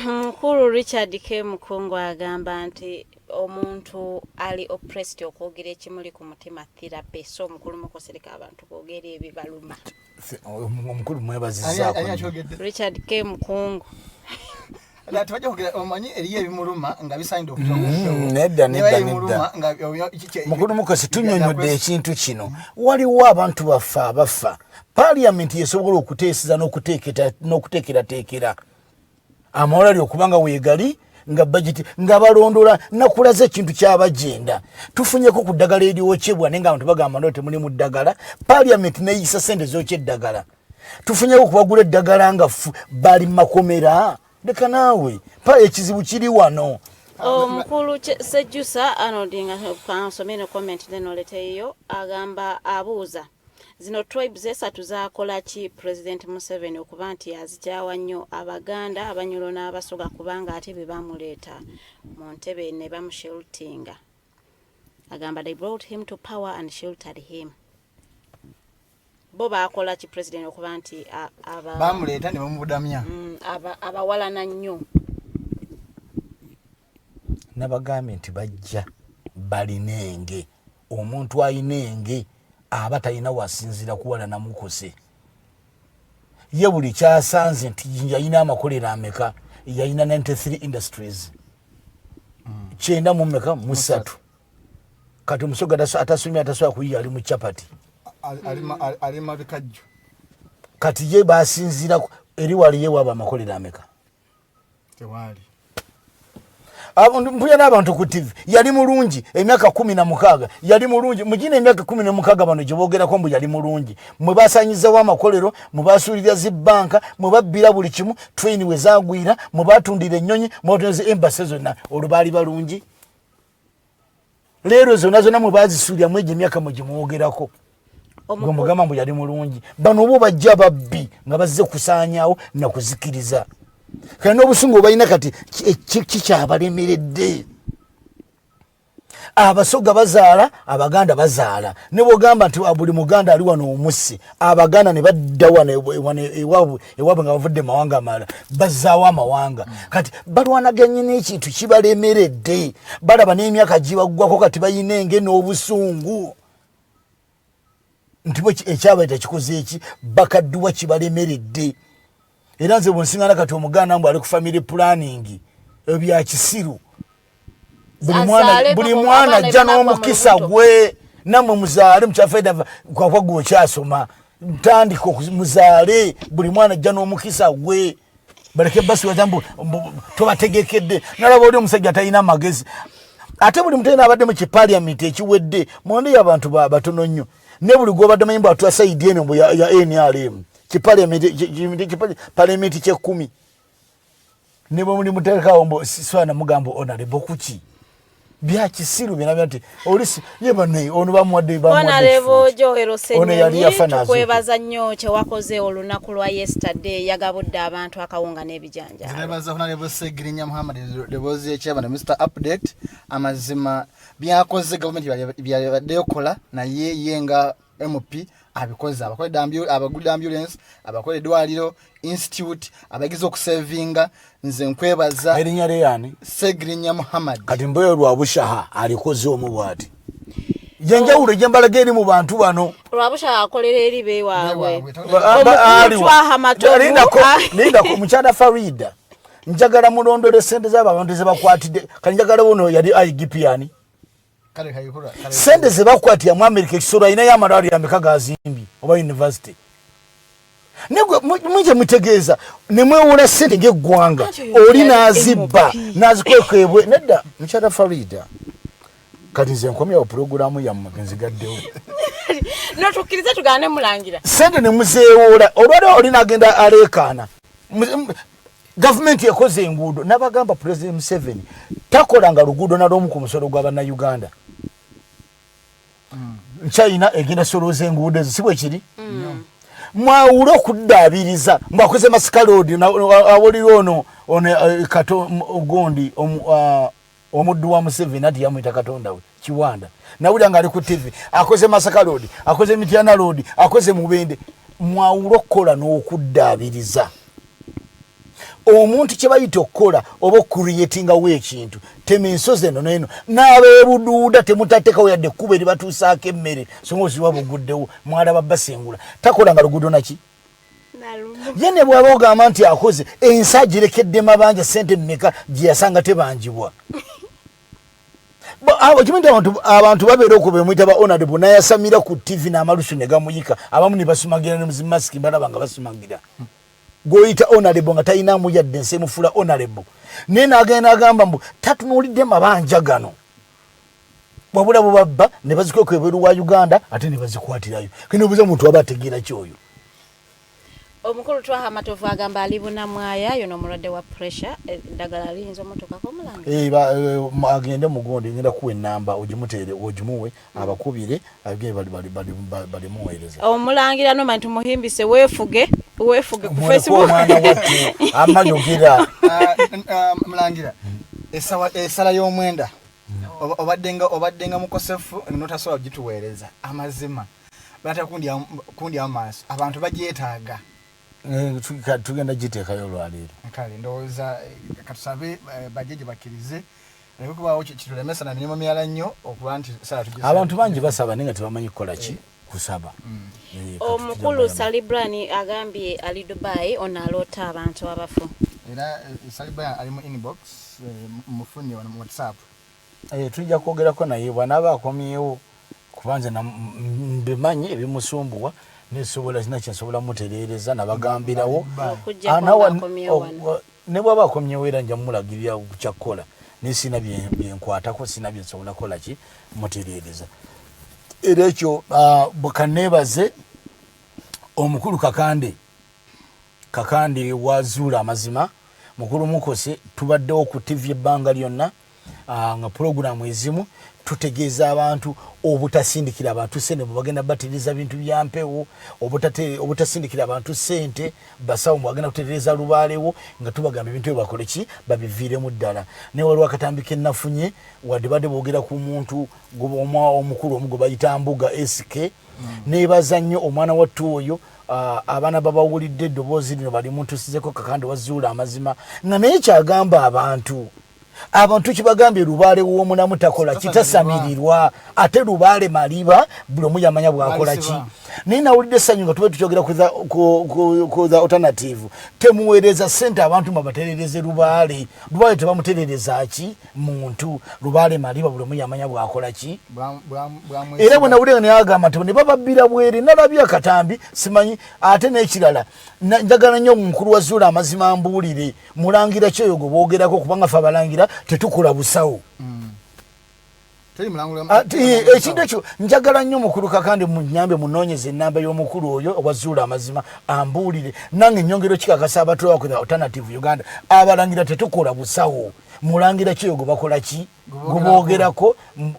Mukulu Richard K. Mukunga agamba nti omuntu ali oppressed okwogera ekimuli ku mutima therapy so omukulu Mukosereka abantu kwogera ebibaluma omukulu mwebazizaako Richard K. Mukunga Lati wajja kugera omanyi eriye ebimuluma nga bisainda nedda mukulu Mukose tunyonyodde ekintu kino waliwo abantu bafa Parliament yesobola okuteeseza n'okuteekerateekera amawulali okubanga weegali nga budget nga balondola nakulaze ekintu ky'abagenda tufunyeko ku ddagala eryokyebwa naye nga abantu bagamba nti temuli mu ddagala Parliament neyisa sente z'okyeddagala tufunyeko kubagula eddagala nga bali makomera leka naawe ekizibu kiri wano. Omukulu Sejjusa Arnold nga kansomero comment then oleteyo agamba abuuza zino tribes esatu zaakola ki President Museveni okuba nti azikyawa nnyo Abaganda Abanyoro n'Abasoga kubanga ate be bamuleeta mu ntebe ne bamusheltinga. Agamba they brought him to power and sheltered him. Bo baakola ki President okuba nti bamuleeta ne bamubudamya abawalana nnyo. Nabagambye nti bajja balinenge omuntu ayinenge aba talina wasinzira kuwala na Mukose. Ye buli kyasanze nti yayina amakolero ameka yayina 93 industries kyenda mu meka musatu kati Musoga atasumya atasobola kuyiya ali mu chapati ali mabikajjo kati ye basinzira eri wali ye waba amakolero ameka tewali mpuya n'abantu ku TV yali mulungi emyaka 16 yali mulungi mugina emyaka 16 bano gyobogerako mbu yali mulungi mwe basanyizawo amakolero mwe basuulira zibbanka mwe babbira buli kimu train we zagwira mwe batundira ennyonyi mwe batunze embase zonna olwo baali balungi leero zonna mwe bazisuulira mu egyo emyaka mwe gimwogerako gwe mugamba mbu yali mulungi bano bo bajja babbi nga bazze kusaanyaawo na kuzikiriza kandi obusungu balina kati kikyabalemeredde. Abasoga bazaala Abaganda bazaala ne bogamba nti buli Muganda ali wano omusi Abaganda ne badda wano ewabwe nga bavudde mawanga amala bazaawa amawanga kati balwanaganye n'ekintu kibalemeredde balaba n'emyaka gibaggwako kati bayinenge n'obusungu nti bwe ekyabaita kikoze eki bakadduwa kibalemeredde. Era nze bwensingana kati Omuganda mbu ali ku family planning ebya kisiru buli mwana ajja n'omukisa gwe namwe muzaale mukyafeeda kwakwa gwe okyasoma ntandika muzaale buli mwana ajja n'omukisa gwe baleke basiwaza mbu tobategekedde nalaba oli omusajja talina magezi ate buli mutenda abadde mu kipaliamenti ekiwedde mwonde y'abantu batono nnyo ne buli gwobadde manyi mbu atwa saidi eno mbu ya NRM Parliament kyekumi nebo muli muterekawo mbo siswana mugambo honorable kuki bya kisiru bina byati olisi yebane ono bamuwadde honorable Joel Senyi tukwebaza nnyo kye wakoze olunaku lwa yesterday yagabudde abantu akawunga n'ebijanja zinebaza honorable Segirinya Muhammad lebozi ekyabana Mr Update amazima byakoze government byabadde okola na yenga MP abikoze abagula ambulance abakole dwaliro institute abagize okuservinga nze nkwebaza erinya leyani Segirinya Muhammad kati mboyo lwabushaha alikoze omubwati yenjawulo jembalage eri mu bantu bano lwabushaha akolera eri bewawe linda ko mukyala Farida njagala mulondole sente z'abantu zebakwatidde kanjagala wono yali IGP yani sente zebakwatira mu America ekisoro ina ya malari ya mikaga azimbi oba university negwe muje mutegeeza nemwewula sente ng'eggwanga oli nazibba nazikwekwebwe nedda mukyala Farida kati nze nkomyawo puroguramu yammwe genzigaddewo notukkiriza tugane Mulangira sente nemuzeewoola olwaliro oli nagenda aleekaana gavumenti ekoze enguudo nabagamba President Museveni takolanga luguudo nalwomu ku musolo gw'Abannayuganda China egenda soloza enguudo ezo sibwe kiri mwawulo okuddaabiriza mbakoze Maskalodi awulira ono kato ogondi omuddu wa Museveni ati yamuyita Katonda we Kiwanda nawulira nga ali ku TV akoze Maskalodi akoze Mityana Road akoze Mubende mwawulo okkola n'okuddaabiriza omuntu kye bayita okukola oba creating awo ekintu tema ensozi eno n'eno n'abeebuduuda temutateekawo yadde ekkubo eri batuusaako emmere so ng'osiba buguddewo mwalaba basengula takolanga luguudo naki ye ne bw'aba ogamba nti akoze ensi agirekedde mabanja sente mmeka gye yasanga tebangibwa kimanyi abantu babeera okuba emuyita ba honorable nayasamira ku TV n'amalusu ne gamuyika abamu ne basumagira ne muzimasiki balaba nga basumagira goyita honorable nga talinamu yadde nsemufula honorable naye n'agenda agamba mbu tatunuulidde mabanja gano wabula bo babba ne bazikweka ebweru wa Uganda ate ne bazikwatirayo kino buze muntu aba ategeera kyoyo omukulu twaha amatovu agamba alibuna mwaya yono mulwadde wa pressure eddagala liyinza omutokako Omulangira agende mugondi ngenda kuwa enamba ogimutere ogimuwe abakubire abagende bali muweereza Omulangira nomanyi tumuhimbise weefuge ku Facebook amanyugira Mulangira esala y'omwenda obaddenga mukosefu notasobola gituweereza amazima bata kundi amaaso abantu bagyetaaga tugenda giteekayo olwaleero kale ndowooza katusabe bajje gye bakkirize kubaawo kitulemesa na mirimu myala nnyo okuba nti abantu bangi basaba naye nga tebamanyi kukola ki kusaba omukulu Salibrani agambye ali Dubai ono aloota abantu abafu era Salibrani ali mu inbox mufuni wa WhatsApp tujja kwogerako naye bw'anaaba akomyewo kubanze mbimanyi ebimusumbuwa nesobola kina kyensobola mutereereza nabagambirawo ne bw'aba akomyewo era nja mumulagirira kyakkola naye sina byenkwatako sina byensobola kola ki mutereereza era ekyo bwekaneebaze omukulu kakande wazuula amazima mukulu Mukose tubaddewo ku TV ebbanga lyonna nga programu ezimu tutegeeza abantu obutasindikira abantu sente bagenda batiriza bintu byampewo obutasindikira abantu sente basawo bagenda kutereza lubaalewo nga tubagamba ebintu ebakole ki babiviiremu ddala naye waliwo akatambika ennafunye wadde badde boogera ku muntu omukulu omugo bayita Mbuga SK neebaza nnyo omwana wattu oyo abaana babawulidde eddoboozi lino bali muntu sizeko kakande wazuula amazima nga naye kyagamba abantu kibagambye lubaale w'omulamu takola kitasamirirwa ate lubaale maliba buli omu yamanya bwakola ki naye nawulidde essanyu nga tube tukyogera ku the alternative temuweereza ssente abantu mabaterereze lubaale tebamuterereza ki muntu lubaale maliba buli omu yamanya bwakola ki era bwe nawulire nga neyagamba nti ne bababbira bwere nalabye akatambi simanyi ate n'ekirala njagala nnyo omukulu wazuula amazima mbuulire mulangira kyoyogo boogerako kubanga fe abalangira tetukola busawo ekintu ekyo njagala nnyo mukulu kakande munyambe munoonyeze enamba y'omukulu oyo wazuula amazima ambuulire nange ennyongero kikakasa abatulawa ku alternative Uganda abalangira tetukola busawo mulangira kyoyogo bakola ki guboogerako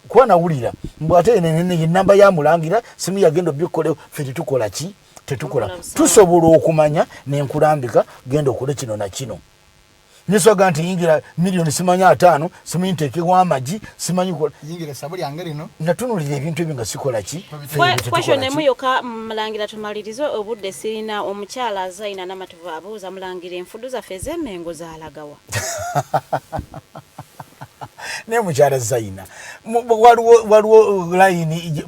kuba nawulira ate enamba ya mulangira simu yagenda obikolewo fe tetukola ki tetukola tusobola okumanya nenkulambika genda okole kino na kino nisoga nti yingira milioni simanyi 5 simanyi ntekewa amagi simanyi yingira sabuli yange lino natunulira ebintu ebyo nga sikola ki question emuyoka Mulangira tumalirize obudde sirina omukyala Zaina n'amatuvu abuuza Mulangira enfudu zaffe ez'emmengo zaalagawa ne mukyala Zaina waliwo layini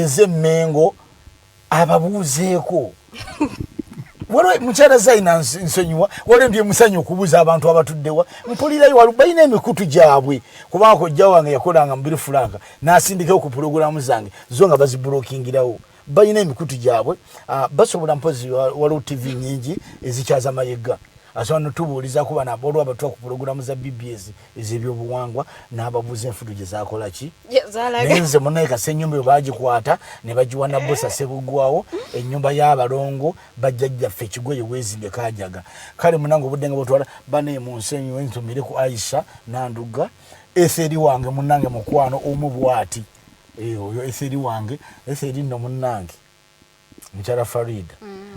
ez'emmengo ababuuzeeko waliwo mukyala Zaina nsonyiwa waliwo ndiye musanyu okubuuza abantu abatuddewa mpulirayo balina emikutu gyabwe kubanga kojja wange yakolanga mubiri fulanga n'asindikawo ku pulogulamu zange zo nga baziburokingirawo balina emikutu gyabwe basobola mpozi waliwo TV nyingi ezikyaza mayega asobola notubuuliza kuba nabolwa abatwa ku pulogulamu za BBS ez'ebyobuwangwa n'ababuuza enfudu gye zakola ki nenze munaye kase ennyumba eyo baagikwata ne bagiwa Nabbosa Sebugwawo ennyumba y'abalongo bajjajjaffe Kigoye weezimbe Kajaga kale munange obudde nga bwetwala bane mu nsenyi wentumire ku Aisha Nanduga eseri wange munange mukwano omu bwati oyo eseri wange eseri nno munange mukyala Farida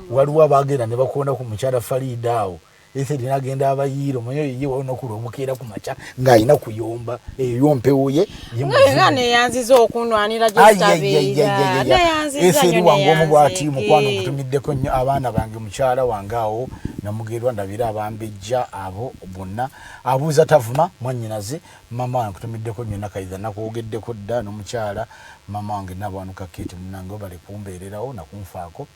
waliwo abaagenda ne bakonda ku mukyala Farida awo ese dinagenda abayiro moyo yiye wona kulomukeera ku macha ngayina kuyomba yompewo ye ngane yanziza okunwanira gyetabeera nayanziza nnyo wangu omubwati mukwano kutumiddeko nnyo abaana bange mukyala wangawo namugerwa ndabira abambejja abo bonna abuuza tavuma mwannyinaze mama wange kutumiddeko nnyo nakaiza nakwogeddeko dda n'omukyala mama wange nabwanuka kete munange bali kumbeererawo nakunfaako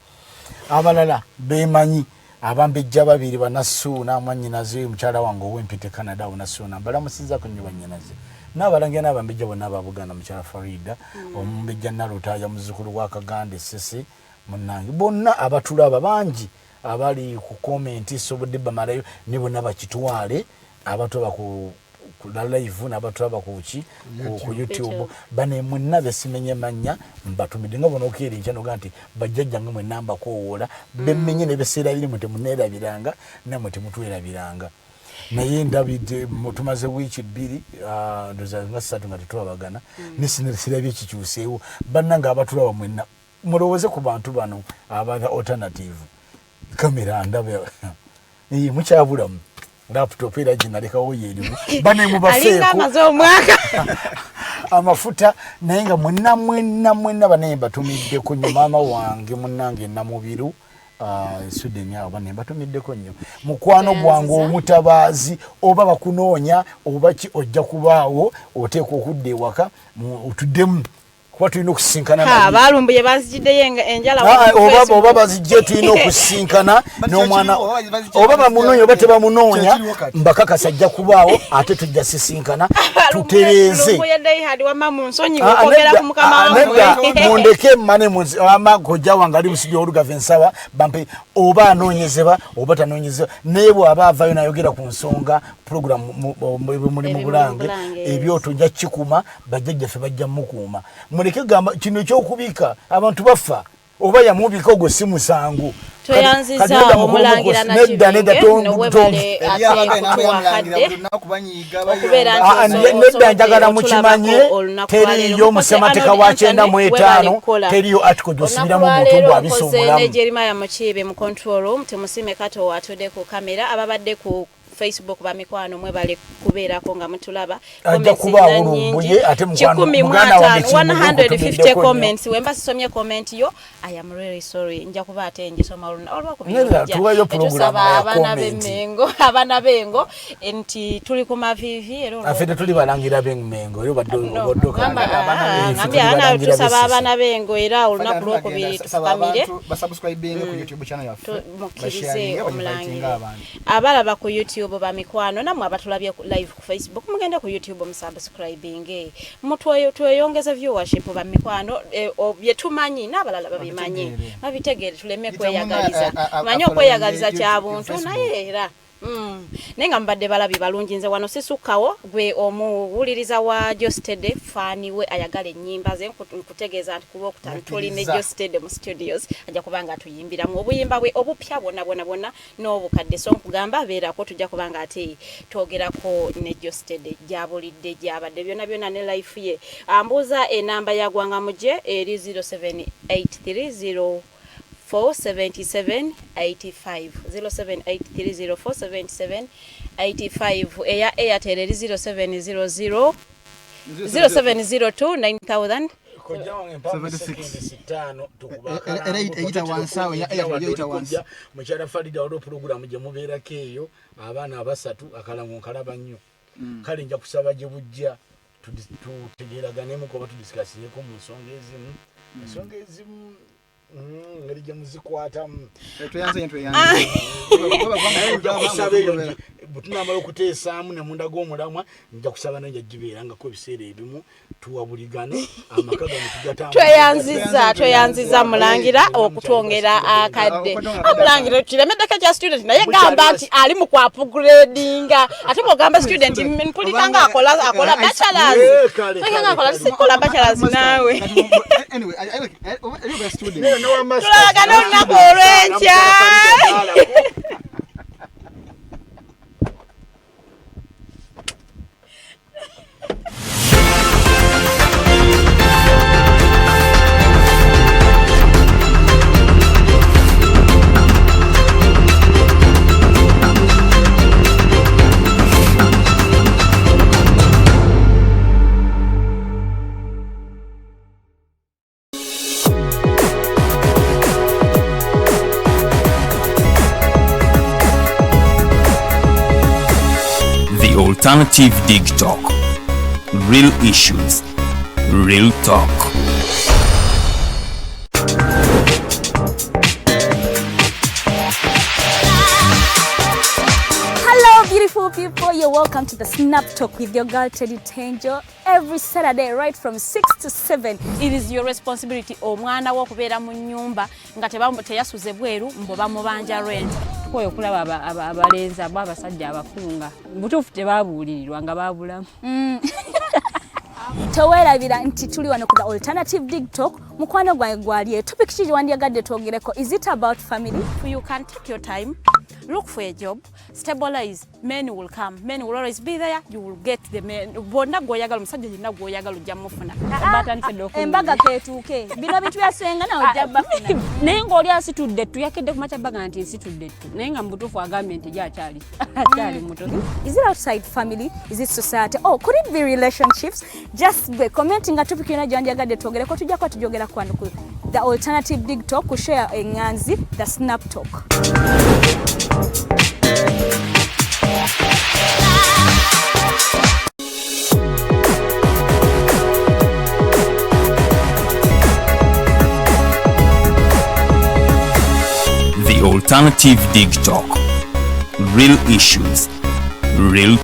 abalala bemanyi abambejja babiri banasuuna mwannyinaze mukyala wange ow'empite Canada onasuuna balamusinza ku nnyo bannyinaze n'abalangira n'abambejja bonna ababuganda mukyala Farida omumbejja Nalutaaya muzzukulu wa Kaganda Sese munnange bonna abatulaba bangi abali ku komenti sobodde bamalayo ne bonna bakitwale abatoba ku kula live n'abatulaba kuki ku YouTube bane mwenna besimenye manya mbatumide nga bono okeri nchano ganti bajjajja nga mwe namba kowola bemenye ne besera biri mute munera biranga namwe temutwera biranga naye ndabide tumaze wiki 2 ndoza ngasatu nga tetwabagana nisinira bikikyuseewo bannanga abatulaba mwenna mulowoze ku bantu bano aba alternative kamera ndabe mukyabulamu laptop era ginalekawo yerimu bane mubafeeko amafuta naye nga mwenna bane batumiddeko nnyo maama wange munnange namubiru Sweden yao bane batumiddeko nnyo mukwano gwange omutabaazi oba bakunoonya oba ki ojja kubaawo oteeka okudda ewaka otuddemu kuba tulina okusinkana balumbuye bazijiddeyo enjala oba bazijje tulina okusinkana n'omwana oba bamunoonya oba tebamunoonya mbakakasa ajja kubaawo ate tujja sisinkana tutereeze mundeke mmane amagojja wange ali musijja olugava ensaba bampe oba anoonyezebwa oba tanoonyezebwa naye bw'aba avaayo nayogera ku nsonga programu muli mu bulange ebyoto nja kikuma bajjajjaffe bajja mukuuma muleke gamba kino ekyokubika abantu bafa oba yamubika ogwo si musango toyanziza Omulangira Nakibinge nowebale nedda njagala mukimanye teriyo musemateka wa 95 teriyo atiko gyosubiramu omuntu bwabisa omulamu Jeremiah Mukibe mu control room temusime kato watudde ku kamera ababadde ku Facebook bamikwano mwe bale kubeerako nga mutulaba ajja kuba olumbuye ate mukwano muganda wa 150 comments wemba sisomye comment yo I am really sorry nja kuba ate njisoma olwa kubijja tuwayo program abana bengo enti tuli ku mavivi ero afete tuli balangira bengo yo baddoka ngambya tusaba abana bengo era olunaku lwokubiri tukamire basubscribe ku YouTube channel yaffe mukirize Omulangira abalaba ku YouTube bamikwano namwe abatulabye live ku Facebook mugende ku YouTube musubscribing mutwayo tweyongeza viewership bamikwano byetumanyi n'abalala babimanyi babitegere tuleme kweyagaliza manyi okweyagaliza kya buntu naye era nenga mbadde balabi balungi nze wano sisukawo gwe omuwuliriza wa Jostede fani we ayagala ennyimba ze nkutegeeza nti kuba okutantuli ne Jostede mu studios ajja kubanga tuyimbira mu obuyimba bwe obupya bonna n'obukadde so nkugamba beerako tujja kubanga ate twogerako ne Jostede gyabulidde gyabadde byona ne life ye ambuuza enamba ya gwanga muje eri 0783 477 85 07830477 85 eya Airtel 0700 0702 9000 mukyala Farida olwo program gye mubeerako eyo abaana abasatu akalango nkalaba nnyo kale nja kusaba gye bujja tutegeeraganemu kuba tudisikasireko mu nsonga ezimu ngeri gye muzikwatamu butunamala okuteesaamu ne munda g'omulamwa nja kusaba nanja gibeerangako ebiseera ebimu tuwabuligane amaka gano tugatambula tweyanziza Mulangira okutwongera akadde Mulangira kiremeddeko kya student naye gamba nti ali mu kwapugradinga ate bw'ogamba student mpuliranga akola bachelors sikola bachelors naawe tulagana olunaku olw'enkya Alternative Dig Talk. Real issues, real talk. Hello beautiful people, you're welcome to the Snap Talk with your girl Teddy Tenjo every Saturday right from 6 to 7. It is your responsibility omwana wo kubeera mu nnyumba nga teyasuze bweru mbo bamubanja rent. tukoye okulaba abalenzi abo abasajja abakunga butuufu tebabuulirirwa nga babulamu. Teweerabira nti tuli wano ku the alternative digitalk. Mukwano gwange gwali topic kiri wandyagadde twogereko. Is it about family? You can take your time, look for a job, stabilize, men will come, men will always be there, you will get the men. Bonna gwoyagala omusajja yenna gwoyagala ojja mufuna. Embaga keetuuke bino bintu byasenga nawe ojja bafuna. Naye ng'oli asitudde ttu yakedde ku macabaga nti nsitudde ttu naye nga mubutuufu agambye nti gy'akyali muto. Is it outside family? Is it society? Oh, could it be relationships? Just be commenting a topic yona gyanjagadde twogereko tujja kwa tujogera kwano ku the alternative digitalk ku share enganzi the snap talk. The alternative digitalk. Real issues, real